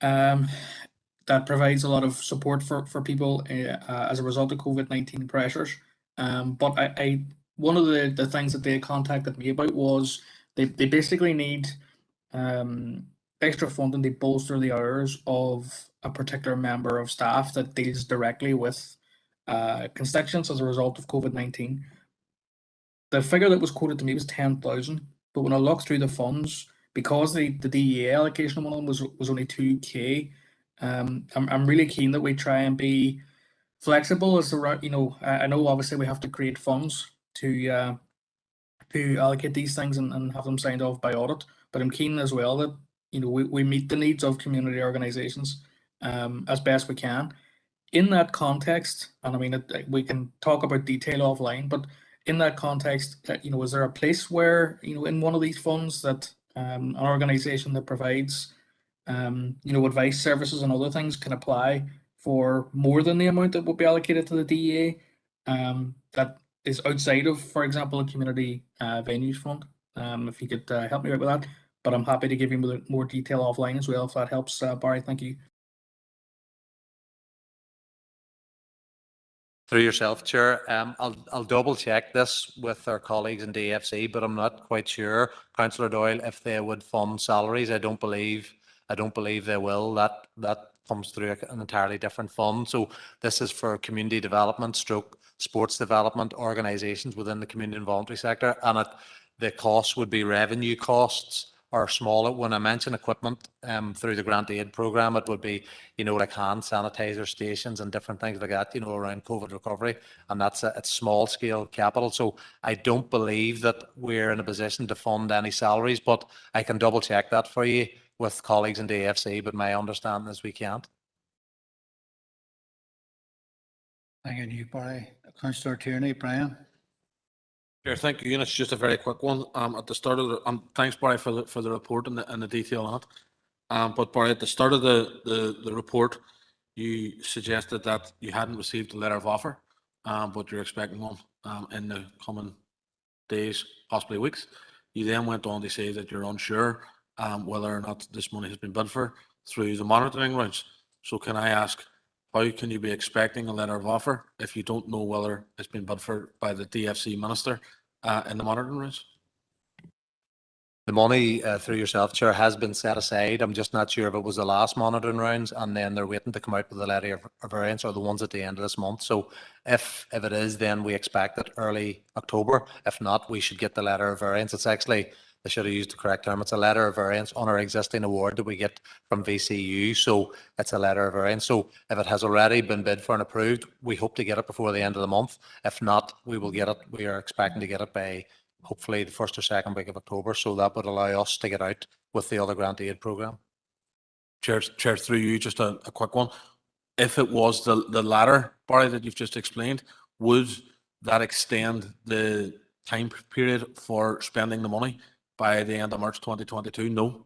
that provides a lot of support for people as a result of COVID-19 pressures. But one of the things that they contacted me about was they basically need extra funding to bolster the hours of a particular member of staff that deals directly with constituents as a result of COVID-19. The figure that was quoted to me was 10,000, but when I looked through the funds, because the DEA allocation on one of them was only 2K, I'm really keen that we try and be flexible as the I know obviously we have to create funds to allocate these things and have them signed off by audit, but I'm keen as well that we meet the needs of community organisations as best we can. In that context, and I mean we can talk about detail offline, but in that context, is there a place where in one of these funds that an organisation that provides advice services and other things can apply for more than the amount that will be allocated to the DEA that is outside of, for example, a community venues fund? If you could help me out with that, but I'm happy to give you more detail offline as well if that helps, Barry. Thank you. Through yourself, Chair. I'll double check this with our colleagues in DFC, but I'm not quite sure, Councillor Doyle, if they would fund salaries. I don't believe they will. That comes through an entirely different fund. So this is for community development, sports development organisations within the community and voluntary sector, and the costs would be revenue costs or smaller. When I mention equipment through the grant aid programme, it would be like hand sanitizer stations and different things like that around COVID recovery, and it's small scale capital. So I don't believe that we're in a position to fund any salaries, but I can double check that for you with colleagues in DFC, but my understanding is we can't. Thank you, Barry. Councillor Tierney, Brian. Chair, thank you. And it's just a very quick one. At the start of the, thanks Barry for the report and the detail on it. But Barry, at the start of the report, you suggested that you hadn't received a letter of offer, but you're expecting one in the coming days, possibly weeks. You then went on to say that you're unsure whether or not this money has been bid for through the monitoring rounds. So can I ask, how can you be expecting a letter of offer if you don't know whether it's been bid for by the DFC minister in the monitoring rounds? The money, through yourself, Chair, has been set aside. I'm just not sure if it was the last monitoring rounds and then they're waiting to come out with a letter of variance, or the ones at the end of this month. So if it is, then we expect it early October. If not, we should get the letter of variance. It's actually, I should have used the correct term, it's a letter of variance on our existing award that we get from VCU. So it's a letter of variance. So if it has already been bid for and approved, we hope to get it before the end of the month. If not, we will get it. We are expecting to get it by hopefully the first or second week of October. So that would allow us to get out with the other grant aid programme. Chair, through you, just a quick one. If it was the latter, Barry, that you've just explained, would that extend the time period for spending the money by the end of March 2022? No.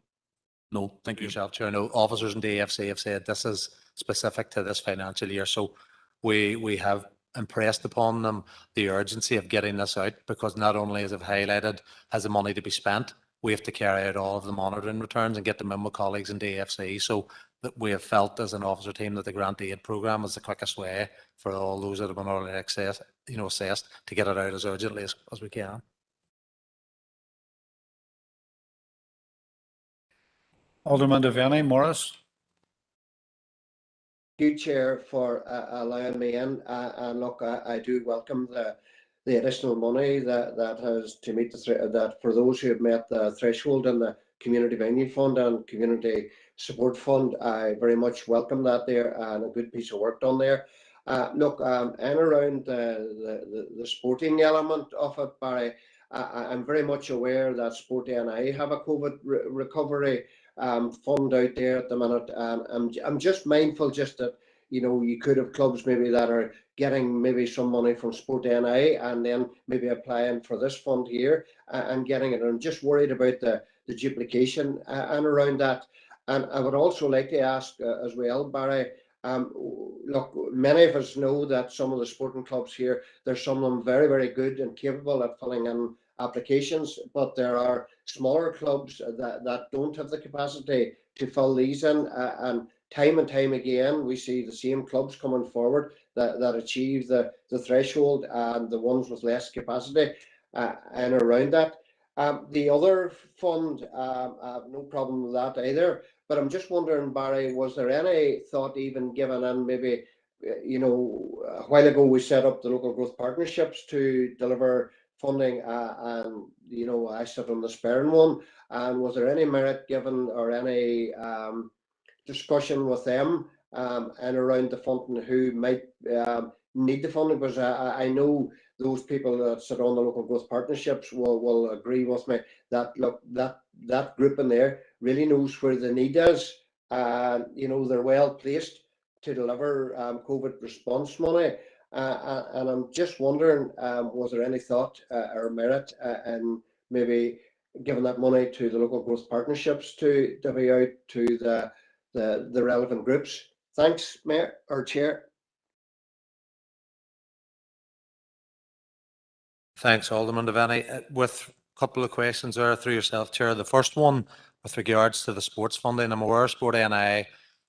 No, thank you. Yourself, Chair. No, officers in DFC have said this is specific to this financial year. So we have impressed upon them the urgency of getting this out, because not only, as I've highlighted, has the money to be spent, we have to carry out all of the monitoring returns and get them in with colleagues in DFC. So that we have felt as an officer team that the grant aid programme is the quickest way for all those that have been already assessed to get it out as urgently as we can. Alderman Devaney, Morris. Thank you, Chair, for allowing me in. And look, I do welcome the additional money that has to meet that for those who have met the threshold in the Community Venue Fund and Community Support Fund. I very much welcome that there, and a good piece of work done there. Look, and around the sporting element of it, Barry, I'm very much aware that Sport NI have a COVID recovery fund out there at the minute. I'm just mindful just that, you know, you could have clubs maybe that are getting maybe some money from Sport NI and then maybe applying for this fund here and getting it. I'm just worried about the duplication and around that. And I would also like to ask as well, Barry, look, many of us know that some of the sporting clubs here, there's some of them very, very good and capable at filling in applications, but there are smaller clubs that don't have the capacity to fill these in. And time again, we see the same clubs coming forward that achieve the threshold, and the ones with less capacity and around that. The other fund, no problem with that either. But I'm just wondering, Barry, was there any thought even given in maybe, you know, a while ago we set up the local growth partnerships to deliver funding, and, you know, I sit on the Sperrin one, and was there any merit given or any discussion with them and around the funding who might need the funding? Because I know those people that sit on the local growth partnerships will agree with me that, look, that group in there really knows where the need is. You know, they're well placed to deliver COVID response money. And I'm just wondering, was there any thought or merit in maybe giving that money to the local growth partnerships to divvy out to the relevant groups? Thanks, Mayor or Chair. Thanks, Alderman Devaney. With a couple of questions there through yourself, Chair. The first one with regards to the sports funding. I'm aware Sport NI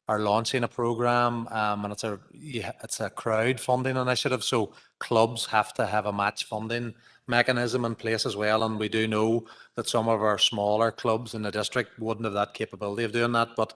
are launching a programme, and it's a crowdfunding initiative, so clubs have to have a match funding mechanism in place as well. And we do know that some of our smaller clubs in the district wouldn't have that capability of doing that. But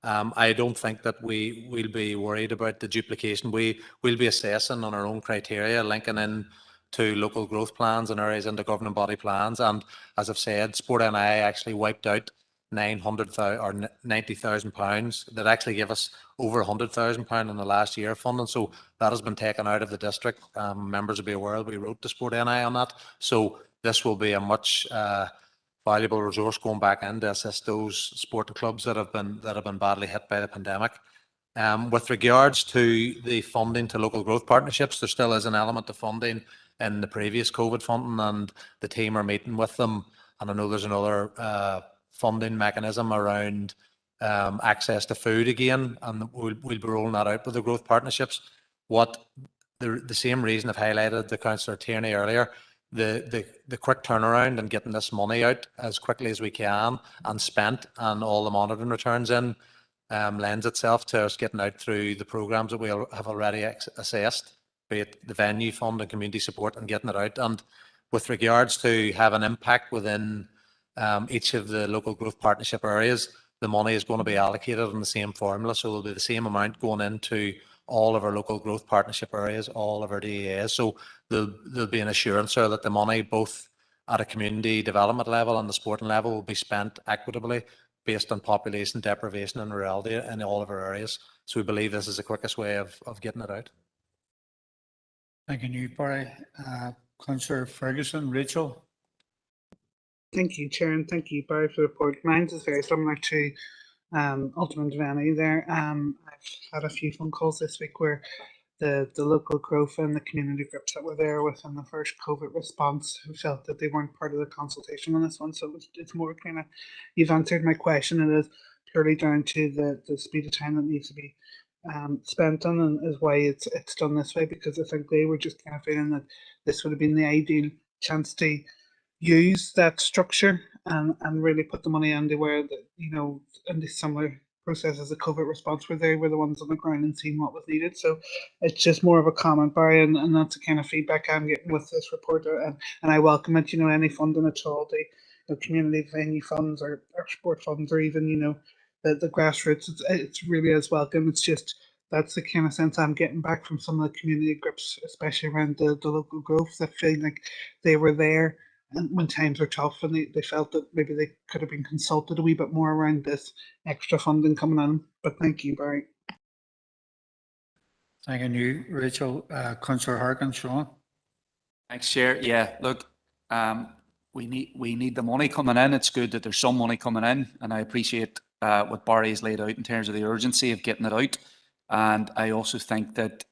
I don't think that we will be worried about the duplication. We'll be assessing on our own criteria, linking in to local growth plans and areas into governing body plans. And as I've said, Sport NI actually wiped out 900,000 or 90,000 pounds. That actually gave us over 100,000 pound in the last year of funding. So that has been taken out of the district. Members will be aware we wrote to Sport NI on that. So this will be a much valuable resource going back in to assist those sporting clubs that have been badly hit by the pandemic. With regards to the funding to local growth partnerships, there still is an element of funding in the previous COVID funding, and the team are meeting with them. And I know there's another funding mechanism around access to food again, and we'll be rolling that out with the growth partnerships. What the same reason I've highlighted to Councillor Tierney earlier, the quick turnaround and getting this money out as quickly as we can and spent and all the monitoring returns in lends itself to us getting out through the programmes that we have already assessed, be it the venue fund and community support, and getting it out. And with regards to having impact within each of the local growth partnership areas, the money is going to be allocated in the same formula. So there'll be the same amount going into all of our local growth partnership areas, all of our DEAs. So there'll be an assurance there that the money, both at a community development level and the sporting level, will be spent equitably based on population deprivation and rurality in all of our areas. So we believe this is the quickest way of getting it out. Thank you, Barry. Councillor Ferguson, Rachel. Thank you, Chair, and thank you, Barry, for the report. Mine is very similar to Alderman Devaney there. I've had a few phone calls this week where the local growth and the community groups that were there within the first COVID response who felt that they weren't part of the consultation on this one. So it's more kind of, you've answered my question. It is purely down to the speed of time that needs to be spent on, and is why it's done this way, because I think they were just kind of feeling that this would have been the ideal chance to use that structure and really put the money into where in the similar process as the COVID response, where they were the ones on the ground and seeing what was needed. So it's just more of a comment, Barry, and that's the kind of feedback I'm getting with this report, and I welcome it. Any funding at all, the community venue funds or sport funds, or even the grassroots, it's really as welcome. It's just that's the kind of sense I'm getting back from some of the community groups, especially around the local growth, that feel like they were there and when times were tough, and they felt that maybe they could have been consulted a wee bit more around this extra funding coming in. But thank you, Barry. Thank you, Rachel. Councillor Harkin, Sean. Thanks, Chair. Yeah, look, we need the money coming in. It's good that there's some money coming in, and I appreciate what Barry has laid out in terms of the urgency of getting it out. And I also think that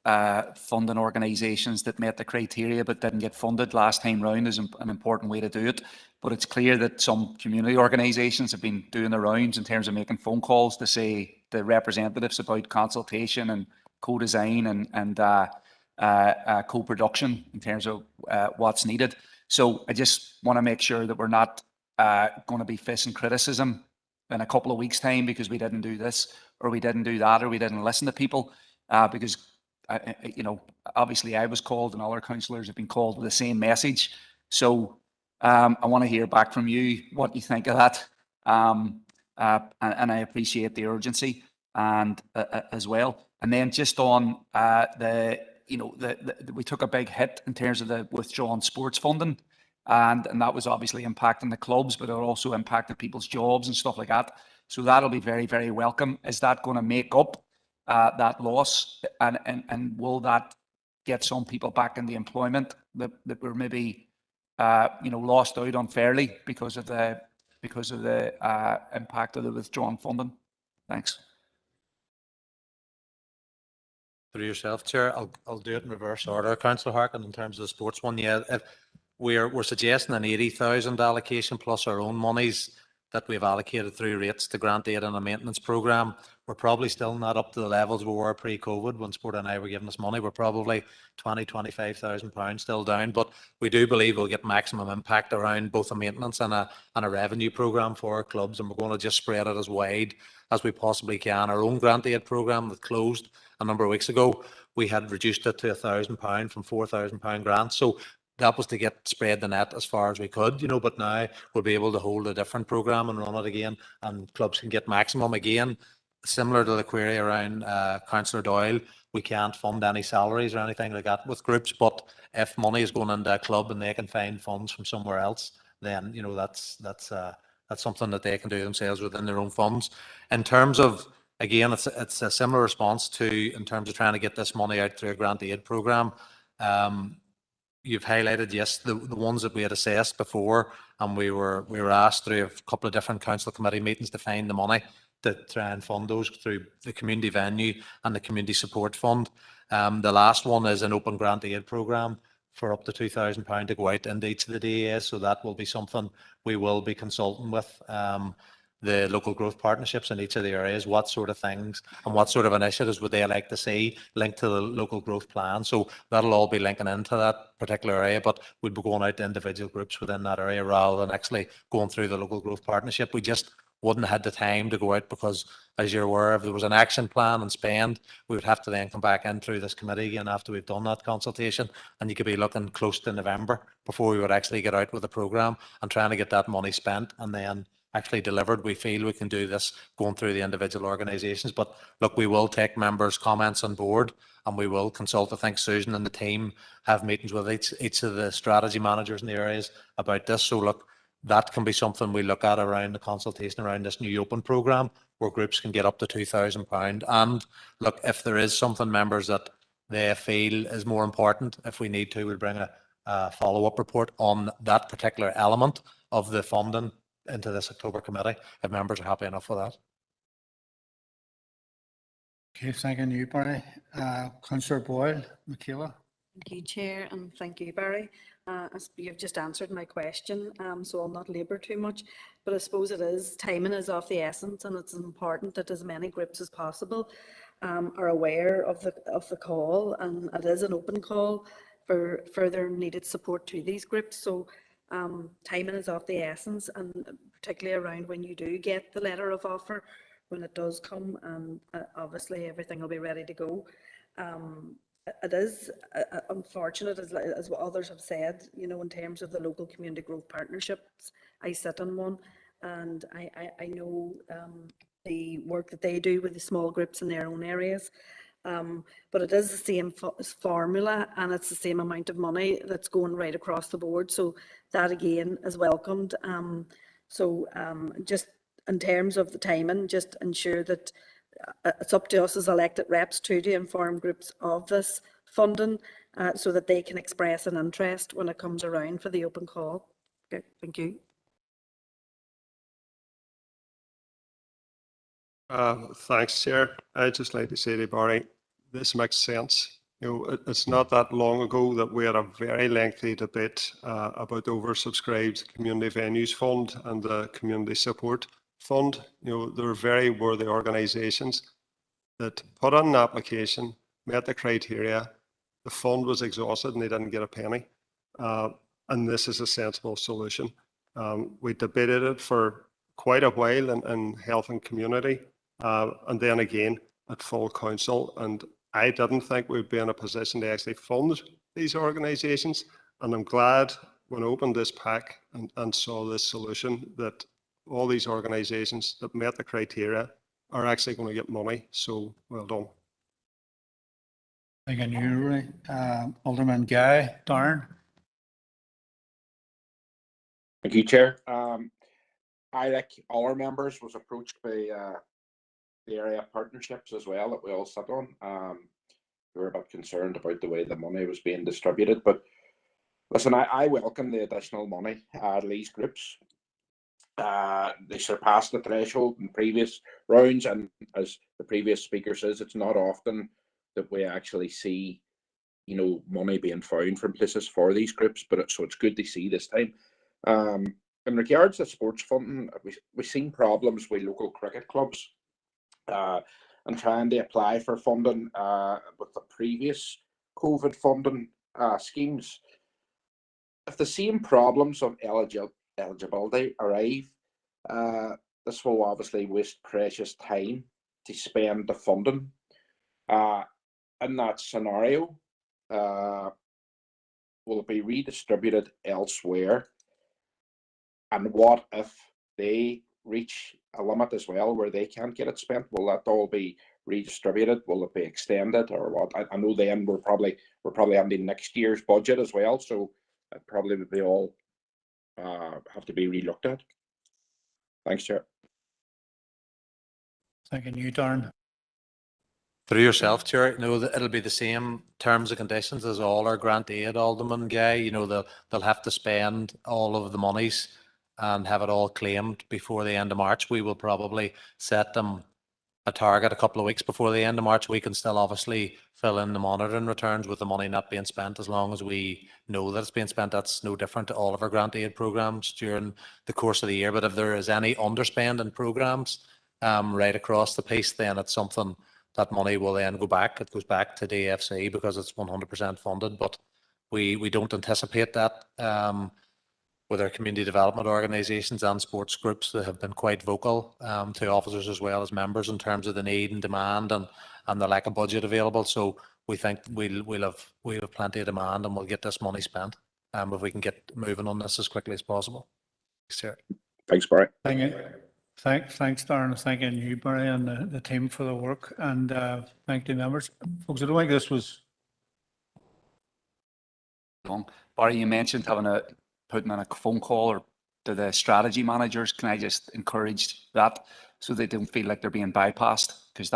funding organisations that met the criteria but didn't get funded last time round is an important way to do it. But it's clear that some community organisations have been doing the rounds in terms of making phone calls to say the representatives about consultation and co-design and co-production in terms of what's needed. So I just want to make sure that we're not going to be facing criticism in a couple of weeks' time because we didn't do this or we didn't do that or we didn't listen to people because, you know, obviously I was called and other councillors have been called with the same message. So I want to hear back from you what you think of that. And I appreciate the urgency and as well. And then just on we took a big hit in terms of the withdrawn sports funding. And that was obviously impacting the clubs, but it also impacted people's jobs and stuff like that. So that'll be very, very welcome. Is that going to make up that loss? And will that get some people back in the employment that were maybe lost out unfairly because of the impact of the withdrawn funding? Thanks. Through yourself, Chair, I'll do it in reverse order. Councillor Harkin, in terms of the sports one, yeah, we're suggesting an 80,000 allocation plus our own monies that we've allocated through rates to grant aid and a maintenance programme. We're probably still not up to the levels we were pre-COVID when Sport and I were giving us money. We're probably £25,000 still down, but we do believe we'll get maximum impact around both a maintenance and a revenue programme for our clubs, and we're going to just spread it as wide as we possibly can. Our own grant aid programme that closed a number of weeks ago, we had reduced it to £1,000 from £4,000 grants. So that was to get spread the net as far as we could, but now we'll be able to hold a different programme and run it again, and clubs can get maximum again. Similar to the query around Councillor Doyle, we can't fund any salaries or anything like that with groups, but if money is going into a club and they can find funds from somewhere else, then that's something that they can do themselves within their own funds. In terms of, again, it's a similar response to in terms of trying to get this money out through a grant aid programme. You've highlighted, yes, the ones that we had assessed before, and we were asked through a couple of different council committee meetings to find the money to try and fund those through the community venue and the community support fund. The last one is an open grant aid programme for up to £2,000 to go out into each of the DAs, so that will be something we will be consulting with the local growth partnerships in each of the areas, what sort of things and what sort of initiatives would they like to see linked to the local growth plan. So that'll all be linking into that particular area, but we'd be going out to individual groups within that area rather than actually going through the local growth partnership. We just wouldn't have had the time to go out because, as you're aware, if there was an action plan and spend, we would have to then come back in through this committee again after we've done that consultation, and you could be looking close to November before we would actually get out with the programme and trying to get that money spent and then actually delivered. We feel we can do this going through the individual organisations. But look, we will take members' comments on board and we will consult. I think Susan and the team have meetings with each of the strategy managers in the areas about this. So look, that can be something we look at around the consultation around this new open programme where groups can get up to £2,000. And look, if there is something, members, that they feel is more important, if we need to, we'll bring a follow-up report on that particular element of the funding into this October committee, if members are happy enough with that. Okay, thank you, Barry. Councillor Boyle, Michaela. Thank you, Chair, and thank you, Barry. You've just answered my question, so I'll not labour too much, but I suppose timing is of the essence, and it's important that as many groups as possible are aware of the call, and it is an open call for further needed support to these groups. So timing is of the essence, and particularly around when you do get the letter of offer, when it does come, obviously everything will be ready to go. It is unfortunate, as what others have said, in terms of the local community growth partnerships. I sit on one, and I know the work that they do with the small groups in their own areas. But it is the same formula, and it's the same amount of money that's going right across the board. So that again is welcomed. Just in terms of the timing, just ensure that it's up to us as elected reps to inform groups of this funding so that they can express an interest when it comes around for the open call. Okay, thank you. Thanks, Chair. I'd just like to say to Barry, this makes sense. It's not that long ago that we had a very lengthy debate about the oversubscribed Community Venues Fund and the Community Support Fund. They're very worthy organisations that put on an application, met the criteria, the fund was exhausted and they didn't get a penny. And this is a sensible solution. We debated it for quite a while in Health and Community, and then again at full council. And I didn't think we'd be in a position to actually fund these organisations. And I'm glad when I opened this pack and saw this solution that all these organisations that met the criteria are actually going to get money. So well done. Thank you, Alderman Guy. Darren. Thank you, Chair. I, like our members, was approached by the area partnerships as well that we all sit on. We were a bit concerned about the way the money was being distributed, but listen, I welcome the additional money to these groups. They surpassed the threshold in previous rounds, and as the previous speaker says, it's not often that we actually see, money being found from places for these groups, but so it's good to see this time. In regards to sports funding, we've seen problems with local cricket clubs and trying to apply for funding with the previous COVID funding schemes. If the same problems of eligibility arrive, this will obviously waste precious time to spend the funding. In that scenario, will it be redistributed elsewhere? And what if they reach a limit as well where they can't get it spent? Will that all be redistributed? Will it be extended or what? I know then we're probably having next year's budget as well, so it probably would be all have to be relooked at. Thanks, Chair. Thank you, Darren. Through yourself, Chair, that it'll be the same terms and conditions as all our grant aid, Alderman Guy. They'll have to spend all of the monies and have it all claimed before the end of March. We will probably set them a target a couple of weeks before the end of March. We can still obviously fill in the monitoring returns with the money not being spent as long as we know that it's being spent. That's no different to all of our grant aid programs during the course of the year. But if there is any underspend in programs right across the piece, then it's something that money will then go back. It goes back to the AFC because it's 100% funded. But we don't anticipate that. With our community development organisations and sports groups that have been quite vocal to officers as well as members in terms of the need and demand and the lack of budget available. So we think we'll have plenty of demand and we'll get this money spent if we can get moving on this as quickly as possible. Thanks, Chair. Thanks, Barry. Thank you. Thanks, Darren. Thanking you, Barry, and the team for the work. And thank the members. Folks, I don't think this was long. Barry, you mentioned putting in a phone call or to the strategy managers. Can I just encourage that so they don't feel like they're being bypassed? Because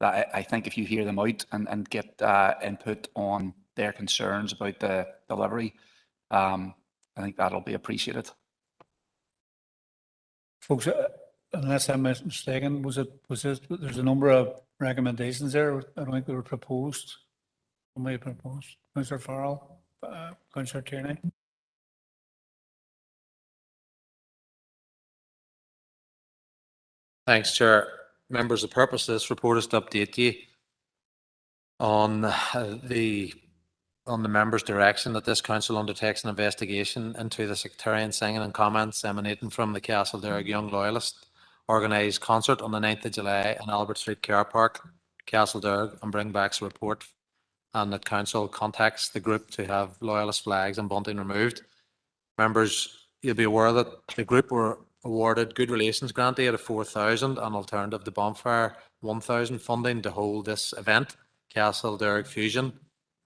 I think if you hear them out and get input on their concerns about the delivery, I think that'll be appreciated. Folks, unless I'm mistaken, there's a number of recommendations there. I don't think they were proposed. Somebody proposed. Councillor Farrell, Councillor Tierney. Thanks, Chair. Members, the purpose of this report is to update you on the members' direction that this council undertakes an investigation into the sectarian singing and comments emanating from the Castlederg Young Loyalist organised concert on the 9th of July in Albert Street Car Park, Castlederg, and bring back a report, and that council contacts the group to have loyalist flags and bunting removed. Members, you'll be aware that the group were awarded Good Relations grant aid of 4,000 and alternative to Bonfire 1,000 funding to hold this event, Castlederg Fusion,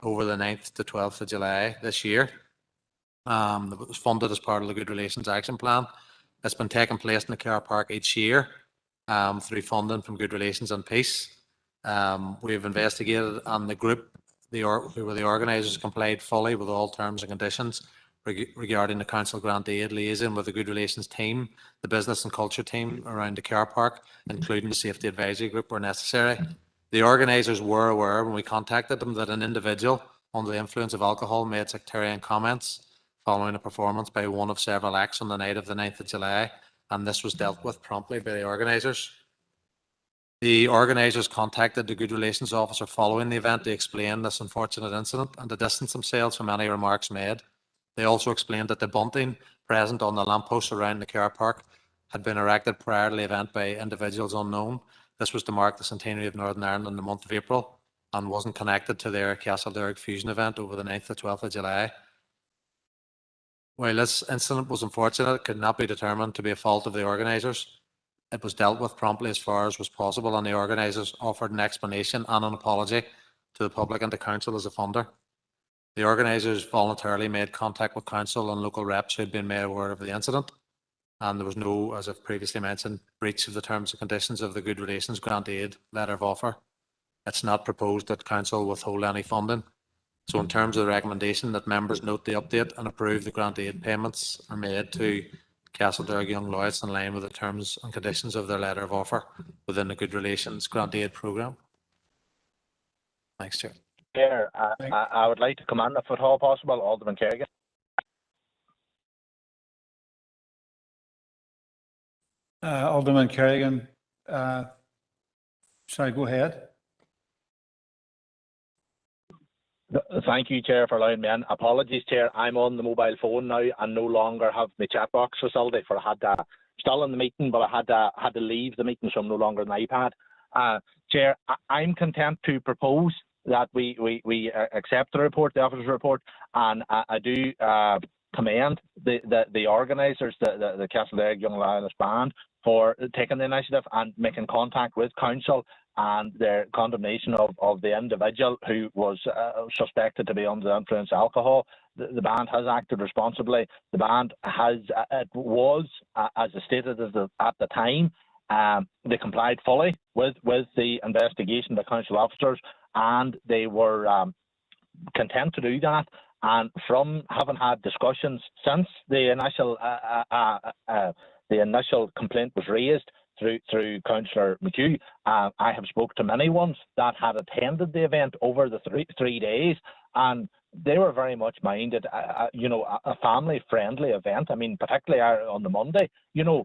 over the 9th to 12th of July this year. It was funded as part of the Good Relations Action Plan. It's been taking place in the car park each year through funding from Good Relations and Peace. We've investigated, and the group, who were the organisers, complied fully with all terms and conditions regarding the council grant aid liaison with the Good Relations team, the business and culture team around the car park, including the safety advisory group where necessary. The organisers were aware when we contacted them that an individual under the influence of alcohol made sectarian comments following a performance by one of several acts on the night of the 9th of July, and this was dealt with promptly by the organisers. The organisers contacted the Good Relations Officer following the event to explain this unfortunate incident and to distance themselves from any remarks made. They also explained that the bunting present on the lampposts around the car park had been erected prior to the event by individuals unknown. This was to mark the centenary of Northern Ireland in the month of April and wasn't connected to their Castlederg Fusion event over the 9th to 12th of July. While this incident was unfortunate, it could not be determined to be a fault of the organisers. It was dealt with promptly as far as was possible, and the organisers offered an explanation and an apology to the public and to council as a funder. The organisers voluntarily made contact with council and local reps who had been made aware of the incident, and there was no, as I've previously mentioned, breach of the terms and conditions of the Good Relations Grant Aid letter of offer. It's not proposed that council withhold any funding. So in terms of the recommendation that members note the update and approve the grant aid payments are made to Castlederg Young Loyalists in line with the terms and conditions of their letter of offer within the Good Relations Grant Aid programme. Thanks, Chair. Chair, I would like to comment, if at all possible, Alderman Kerrigan. Alderman Kerrigan, sorry, go ahead. Thank you, Chair, for allowing me in. Apologies, Chair, I'm on the mobile phone now and no longer have my chat box facility. For I had still in the meeting, but I had to leave the meeting, so I'm no longer on the iPad. Chair, I'm content to propose that we accept the report, the officer's report, and I do commend the organisers, the Castlederg Young Loyalist Band, for taking the initiative and making contact with council and their condemnation of the individual who was suspected to be under the influence of alcohol. The band has acted responsibly. The band has, it was, as stated at the time, they complied fully with the investigation by council officers, and they were content to do that. And from having had discussions since the initial complaint was raised through Councillor McHugh, I have spoke to many ones that had attended the event over the three days, and they were very much minded, a family-friendly event. I mean, particularly on the Monday, you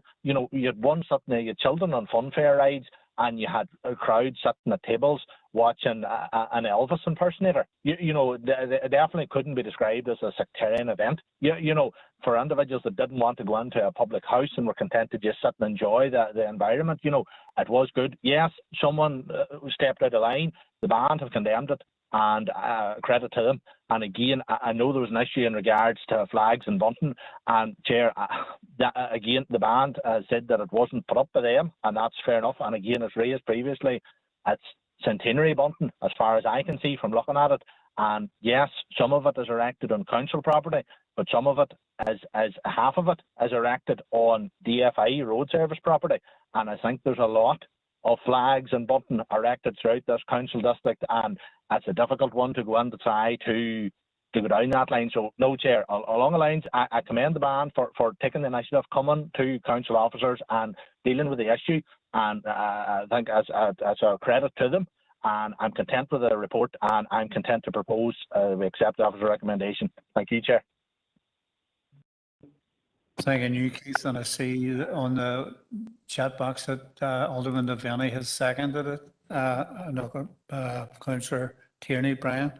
had one sitting, you had children on funfair rides, and you had a crowd sitting at tables watching an Elvis impersonator. It definitely couldn't be described as a sectarian event. For individuals that didn't want to go into a public house and were content to just sit and enjoy the environment, it was good. Yes, someone stepped out of line. The band have condemned it, and credit to them. And again, I know there was an issue in regards to flags and bunting, and Chair, again, the band said that it wasn't put up by them, and that's fair enough. And again, as raised previously, it's centenary bunting, as far as I can see from looking at it. And yes, some of it is erected on council property, but some of it is half of it is erected on DFI road service property. And I think there's a lot of flags and bunting erected throughout this council district, and it's a difficult one to go in to try to go down that line. So no, Chair, along the lines, I commend the band for taking the initiative, coming to council officers and dealing with the issue, and I think as a credit to them. And I'm content with the report, and I'm content to propose we accept the officer's recommendation. Thank you, Chair. Thank you, Keith. And I see on the chat box that Alderman Devaney has seconded it. Councillor Tierney, Brian.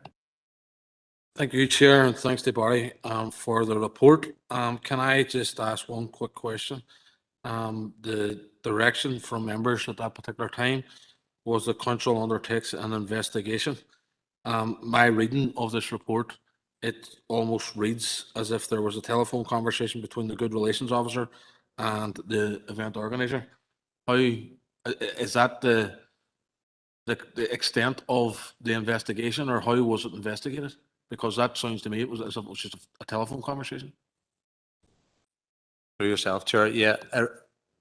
Thank you, Chair, and thanks to Barry for the report. Can I just ask one quick question? The direction from members at that particular time was the council undertakes an investigation. My reading of this report, it almost reads as if there was a telephone conversation between the Good Relations Officer and the event organiser. How is that the extent of the investigation, or how was it investigated? Because that sounds to me it was as if it was just a telephone conversation. Through yourself, Chair. Yeah,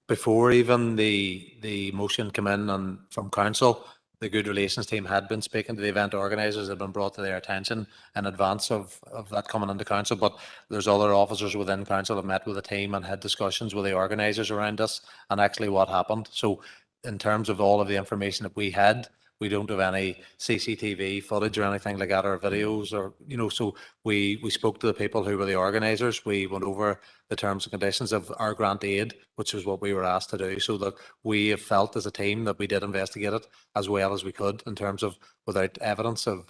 before even the motion came in from council, the good relations team had been speaking to the event organisers, had been brought to their attention in advance of that coming into council. But there's other officers within council have met with the team and had discussions with the organisers around this and actually what happened. So in terms of all of the information that we had, we don't have any CCTV footage or anything like that, or videos, or, you know, so we spoke to the people who were the organisers. We went over the terms and conditions of our grant aid, which is what we were asked to do. So that we have felt as a team that we did investigate it as well as we could, in terms of without evidence of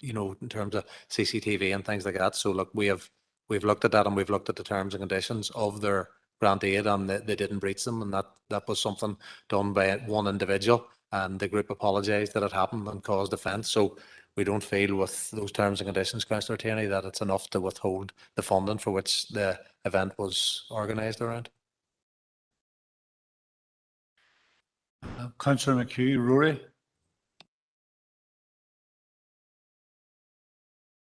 you know, in terms of CCTV and things like that. So look, we've looked at that, and we've looked at the terms and conditions of their grant aid, and they didn't breach them, and that was something done by one individual, and the group apologised that it happened and caused offence. So we don't feel with those terms and conditions, Councillor Tierney, that it's enough to withhold the funding for which the event was organised around. Councillor McHugh, Rory.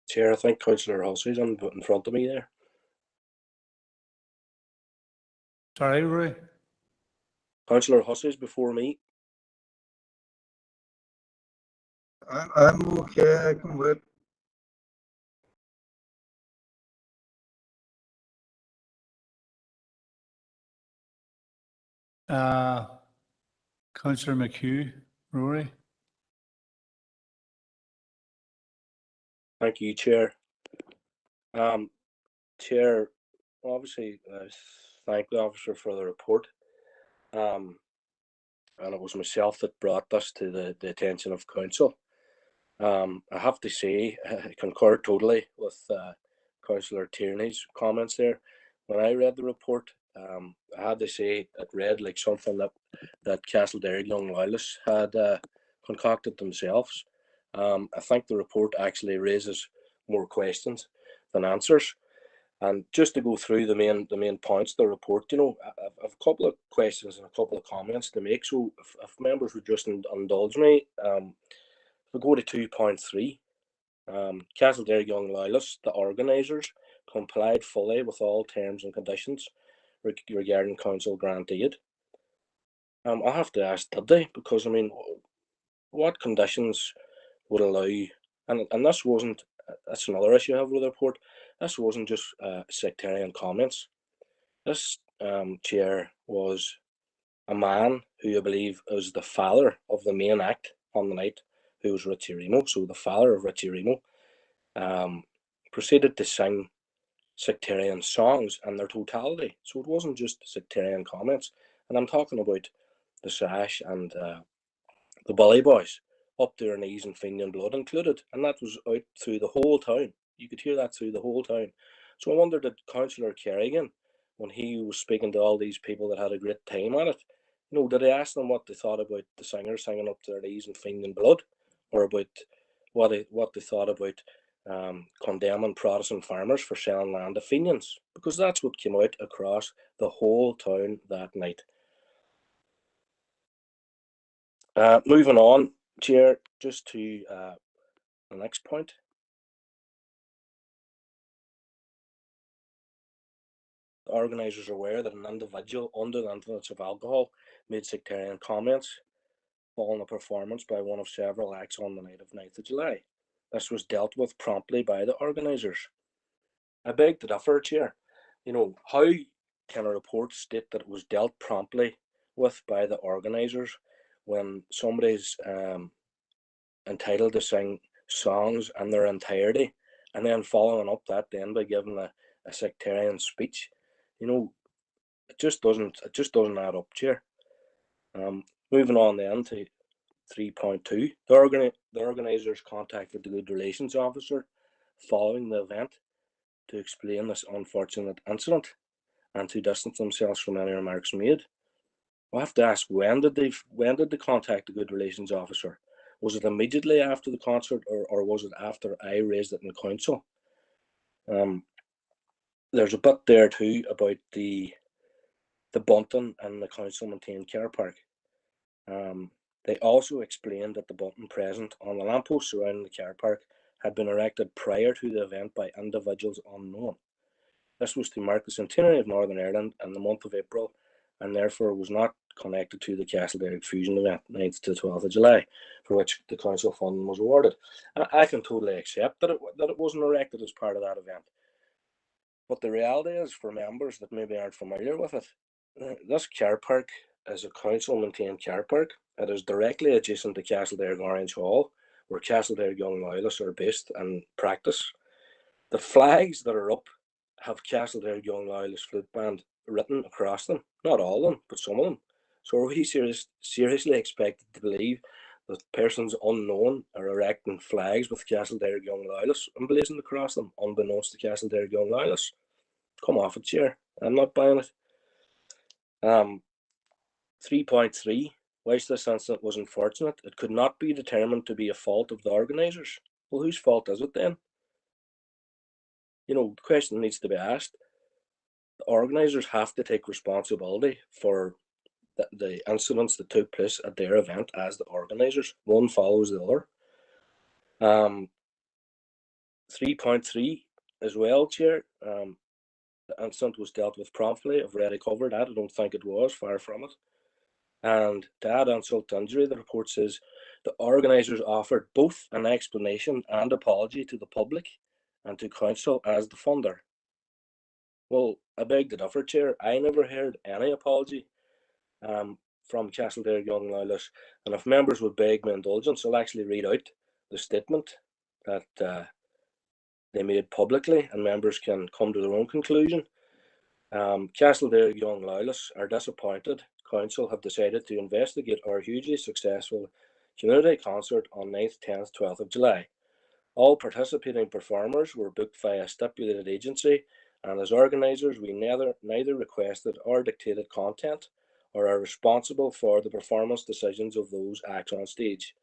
Chair, I think Councillor Hussey's in front of me there. Sorry, Rory. Councillor Hussey's before me. I'm okay, I can wait. Councillor McHugh, Rory. Thank you, Chair. Chair, obviously, I thank the officer for the report. And it was myself that brought this to the attention of council. I have to say, I concur totally with Councillor Tierney's comments there. When I read the report, I had to say it read like something that Castleberry Young Loyalists had concocted themselves. I think the report actually raises more questions than answers. And just to go through the main points of the report, you know, I've a couple of questions and a couple of comments to make. So if members would just indulge me, if we go to 2.3, Castleberry Young Loyalists, the organisers, complied fully with all terms and conditions regarding council grant aid. I have to ask, did they? Because, I mean, what conditions would allow, and this wasn't, that's another issue I have with the report, this wasn't just sectarian comments. This chair was a man who I believe is the father of the main act on the night, who was Richie Remo. So the father of Richie Remo proceeded to sing sectarian songs in their totality. So it wasn't just sectarian comments. And I'm talking about the Sash and the Bully Boys, up to their knees in Fenian blood included. And that was out through the whole town. You could hear that through the whole town. So I wondered, did Councillor Kerrigan, when he was speaking to all these people that had a great time at it, you know, did he ask them what they thought about the singers singing up to their knees in Fenian blood, or about what they thought about condemning Protestant farmers for selling land to Fenians? Because that's what came out across the whole town that night. Moving on, Chair, just to the next point. The organisers are aware that an individual under the influence of alcohol made sectarian comments following a performance by one of several acts on the night of 9th of July. This was dealt with promptly by the organisers. I beg to differ, Chair. You know, how can a report state that it was dealt promptly with by the organisers when somebody's entitled to sing songs in their entirety, and then following up that then by giving a sectarian speech? You know, it just doesn't add up, Chair. Moving on then to 3.2, the organisers contacted the Good Relations Officer following the event to explain this unfortunate incident and to distance themselves from any remarks made. I have to ask, when did they contact the Good Relations Officer? Was it immediately after the concert, or was it after I raised it in council? There's a bit there too about the bunting in the council maintained car park. They also explained that the bunting present on the lamppost surrounding the car park had been erected prior to the event by individuals unknown. This was to mark the centenary of Northern Ireland in the month of April, and therefore was not connected to the Castleberry Fusion event, 9th to 12th of July, for which the council funding was awarded. I can totally accept that it wasn't erected as part of that event. But the reality is, for members that maybe aren't familiar with it, this car park is a council-maintained car park. It is directly adjacent to Castleberry Orange Hall, where Castleberry Young Loyalists are based and practice. The flags that are up have Castleberry Young Loyalist Flute Band written across them. Not all of them, but some of them. So are we seriously expected to believe that persons unknown are erecting flags with Castleberry Young Loyalists and blazing across them, unbeknownst to Castleberry Young Loyalists? Come off it, Chair. I'm not buying it. 3.3. Whilst this incident was unfortunate, it could not be determined to be a fault of the organisers. Well, whose fault is it then? You know, the question needs to be asked. The organisers have to take responsibility for the incidents that took place at their event as the organisers. One follows the other. 3.3 as well, Chair. The incident was dealt with promptly. I've already covered that. I don't think it was, far from it. And to add insult to injury, the report says the organisers offered both an explanation and apology to the public and to council as the funder. Well, I beg to differ, Chair. I never heard any apology from Castleberry Young Loyalists. And if members would beg my indulgence, I'll actually read out the statement that they made publicly, and members can come to their own conclusion. Castleberry Young Loyalists are disappointed council have decided to investigate our hugely successful community concert on 9th, 10th, 12th of July. All participating performers were booked via a stipulated agency, and as organisers we neither requested or dictated content or are responsible for the performance decisions of those acts on stage.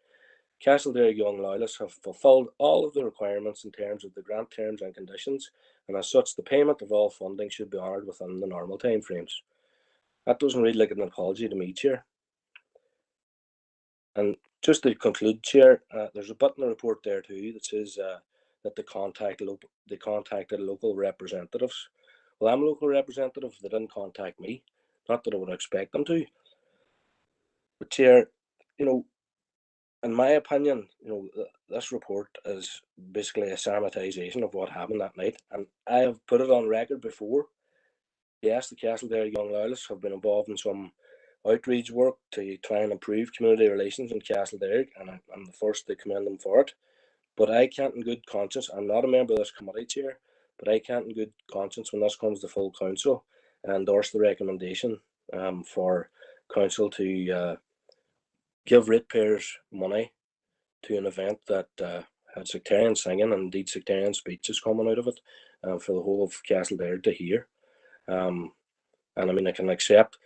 Castleberry Young Loyalists have fulfilled all of the requirements in terms of the grant terms and conditions, and as such the payment of all funding should be honoured within the normal timeframes. That doesn't read like an apology to me, Chair. And just to conclude, Chair, there's a bit in the report there too that says that they contacted local representatives. Well, I'm a local representative. They didn't contact me. Not that I would expect them to. But Chair, you know, in my opinion, you know, this report is basically a sanitisation of what happened that night. And I have put it on record before. Yes, the Castleberry Young Loyalists have been involved in some outreach work to try and improve community relations in Castleberry, and I'm the first to commend them for it. But I can't in good conscience, I'm not a member of this committee, Chair, but I can't in good conscience when this comes to full council endorse the recommendation for council to give ratepayers money to an event that had sectarian singing and indeed sectarian speeches coming out of it for the whole of Castleberry to hear. And I mean, I can accept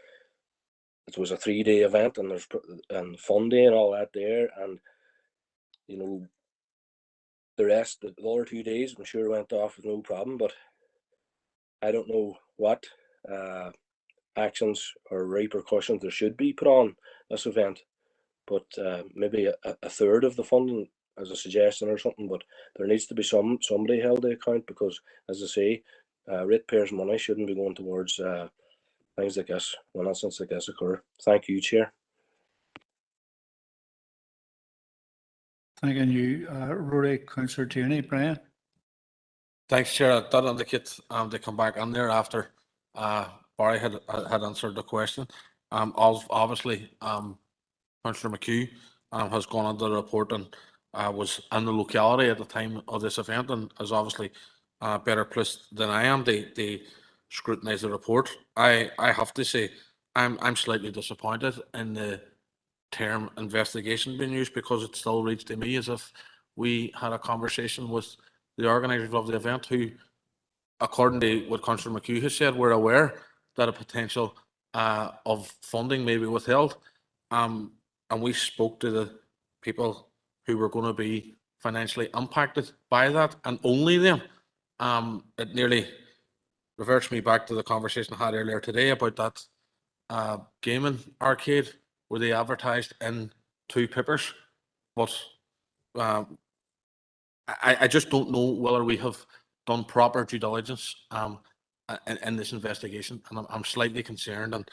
it was a 3-day event and there's fun day and all that there, and you know, the other 2 days I'm sure went off with no problem, but I don't know what actions or repercussions there should be put on this event, but maybe a third of the funding as a suggestion or something, but there needs to be somebody held to account, because as I say, ratepayers' money shouldn't be going towards things like this when incidents like this occur. Thank you, Chair. Thank you, Rory. Councillor Tierney. Brian. Thanks, Chair. I did indicate to come back in there after Barry had answered the question. Obviously, Councillor McHugh has gone into the report and was in the locality at the time of this event and is obviously better placed than I am to scrutinise the report. I have to say I'm slightly disappointed in the term investigation being used, because it still reads to me as if we had a conversation with the organisers of the event who, according to what Councillor McHugh has said, were aware that a potential of funding may be withheld. And we spoke to the people who were going to be financially impacted by that, and only them. It nearly reverts me back to the conversation I had earlier today about that gaming arcade where they advertised in 2 papers. But I just don't know whether we have done proper due diligence in this investigation, and I'm slightly concerned. And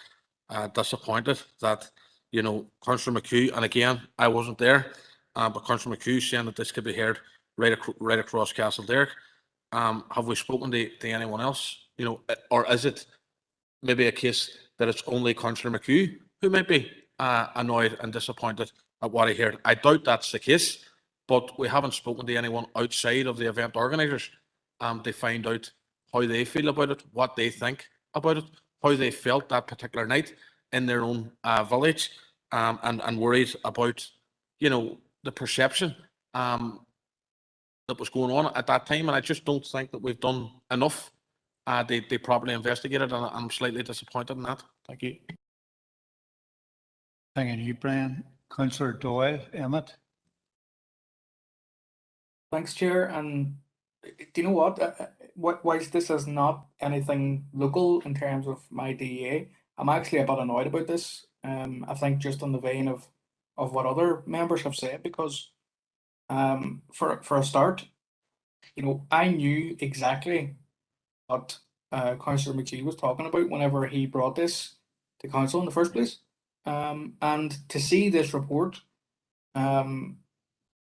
disappointed that, you know, Councillor McHugh, and again, I wasn't there, but Councillor McHugh saying that this could be heard right across Castle Derrick. Have we spoken to anyone else? You know, or is it maybe a case that it's only Councillor McHugh who might be annoyed and disappointed at what I heard? I doubt that's the case, but we haven't spoken to anyone outside of the event organisers to find out how they feel about it, what they think about it, how they felt that particular night in their own village, and worried about, you know, the perception that was going on at that time. And I just don't think that we've done enough. They properly investigated, and I'm slightly disappointed in that. Thank you. Thank you, Brian. Councillor Doyle, Emmett. Thanks, Chair. And do you know what? Whilst this is not anything local in terms of my DEA, I'm actually a bit annoyed about this. I think just on the vein of what other members have said, because for a start, you know, I knew exactly what Councillor McGee was talking about whenever he brought this to council in the first place. And to see this report,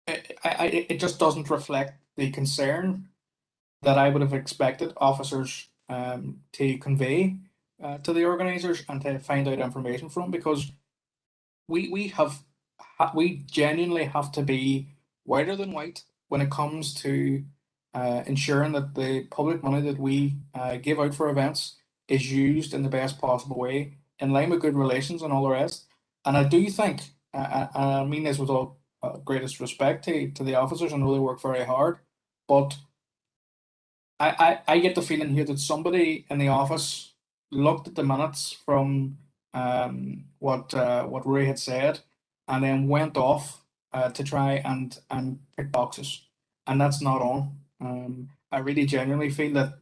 it just doesn't reflect the concern that I would have expected officers to convey to the organisers and to find out information from, because we genuinely have to be whiter than white when it comes to ensuring that the public money that we give out for events is used in the best possible way, in line with good relations and all the rest. And I do think, and I mean this with all greatest respect to the officers, I know they work very hard, but I get the feeling here that somebody in the office looked at the minutes from what Rory had said, and then went off to try and pick boxes, and that's not on. I really genuinely feel that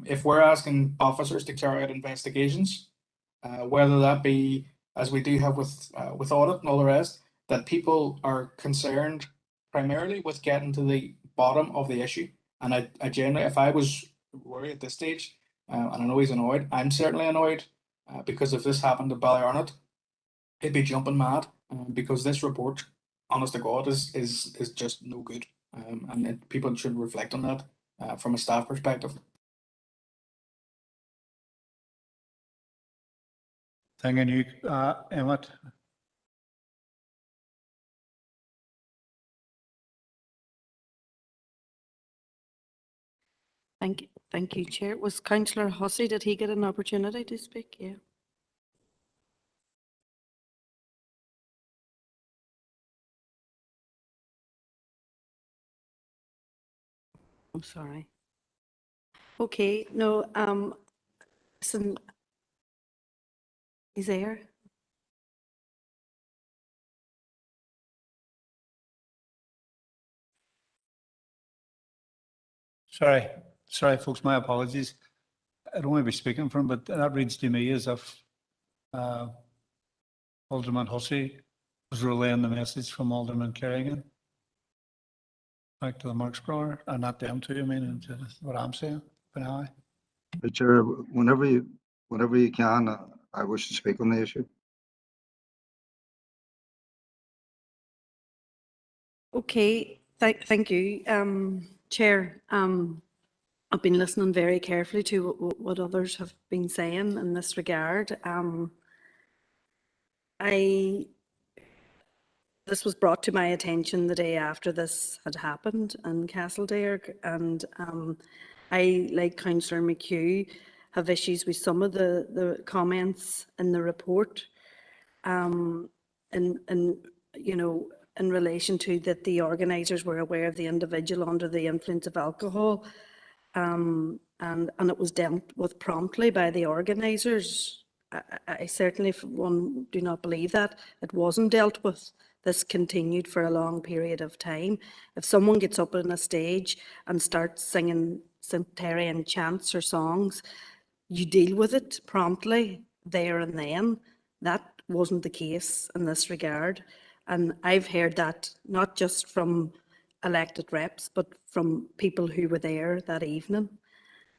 if we're asking officers to carry out investigations, whether that be as we do have with audit and all the rest, that people are concerned primarily with getting to the bottom of the issue. And I genuinely, if I was Rory at this stage, and I know he's annoyed, I'm certainly annoyed because if this happened to Ballyarnett, he'd be jumping mad because this report, honest to God, is just no good. And people should reflect on that from a staff perspective. Thank you, Emmett. Thank you, Chair. Was Councillor Hussey, did he get an opportunity to speak? Yeah. I'm sorry. Okay, no, listen, he's there. Sorry, folks, my apologies. I don't want to be speaking for him, but that reads to me as if Alderman Hussey was relaying the message from Alderman Kerrigan back to the Marksborough, and not them too, I mean, into what I'm saying for now. But Chair, whenever you can, I wish to speak on the issue. Okay, thank you, Chair. I've been listening very carefully to what others have been saying in this regard. This was brought to my attention the day after this had happened in Castle Derrick, and I, like Councillor McHugh, have issues with some of the comments in the report, and you know, in relation to that the organisers were aware of the individual under the influence of alcohol, and it was dealt with promptly by the organisers. I certainly, for one, do not believe that it wasn't dealt with. This continued for a long period of time. If someone gets up on a stage and starts singing sectarian chants or songs, you deal with it promptly there and then. That wasn't the case in this regard. And I've heard that not just from elected reps, but from people who were there that evening,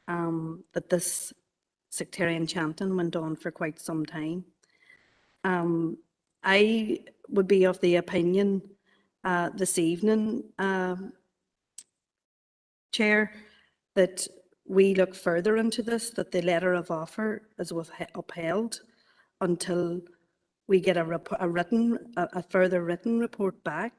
that this sectarian chanting went on for quite some time. I would be of the opinion this evening, Chair, that we look further into this, that the letter of offer is upheld until we get a further written report back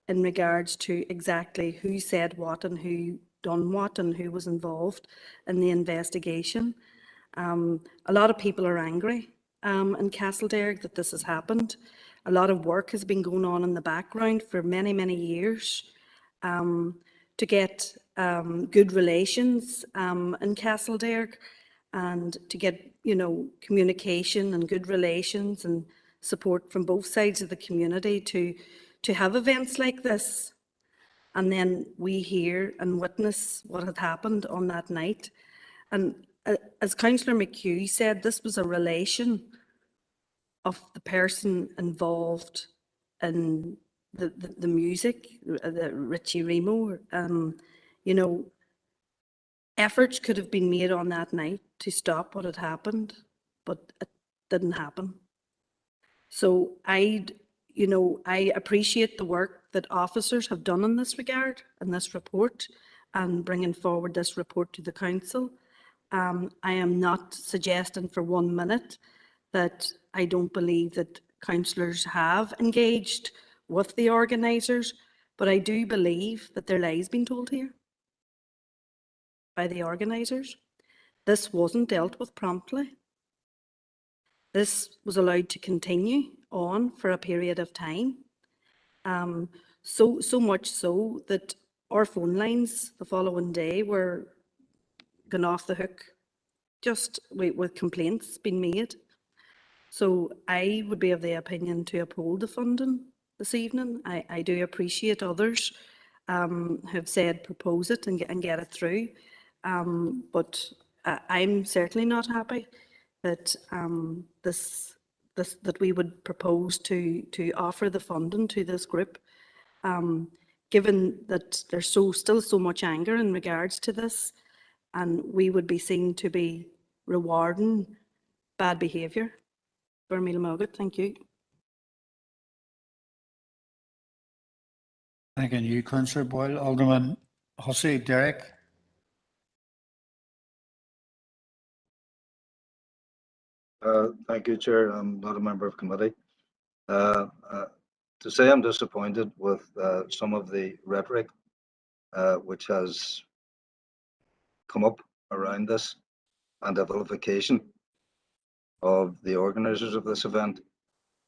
in regards to exactly who said what and who done what and who was involved in the investigation. A lot of people are angry in Castleberg that this has happened. A lot of work has been going on in the background for many, many years to get good relations in Castleberg and to get, you know, communication and good relations and support from both sides of the community to have events like this. And then we hear and witness what had happened on that night. And as Councillor McHugh said, this was a relation of the person involved in the music, the Richie Remo. You know, efforts could have been made on that night to stop what had happened, but it didn't happen. So I appreciate the work that officers have done in this regard, in this report, and bringing forward this report to the council. I am not suggesting for 1 minute that I don't believe that councillors have engaged with the organisers, but I do believe that their lies been told here by the organisers. This wasn't dealt with promptly. This was allowed to continue on for a period of time. So much so that our phone lines the following day were gone off the hook, just with complaints being made. So I would be of the opinion to uphold the funding this evening. I do appreciate others who've said propose it and get it through, but I'm certainly not happy that that we would propose to offer the funding to this group, given that there's still so much anger in regards to this, and we would be seen to be rewarding bad behaviour. Thank you. Thank you, Councillor Boyle. Alderman Hussey, Derek. Thank you, Chair. I'm not a member of committee. To say I'm disappointed with some of the rhetoric which has come up around this and the vilification of the organisers of this event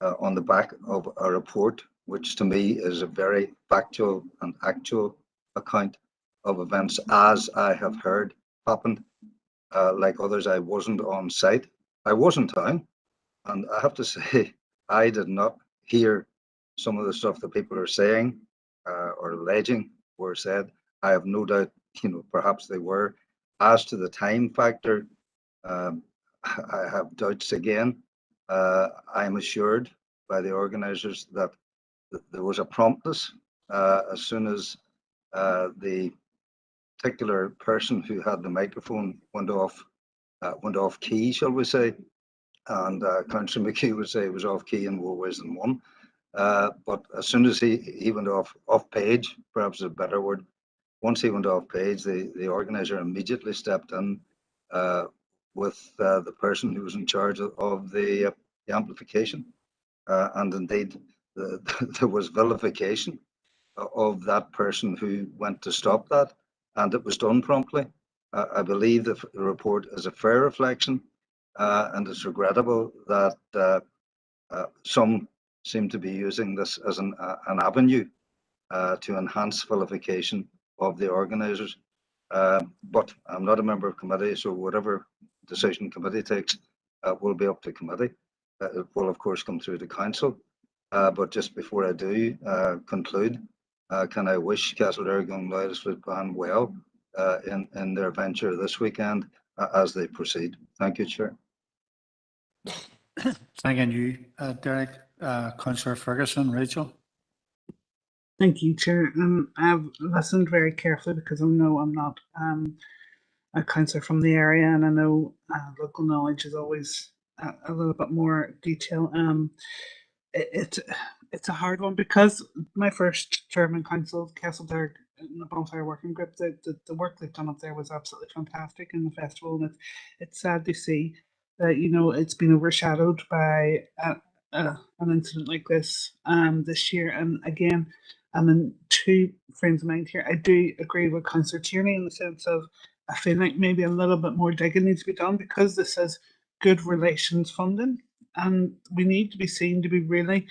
on the back of a report which to me is a very factual and actual account of events as I have heard happened. Like others, I wasn't on site. I was in town, and I have to say I did not hear some of the stuff that people are saying or alleging were said. I have no doubt, perhaps they were. As to the time factor, I have doubts again. I am assured by the organisers that there was a promptness as soon as the particular person who had the microphone went off key, shall we say, and Councillor McHugh would say it was off key in more ways than one. But as soon as he went off page, perhaps is a better word, once he went off page, the organiser immediately stepped in with the person who was in charge of the amplification. And indeed, there was vilification of that person who went to stop that, and it was done promptly. I believe the report is a fair reflection, and it's regrettable that some seem to be using this as an avenue to enhance vilification of the organisers. But I'm not a member of committee, so whatever decision committee takes will be up to committee. It will of course come through the council. But just before I do conclude, can I wish Castleberg Young Loyalist Flute Band well in their venture this weekend as they proceed. Thank you, Chair. Thank you, Derek. Councillor Ferguson, Rachel. Thank you, Chair. I've listened very carefully because I know I'm not a councillor from the area, and I know local knowledge is always a little bit more detail. It's a hard one because my first term in council, Castleberg, in the bonfire working group, the work they've done up there was absolutely fantastic in the festival, and it's sad to see that it's been overshadowed by an incident like this year. And again, and two friends of mine here, I do agree with Councillor Tierney in the sense of I feel like maybe a little bit more digging needs to be done because this is good relations funding, and we need to be seen to be really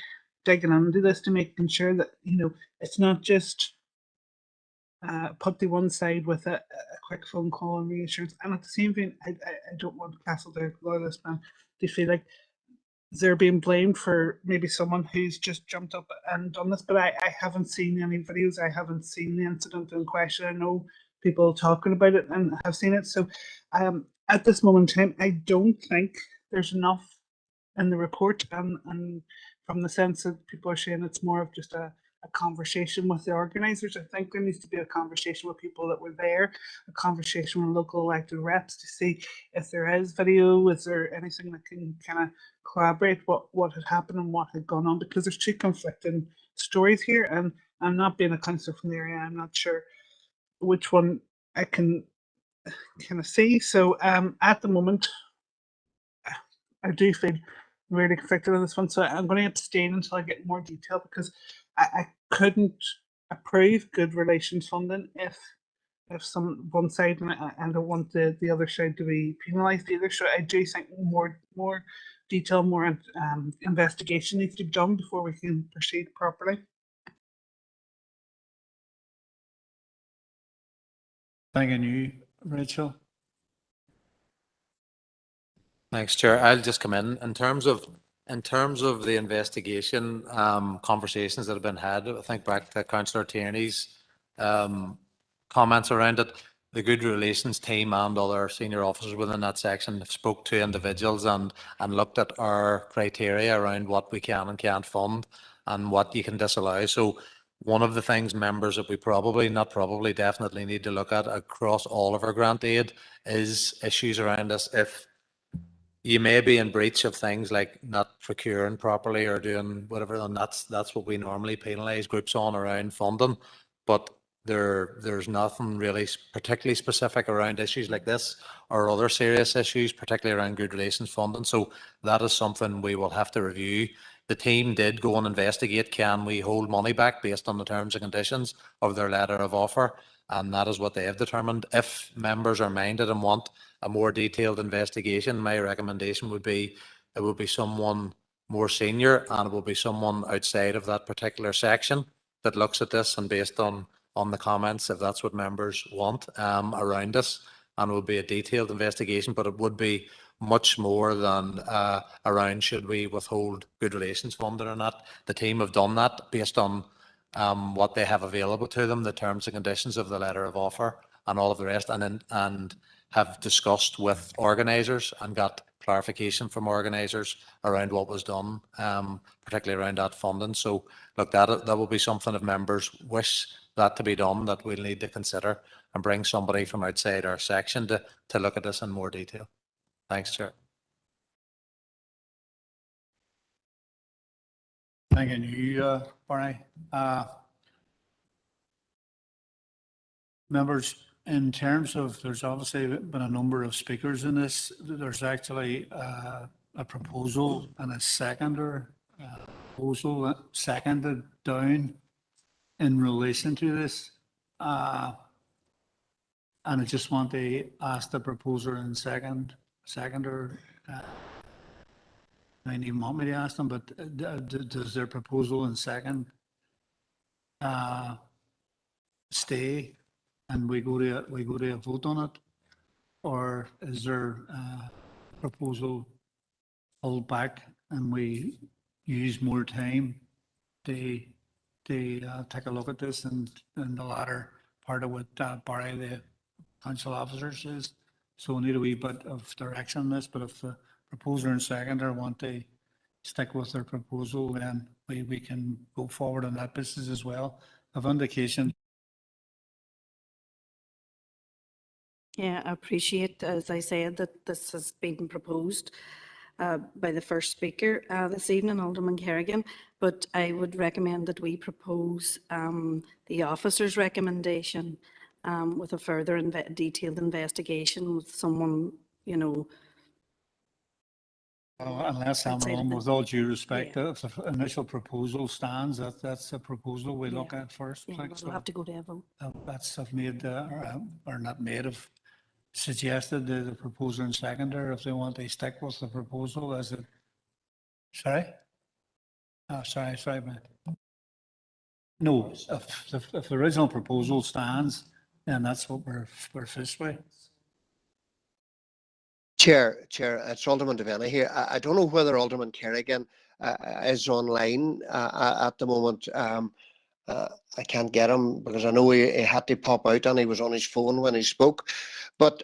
digging into this to making sure that it's not just put to one side with a quick phone call and reassurance. And at the same time, I don't want Castleberg Loyalist Man to feel like they're being blamed for maybe someone who's just jumped up and done this. But I haven't seen any videos. I haven't seen the incident in question. I know people talking about it and have seen it. So at this moment in time, I don't think there's enough in the report, and from the sense that people are saying it's more of just a conversation with the organisers. I think there needs to be a conversation with people that were there, a conversation with local elected reps to see if there is video, is there anything that can kind of corroborate what had happened and what had gone on, because there's two conflicting stories here, and I'm not being a councillor from the area, I'm not sure which one I can kind of see. So at the moment, I do feel really conflicted on this one, so I'm going to abstain until I get more detail, because I couldn't approve good relations funding if one side, and I don't want the other side to be penalised either. So I do think more detail, more investigation needs to be done before we can proceed properly. Thanking you, Rachel. Thanks, Chair. I'll just come in terms of the investigation conversations that have been had. I think back to Councillor Tierney's comments around it. The Good Relations team and other senior officers within that section have spoke to individuals and looked at our criteria around what we can and can't fund and what you can disallow. So one of the things, members, that we definitely need to look at across all of our grant aid is issues around this. If you may be in breach of things like not procuring properly or doing whatever, and that's what we normally penalise groups on around funding. But there's nothing really particularly specific around issues like this or other serious issues, particularly around good relations funding. So that is something we will have to review. The team did go and investigate, can we hold money back based on the terms and conditions of their letter of offer? And that is what they have determined. If members are minded and want a more detailed investigation, my recommendation would be it would be someone more senior, and it will be someone outside of that particular section that looks at this, and based on the comments, if that's what members want around this, and it will be a detailed investigation, but it would be much more than around should we withhold good relations funding or not. The team have done that based on what they have available to them, the terms and conditions of the letter of offer and all of the rest, and have discussed with organisers and got clarification from organisers around what was done, particularly around that funding. So look, that will be something, if members wish that to be done, that we'll need to consider and bring somebody from outside our section to look at this in more detail. Thanks, Chair. Thanking you, Barney. Members, in terms of, there's obviously been a number of speakers in this. There's actually a proposal and a seconder proposal seconded down in relation to this. And I just want to ask the proposer and seconder, I didn't even want me to ask them, but does their proposal and second stay and we go to a vote on it, or is there proposal hold back and we use more time to take a look at this and the latter part of what Barry, the council officer, says? So we need a wee bit of direction on this, but if the proposer and seconder want to stick with their proposal, then we can go forward on that basis as well. Of indication. Yeah, I appreciate, as I said, that this has been proposed. by the first speaker this evening, Alderman Kerrigan, but I would recommend that we propose the officer's recommendation with a further detailed investigation with someone, you know. Unless I'm outside of wrong, the- with all due respect, if the initial proposal stands, that's a proposal we look at first. Yeah, like, but so, we'll have to go to a vote. That's have made, or not made, have suggested the proposer and seconder, if they want to stick with the proposal, as it, sorry? Oh, sorry, Matt. No, if the original proposal stands, then that's what we're faced with. Chair, it's Alderman Devaney here. I don't know whether Alderman Kerrigan is online at the moment. I can't get him because I know he had to pop out and he was on his phone when he spoke. But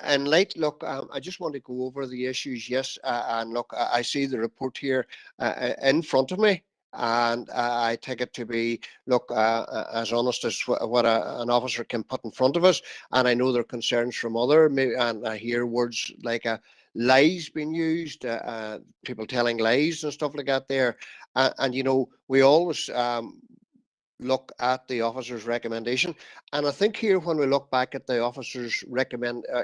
in light, look, I just want to go over the issues, yes, and look, I see the report here in front of me. And I take it to be, look, as honest as what an officer can put in front of us. And I know there are concerns from other, and I hear words like lies being used, people telling lies and stuff like that there. And you know, we always look at the officer's recommendation. And I think here, when we look back at the officer's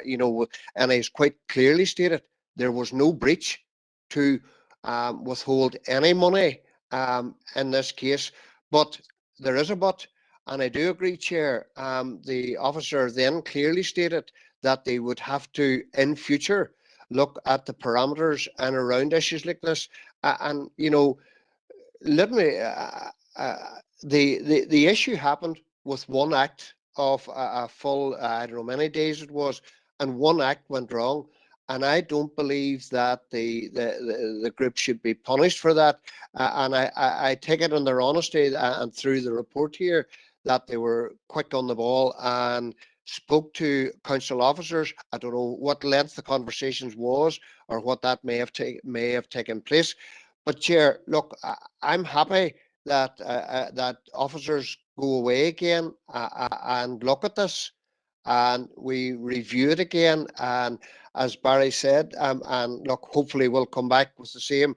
you know, and it's quite clearly stated, there was no breach to withhold any money in this case, but there is a but, and I do agree, Chair. The officer then clearly stated that they would have to, in future, look at the parameters and around issues like this. And you know, let me. The issue happened with one act of a full, I don't know, many days it was, and one act went wrong. And I don't believe that the group should be punished for that. And I take it on their honesty and through the report here that they were quick on the ball and spoke to council officers. I don't know what length the conversations was or what that may have taken place. But Chair, look, I'm happy that that officers go away again and look at this, and we review it again. And as Barry said, and look, hopefully we'll come back with the same,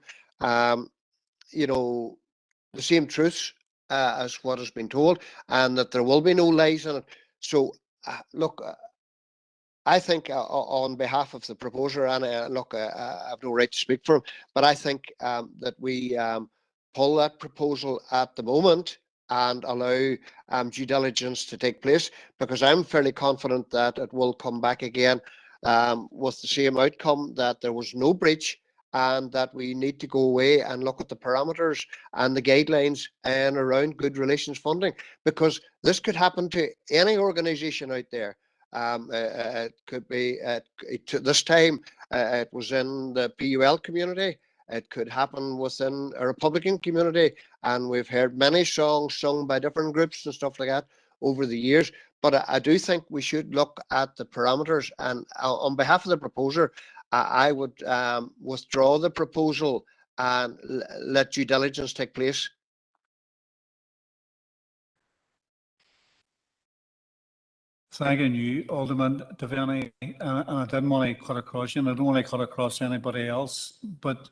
you know, the same truths as what has been told, and that there will be no lies in it. So, look, I think on behalf of the proposer, and look, I have no right to speak for him, but I think that we pull that proposal at the moment and allow due diligence to take place, because I'm fairly confident that it will come back again with the same outcome, that there was no breach and that we need to go away and look at the parameters and the guidelines and around good relations funding, because this could happen to any organisation out there. It could be this time it was in the PUL community. It could happen within a Republican community, and we've heard many songs sung by different groups and stuff like that over the years. But I do think we should look at the parameters, and on behalf of the proposer, I would withdraw the proposal and let due diligence take place. Thanking you, Alderman Devaney, and I didn't want to cut across you, and I don't want to cut across anybody else, but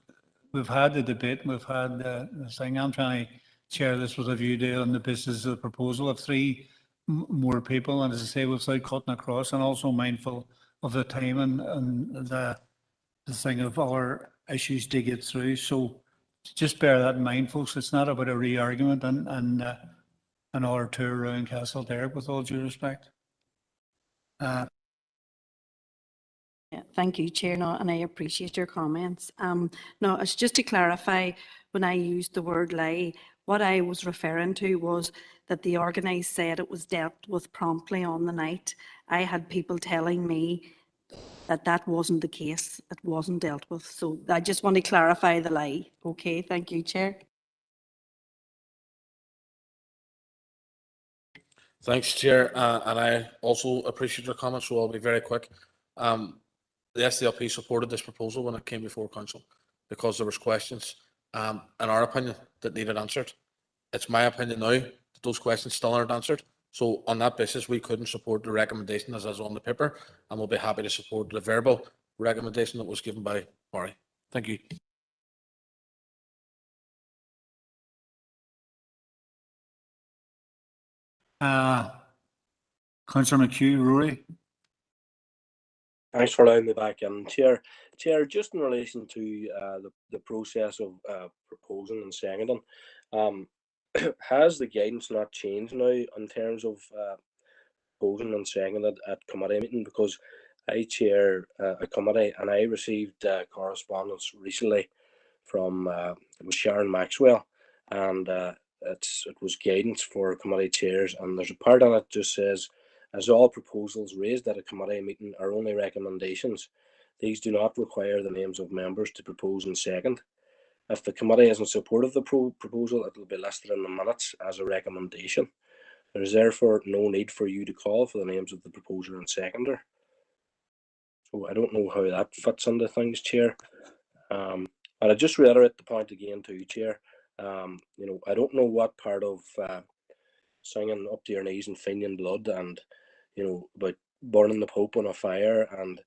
we've had the debate, we've had the thing. I'm trying to chair this with a view to on the basis of the proposal of three more people, and as I say, without cutting across, and also mindful of the time and the thing of other issues to get through. So just bear that in mind, folks. It's not about a re-argument and an hour or two around Castle Derrick, with all due respect. Yeah, thank you, Chair, and I appreciate your comments. No, it's just to clarify, when I used the word lie, what I was referring to was that the organised said it was dealt with promptly on the night. I had people telling me that that wasn't the case, it wasn't dealt with. So I just want to clarify the lie. Okay, thank you, Chair. Thanks, Chair, and I also appreciate your comments, so I'll be very quick. The SDLP supported this proposal when it came before Council because there was questions, in our opinion, that needed answered. It's my opinion now that those questions still aren't answered. So on that basis, we couldn't support the recommendation as is on the paper, and we'll be happy to support the verbal recommendation that was given by Barry. Thank you. Councillor McHugh, Rory. Thanks for allowing me back in, Chair. Chair, just in relation to the process of proposing and seconding, has the guidance not changed now in terms of proposing and seconding at committee meeting? Because I chair a committee and I received correspondence recently from it was Sharon Maxwell, and it was guidance for committee chairs, and there's a part on it just says, as all proposals raised at a committee meeting are only recommendations, these do not require the names of members to propose and second. If the committee is in support of the proposal, it will be listed in the minutes as a recommendation. There is therefore no need for you to call for the names of the proposer and seconder. So I don't know how that fits into things, Chair. And I just reiterate the point again to you, Chair. You know, I don't know what part of singing up to your knees in Fenian blood and, you know, about burning the Pope on a fire and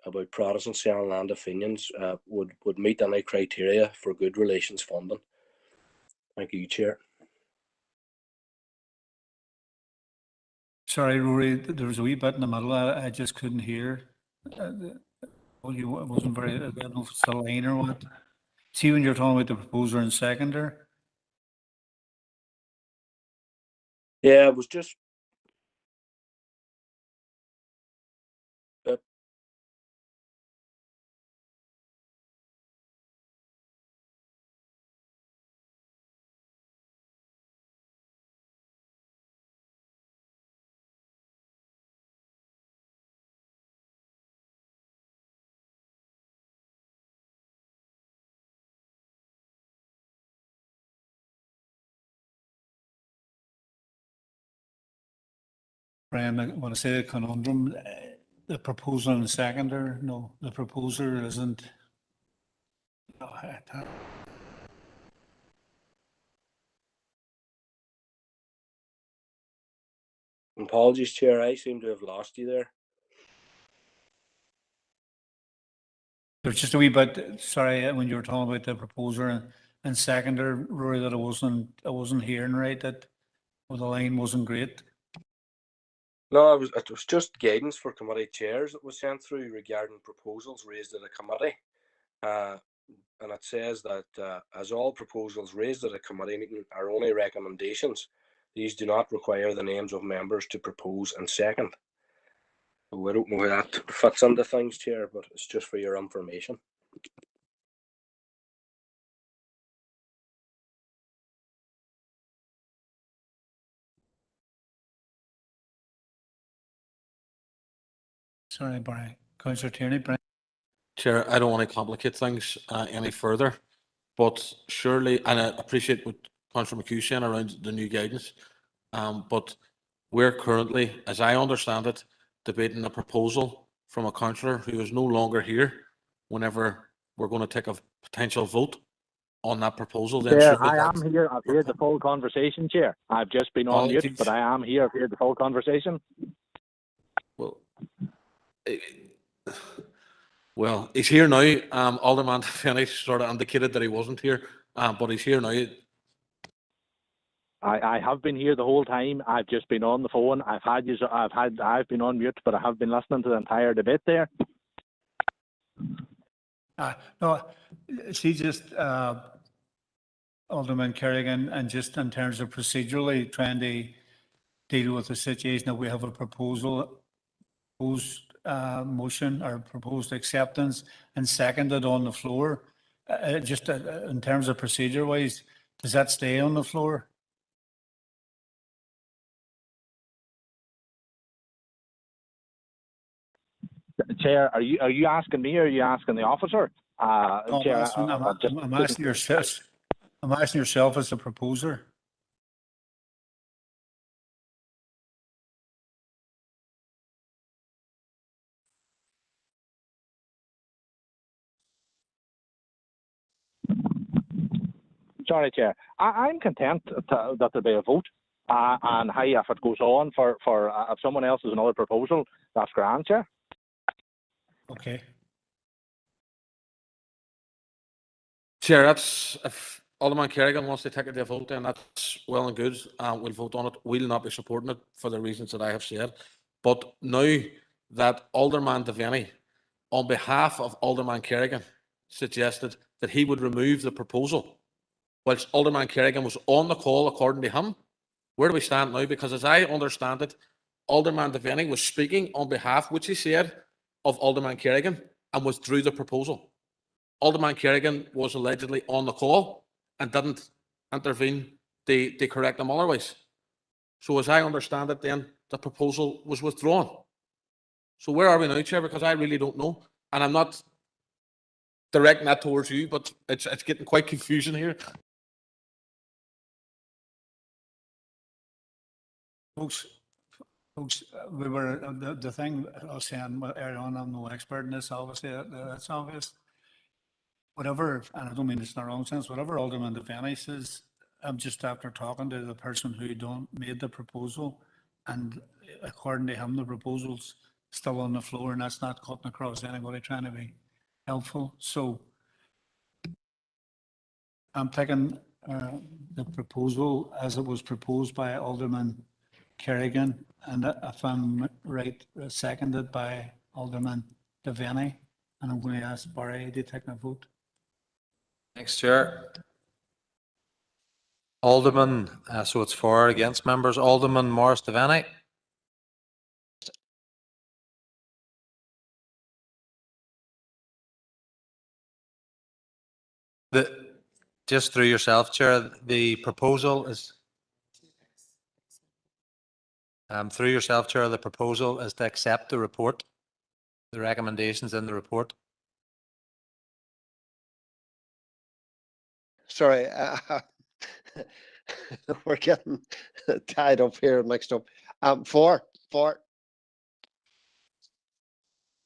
about Protestants selling land to Fenians would meet any criteria for good relations funding. Thank you, Chair. Sorry, Rory, there was a wee bit in the middle. I just couldn't hear. Well, you wasn't very, I don't know if it's the line or what. See, when you're talking about the proposer and seconder? Yeah, it was just Brian, I want to say a conundrum. The proposer and seconder, no, the proposer isn't. No, apologies, Chair. I seem to have lost you there. there's just a wee bit, sorry, when you were talking about the proposer and seconder, Rory, that I wasn't hearing right, that well, the line wasn't great. No, it was just guidance for committee chairs that was sent through regarding proposals raised at a committee. And it says that as all proposals raised at a committee meeting are only recommendations, these do not require the names of members to propose and second. So I don't know how that fits into things, Chair, but it's just for your information. Sorry, Brian. Councillor Tierney, Brian. Chair, I don't want to complicate things any further, but surely, and I appreciate what Councillor McHugh saying around the new guidance, but we're currently, as I understand it, debating a proposal from a councillor who is no longer here whenever we're going to take a potential vote on that proposal. Then Chair, I am here. I've heard the full conversation, Chair. I've just been on mute, but I am here. I've heard the full conversation. Well, he's here now. Alderman Finish sort of indicated that he wasn't here, but he's here now. I have been here the whole time. I've just been on the phone. I've been on mute, but I have been listening to the entire debate there. No, see, just Alderman Kerrigan, and just in terms of procedurally trying to deal with the situation that we have a proposed motion or proposed acceptance and seconded on the floor. Just in terms of procedure wise, does that stay on the floor? Chair, are you asking me or are you asking the officer? No, Chair, I'm asking yourself. I'm asking yourself as a proposer. Sorry, Chair. I'm content that there be a vote, and hey, if it goes on for if someone else has another proposal, that's grand, Chair. Okay. Chair, that's if Alderman Kerrigan wants to take it to a vote, then that's well and good. We'll vote on it. We'll not be supporting it for the reasons that I have said. But now that Alderman Devaney, on behalf of Alderman Kerrigan, suggested that he would remove the proposal, whilst Alderman Kerrigan was on the call according to him, where do we stand now? Because as I understand it, Alderman Devaney was speaking on behalf, which he said, of Alderman Kerrigan and withdrew the proposal. Alderman Kerrigan was allegedly on the call and didn't intervene to correct him otherwise. So as I understand it, then the proposal was withdrawn. So where are we now, Chair? Because I really don't know. And I'm not directing that towards you, but it's getting quite confusing here. Folks, we were, the thing I was saying earlier on, I'm no expert in this, obviously, that's obvious. Whatever, and I don't mean it's in the wrong sense, whatever Alderman Devaney says, I'm just after talking to the person who made the proposal, and according to him, the proposal's still on the floor, and that's not cutting across anybody trying to be helpful. So I'm taking the proposal as it was proposed by Alderman Kerrigan, and if I'm right, seconded by Alderman Devaney, and I'm going to ask Barry to take a vote. Thanks, Chair. Alderman, so it's for or against members. Alderman Morris Devaney. Just through yourself, Chair, the proposal is through yourself, Chair, the proposal is to accept the report, the recommendations in the report. Sorry, we're getting tied up here and mixed up. For.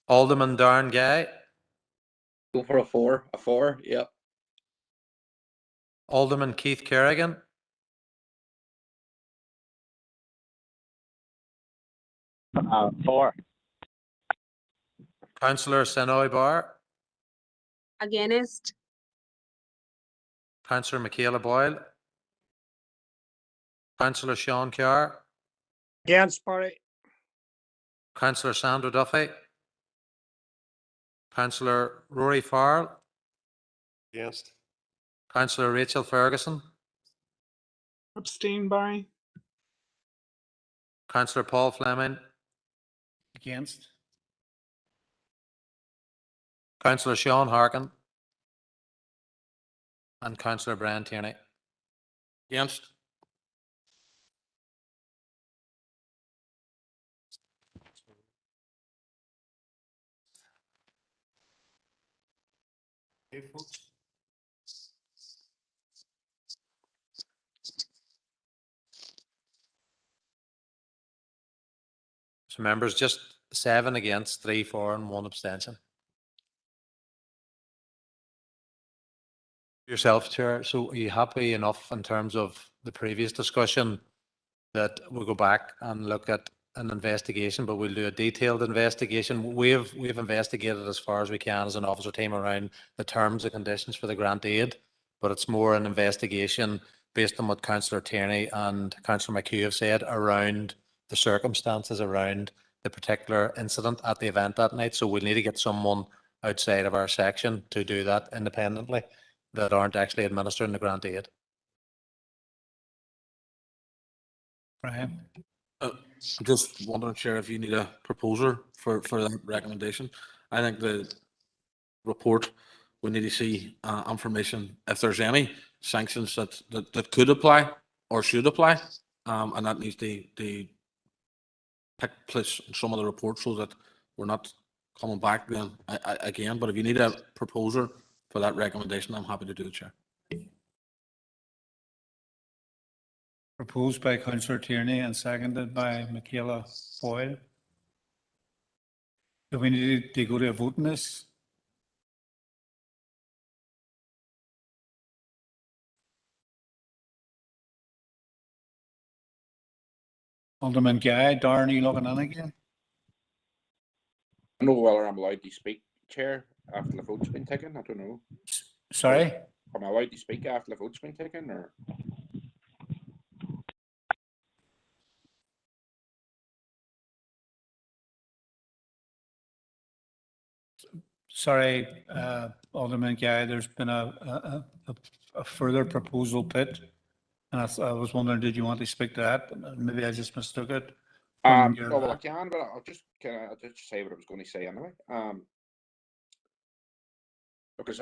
Alderman Darren Guy. Go for a four, yep. Alderman Keith Kerrigan. For. Councillor Senoy Barr. Against. Councillor Michaela Boyle. Councillor Sean Carr. Against, Barry. Councillor Sandra Duffy. Councillor Rory Farrell. Against. Councillor Rachel Ferguson. Abstain, Barry. Councillor Paul Fleming. Against. Councillor Sean Harkin. And Councillor Brian Tierney. Against. Okay, folks. So members, just 7 against, 3 for and 1 abstention. Yourself, Chair. So are you happy enough in terms of the previous discussion that we'll go back and look at an investigation, but we'll do a detailed investigation? We've investigated as far as we can as an officer team around the terms and conditions for the grant aid, but it's more an investigation based on what Councillor Tierney and Councillor McHugh have said around the circumstances around the particular incident at the event that night. So we'll need to get someone outside of our section to do that independently that aren't actually administering the grant aid. Brian. I'm just wondering, Chair, if you need a proposer for that recommendation. I think the report, we need to see information if there's any sanctions that could apply or should apply, and that needs to take place in some of the reports so that we're not coming back then again. But if you need a proposer for that recommendation, I'm happy to do it, Chair. Proposed by Councillor Tierney and seconded by Michaela Boyle. Do we need to go to a vote on this? Alderman Guy, Darren, are you logging in again? I don't know whether I'm allowed to speak, Chair, after the vote's been taken. I don't know. Sorry? am I allowed to speak after the vote's been taken, or? Sorry, Alderman Guy, there's been a further proposal put. And I was wondering, did you want to speak to that? Maybe I just mistook it. No, well, I can, but I'll just say what I was going to say anyway. Because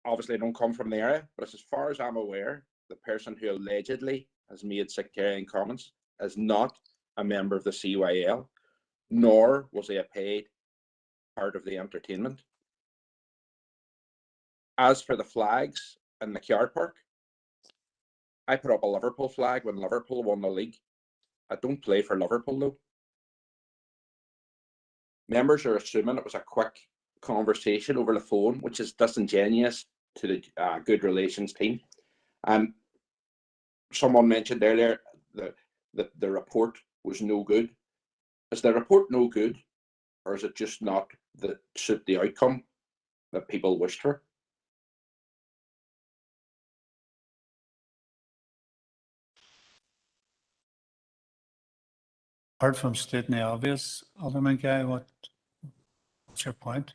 obviously I don't come from the area, but as far as I'm aware, the person who allegedly has made sectarian comments is not a member of the CYL, nor was he a paid part of the entertainment. As for the flags in the car park, I put up a Liverpool flag when Liverpool won the league. I don't play for Liverpool though. Members are assuming it was a quick conversation over the phone, which is disingenuous to the good relations team. Someone mentioned earlier that the report was no good. Is the report no good, or is it just not suit the outcome that people wished for? Apart from stating the obvious, Alderman Guy, what's your point?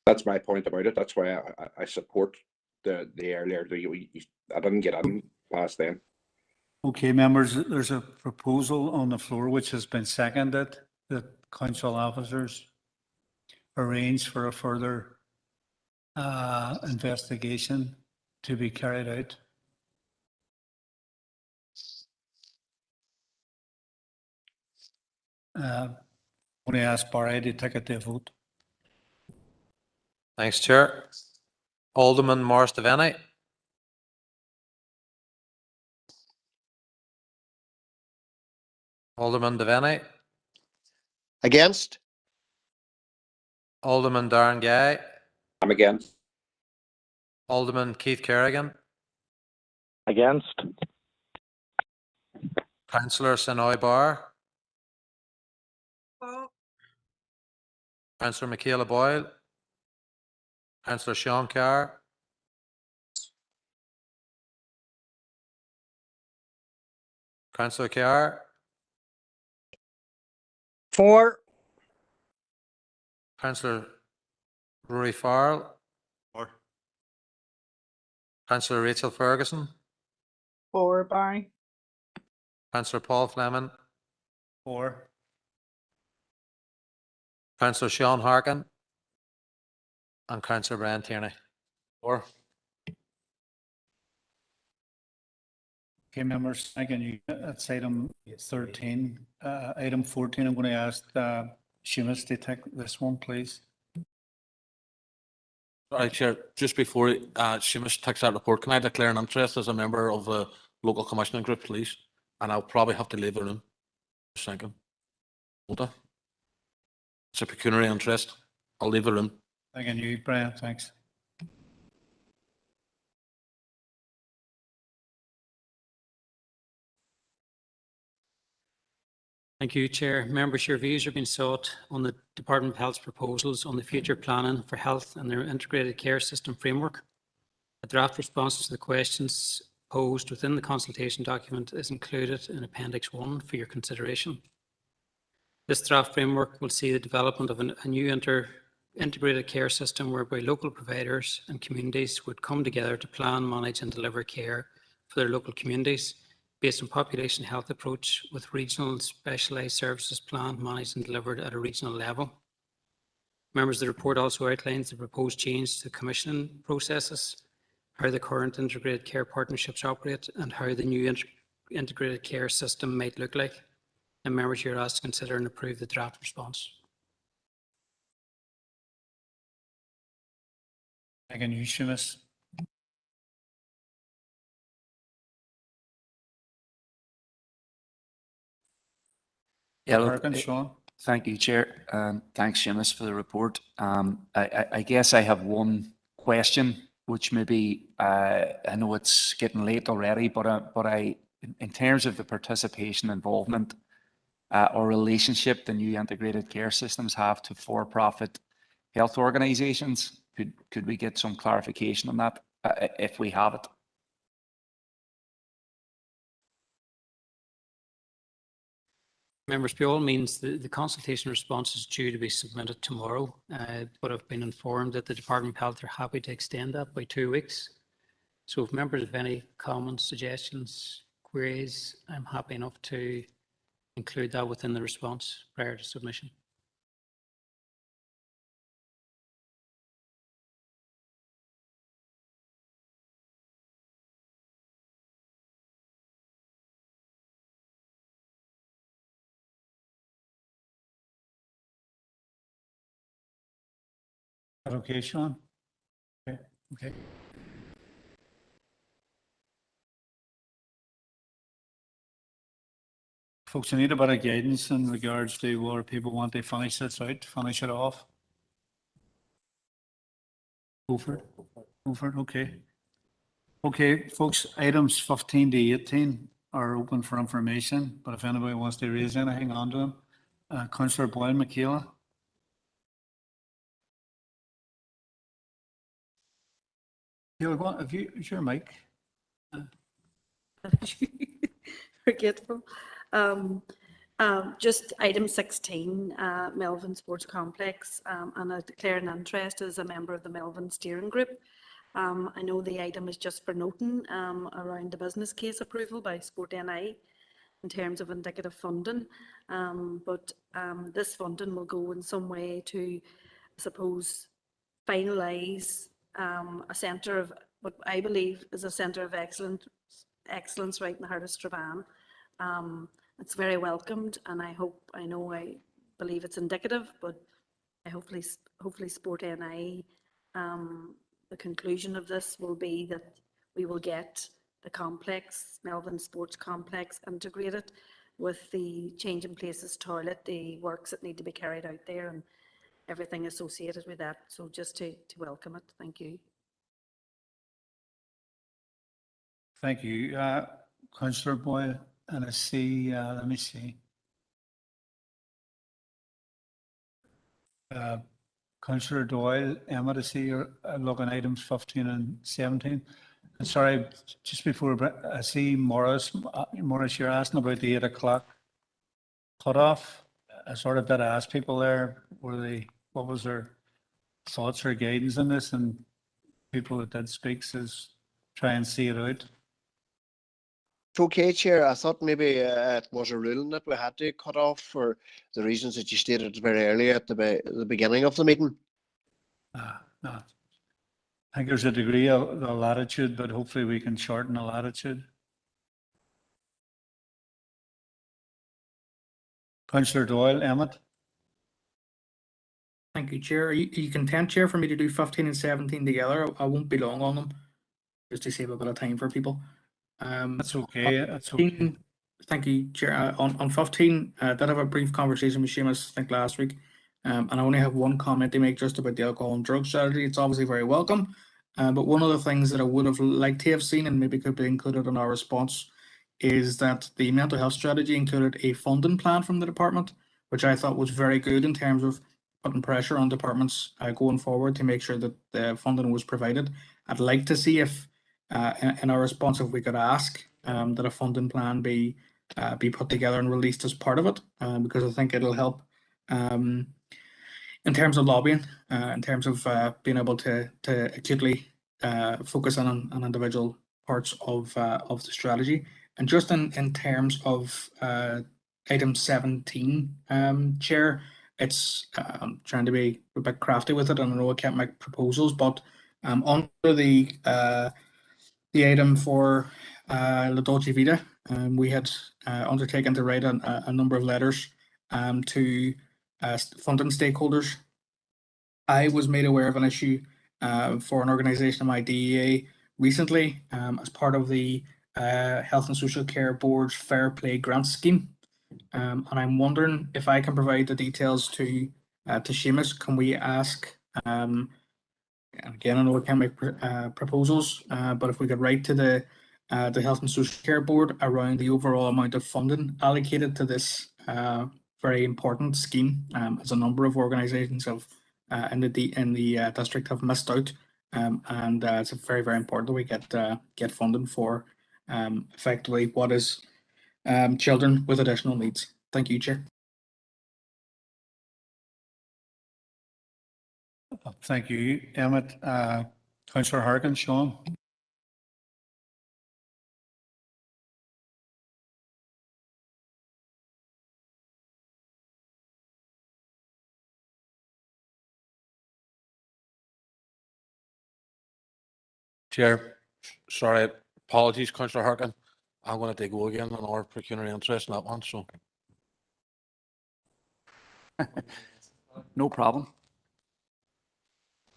That's my point about it. That's why I support the earlier. I didn't get in past then. Okay, members, there's a proposal on the floor which has been seconded that council officers arrange for a further investigation to be carried out. I'm going to ask Barry to take it to a vote. Thanks, Chair. Alderman Morris Devaney. Alderman Devaney. Against? Alderman Darren Guy. I'm against. Alderman Keith Kerrigan. Against. Councillor Sonoy Barr. Councillor Michaela Boyle. Councillor Sean Carr. Councillor Carr. For. Councillor Rory Farrell. For. Councillor Rachel Ferguson. For, Barry. Councillor Paul Fleming. For. Councillor Sean Harkin. And Councillor Brian Tierney. For. Okay, members, thank you. That's item 13. Item 14, I'm going to ask Seamus to take this one, please. Sorry, Chair, just before Seamus takes that report, can I declare an interest as a member of the local commissioning group, please? And I'll probably have to leave the room. Just thinking. It's a pecuniary interest. I'll leave the room. Thank you, Brian. Thanks. Thank you, Chair. Members, your views are being sought on the Department of Health's proposals on the future planning for health and their integrated care system framework. A draft response to the questions posed within the consultation document is included in Appendix 1 for your consideration. This draft framework will see the development of a new integrated care system whereby local providers and communities would come together to plan, manage and deliver care for their local communities based on population health approach with regional and specialised services planned, managed and delivered at a regional level. Members, the report also outlines the proposed change to the commissioning processes, how the current integrated care partnerships operate and how the new integrated care system might look like. And members, you're asked to consider and approve the draft response. Thank you, Seamus. Yeah, look, Harkin, Sean. Thank you, Chair. Thanks, Seamus, for the report. I guess I have one question, which maybe I know it's getting late already, but in terms of the participation, involvement, or relationship the new integrated care systems have to for-profit health organisations. Could we get some clarification on that if we have it? Members, by all means, the consultation response is due to be submitted tomorrow, but I've been informed that the Department of Health are happy to extend that by 2 weeks. So if members have any comments, suggestions, queries, I'm happy enough to include that within the response prior to submission. Okay, Sean? Okay. Okay. Folks, I need a bit of guidance in regards to where people want to finish this out, finish it off. Go for it. Go for it, okay. Okay, folks, items 15 to 18 are open for information, but if anybody wants to raise anything onto them, Councillor Boyle, Michaela. Michaela, have you, is your mic? Forgetful. Just item 16, Melvin Sports Complex, and I declare an interest as a member of the Melvin Steering Group. I know the item is just for noting around the business case approval by Sport NI in terms of indicative funding, but this funding will go in some way to, I suppose, finalise a centre of what I believe is a centre of excellence right in the heart of Strabane. It's very welcomed, and I believe it's indicative, but hopefully Sport NI, the conclusion of this will be that we will get the complex, Melvin Sports Complex, integrated with the change in places toilet, the works that need to be carried out there, and everything associated with that. So just to welcome it. Thank you. Thank you. Councillor Boyle, and I see, let me see. Councillor Doyle, Emma, to see you're looking at items 15 and 17. And sorry, just before I see Morris, you're asking about the 8 o'clock cutoff. I sort of did ask people there, what was their thoughts or guidance on this, and people that did speak says try and see it out. Okay, Chair. I thought maybe it was a ruling that we had to cut off for the reasons that you stated very early at the beginning of the meeting. No. I think there's a degree of the latitude, but hopefully we can shorten the latitude. Councillor Doyle, Emmett. Thank you, Chair. Are you content, Chair, for me to do 15 and 17 together? I won't be long on them, just to save a bit of time for people. That's okay. That's okay. Thank you, Chair. On 15, I did have a brief conversation with Seamus, I think last week, and I only have one comment to make just about the alcohol and drug strategy. It's obviously very welcome, but one of the things that I would have liked to have seen, and maybe could be included in our response, is that the mental health strategy included a funding plan from the department, which I thought was very good in terms of putting pressure on departments going forward to make sure that the funding was provided. I'd like to see if, in our response, if we could ask that a funding plan be put together and released as part of it, because I think it'll help in terms of lobbying, in terms of being able to acutely focus on individual parts of the strategy. And just in terms of item 17, Chair, it's I'm trying to be a bit crafty with it, and I know I can't make proposals, but under the item for La Dolce Vita, we had undertaken to write a number of letters to funding stakeholders. I was made aware of an issue for an organisation in my DEA recently as part of the Health and Social Care Board's Fair Play Grant Scheme. And I'm wondering if I can provide the details to Seamus. Can we ask, and again, I know I can't make proposals, but if we could write to the Health and Social Care Board around the overall amount of funding allocated to this very important scheme, as a number of organisations have in the district have missed out. And it's very, very important that we get funding for effectively what is children with additional needs. Thank you, Chair. Thank you, Emmett. Councillor Harkin, Sean. Chair, sorry, apologies, Councillor Harkin. I'm going to go again on our pecuniary interest in that one, so. No problem.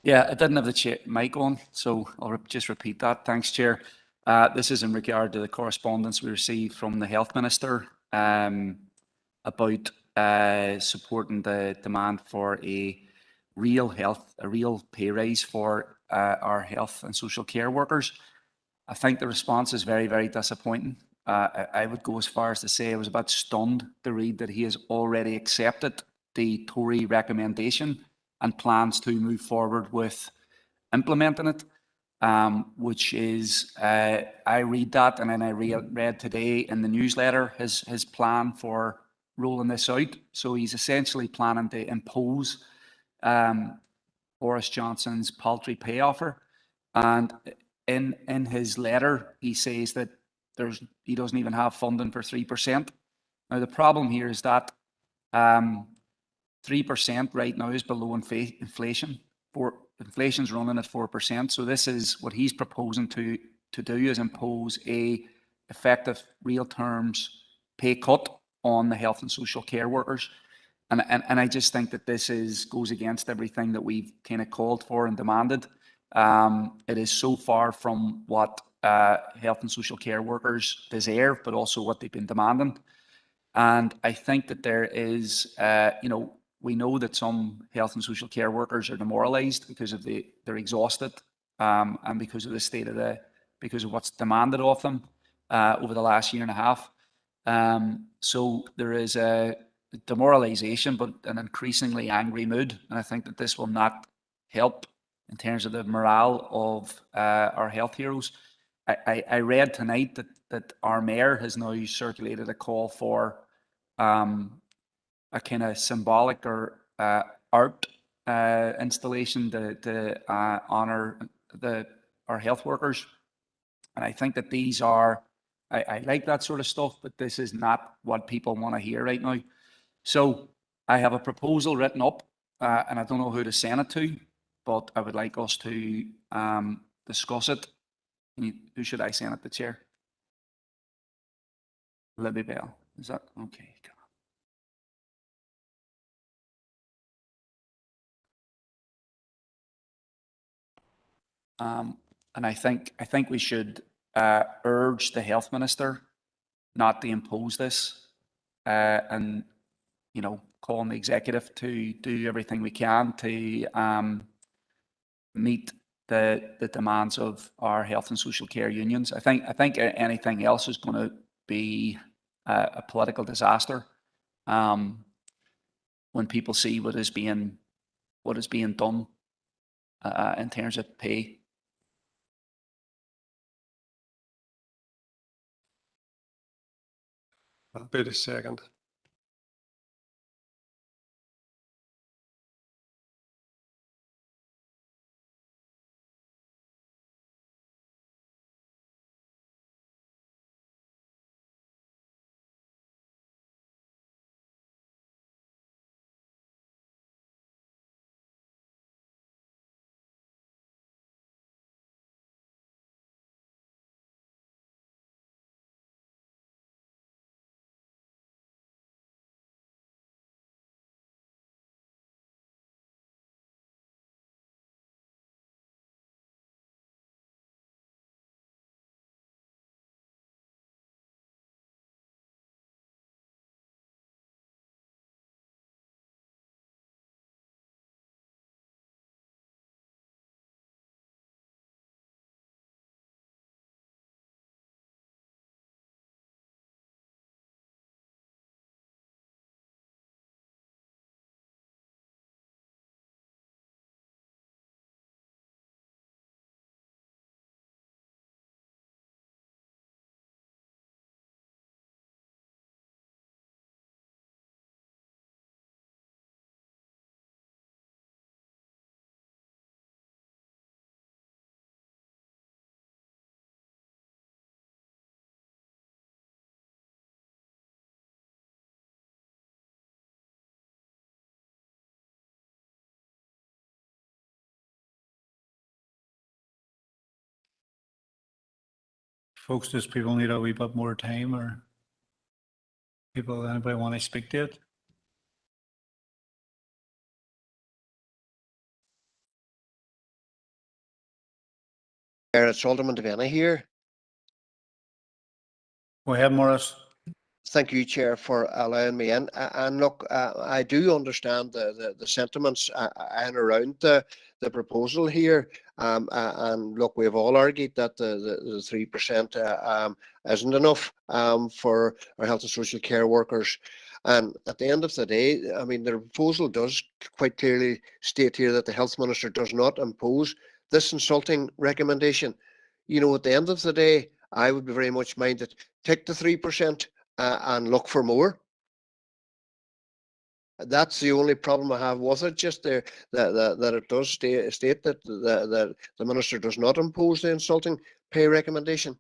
Yeah, I didn't have the mic on, so I'll just repeat that. Thanks, Chair. This is in regard to the correspondence we received from the Health Minister about supporting the demand for a real pay rise for our health and social care workers. I think the response is very, very disappointing. I would go as far as to say I was about stunned to read that he has already accepted the Tory recommendation and plans to move forward with implementing it, which is, I read that, and then I read today in the newsletter his plan for rolling this out. So he's essentially planning to impose Boris Johnson's paltry pay offer. And in his letter, he says that he doesn't even have funding for 3%. Now, the problem here is that 3% right now is below inflation. Inflation's running at 4%. So this is what he's proposing to do, is impose a effective real terms pay cut on the health and social care workers. And I just think that this goes against everything that we've kind of called for and demanded. It is so far from what health and social care workers deserve, but also what they've been demanding. And I think that there is, we know that some health and social care workers are demoralised because of they're exhausted, and because of the state of because of what's demanded of them over the last year and a half. So there is a demoralisation, but an increasingly angry mood, and I think that this will not help in terms of the morale of our health heroes. I read tonight that our mayor has now circulated a call for a kind of symbolic or art installation to honour our health workers. And I think that these are, I like that sort of stuff, but this is not what people want to hear right now. So I have a proposal written up, and I don't know who to send it to, but I would like us to discuss it. Who should I send it to, Chair? Libby Bell. Is that okay? And I think we should urge the health minister not to impose this, and call on the executive to do everything we can to meet the demands of our health and social care unions. I think anything else is going to be a political disaster when people see what is being done in terms of pay. Wait a second. Folks, does people need a wee bit more time, or anybody want to speak to it? Chair, it's Alderman Devaney here. Go ahead, Morris. Thank you, Chair, for allowing me in. And look, I do understand the sentiments and around the proposal here. And look, we've all argued that the 3% isn't enough for our health and social care workers. And at the end of the day, I mean, the proposal does quite clearly state here that the Health Minister does not impose this insulting recommendation. You know, at the end of the day, I would be very much minded, take the 3%. And look for more. That's the only problem I have with it. Just there that it does state that the Minister does not impose the insulting pay recommendation.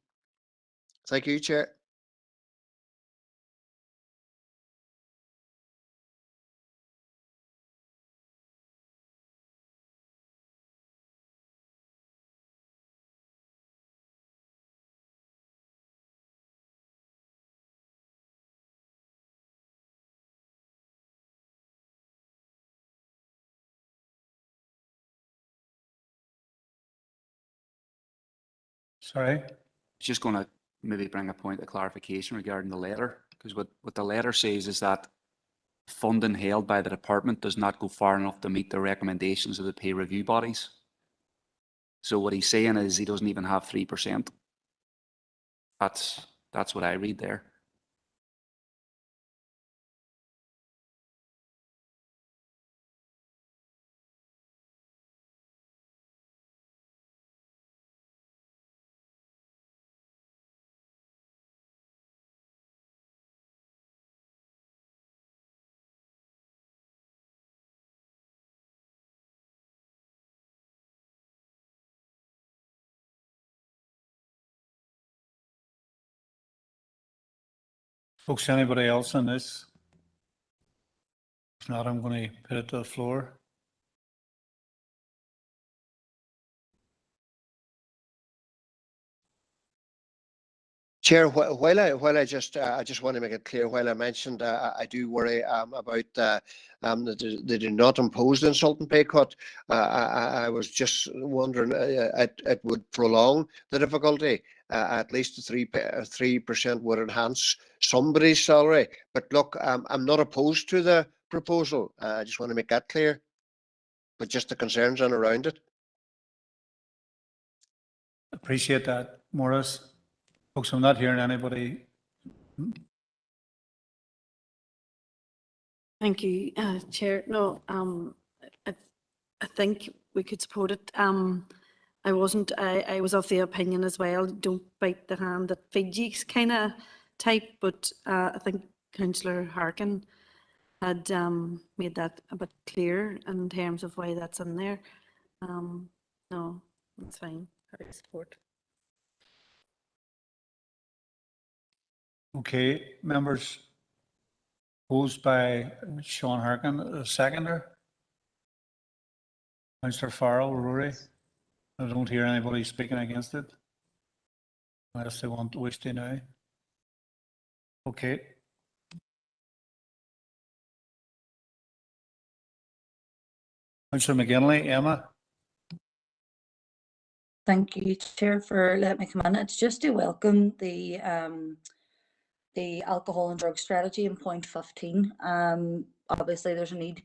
Thank you, Chair. Sorry. Just going to maybe bring a point of clarification regarding the letter, because what the letter says is that funding held by the department does not go far enough to meet the recommendations of the pay review bodies. So what he's saying is he doesn't even have 3%. That's what I read there. Folks, anybody else on this? If not, I'm going to put it to the floor. Chair, while I just want to make it clear, while I mentioned I do worry about that they do not impose the insulting pay cut. I was just wondering it would prolong the difficulty. At least the 3% would enhance somebody's salary. But look, I'm not opposed to the proposal. I just want to make that clear. But just the concerns on around it. Appreciate that, Morris. Folks, I'm not hearing anybody. Thank you, Chair. No, I think we could support it. I was of the opinion as well, don't bite the hand that feeds you kind of type, but I think Councillor Harkin had made that a bit clear in terms of why that's in there. No, that's fine. I support. Okay, members. Opposed by Sean Harkin, a seconder. Councillor Farrell, Rory. I don't hear anybody speaking against it. Unless they wish to now. Okay. Councillor McGinley, Emma. Thank you, Chair, for letting me come in. It's just to welcome the alcohol and drug strategy in point 15. Obviously, there's a need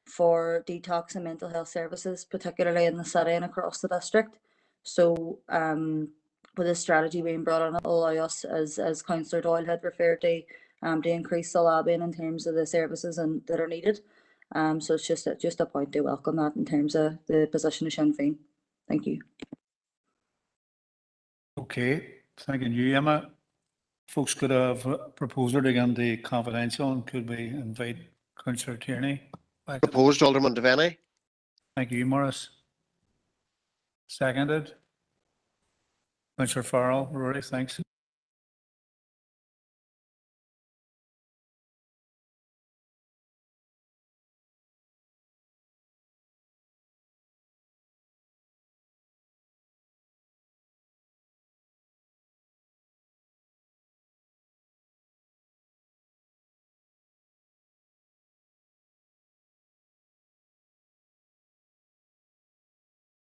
for detox and mental health services, particularly in the city and across the district. So, with this strategy being brought on, it'll allow us, as Councillor Doyle had referred to increase the lobbying in terms of the services that are needed. So it's just a point to welcome that in terms of the position of Sinn Féin. Thank you. Okay, thanking you, Emma. Folks could have a proposal again the confidential, and could we invite Councillor Tierney back? Proposed, Alderman Devaney. Thank you, Morris. Seconded. Councillor Farrell, Rory, thanks.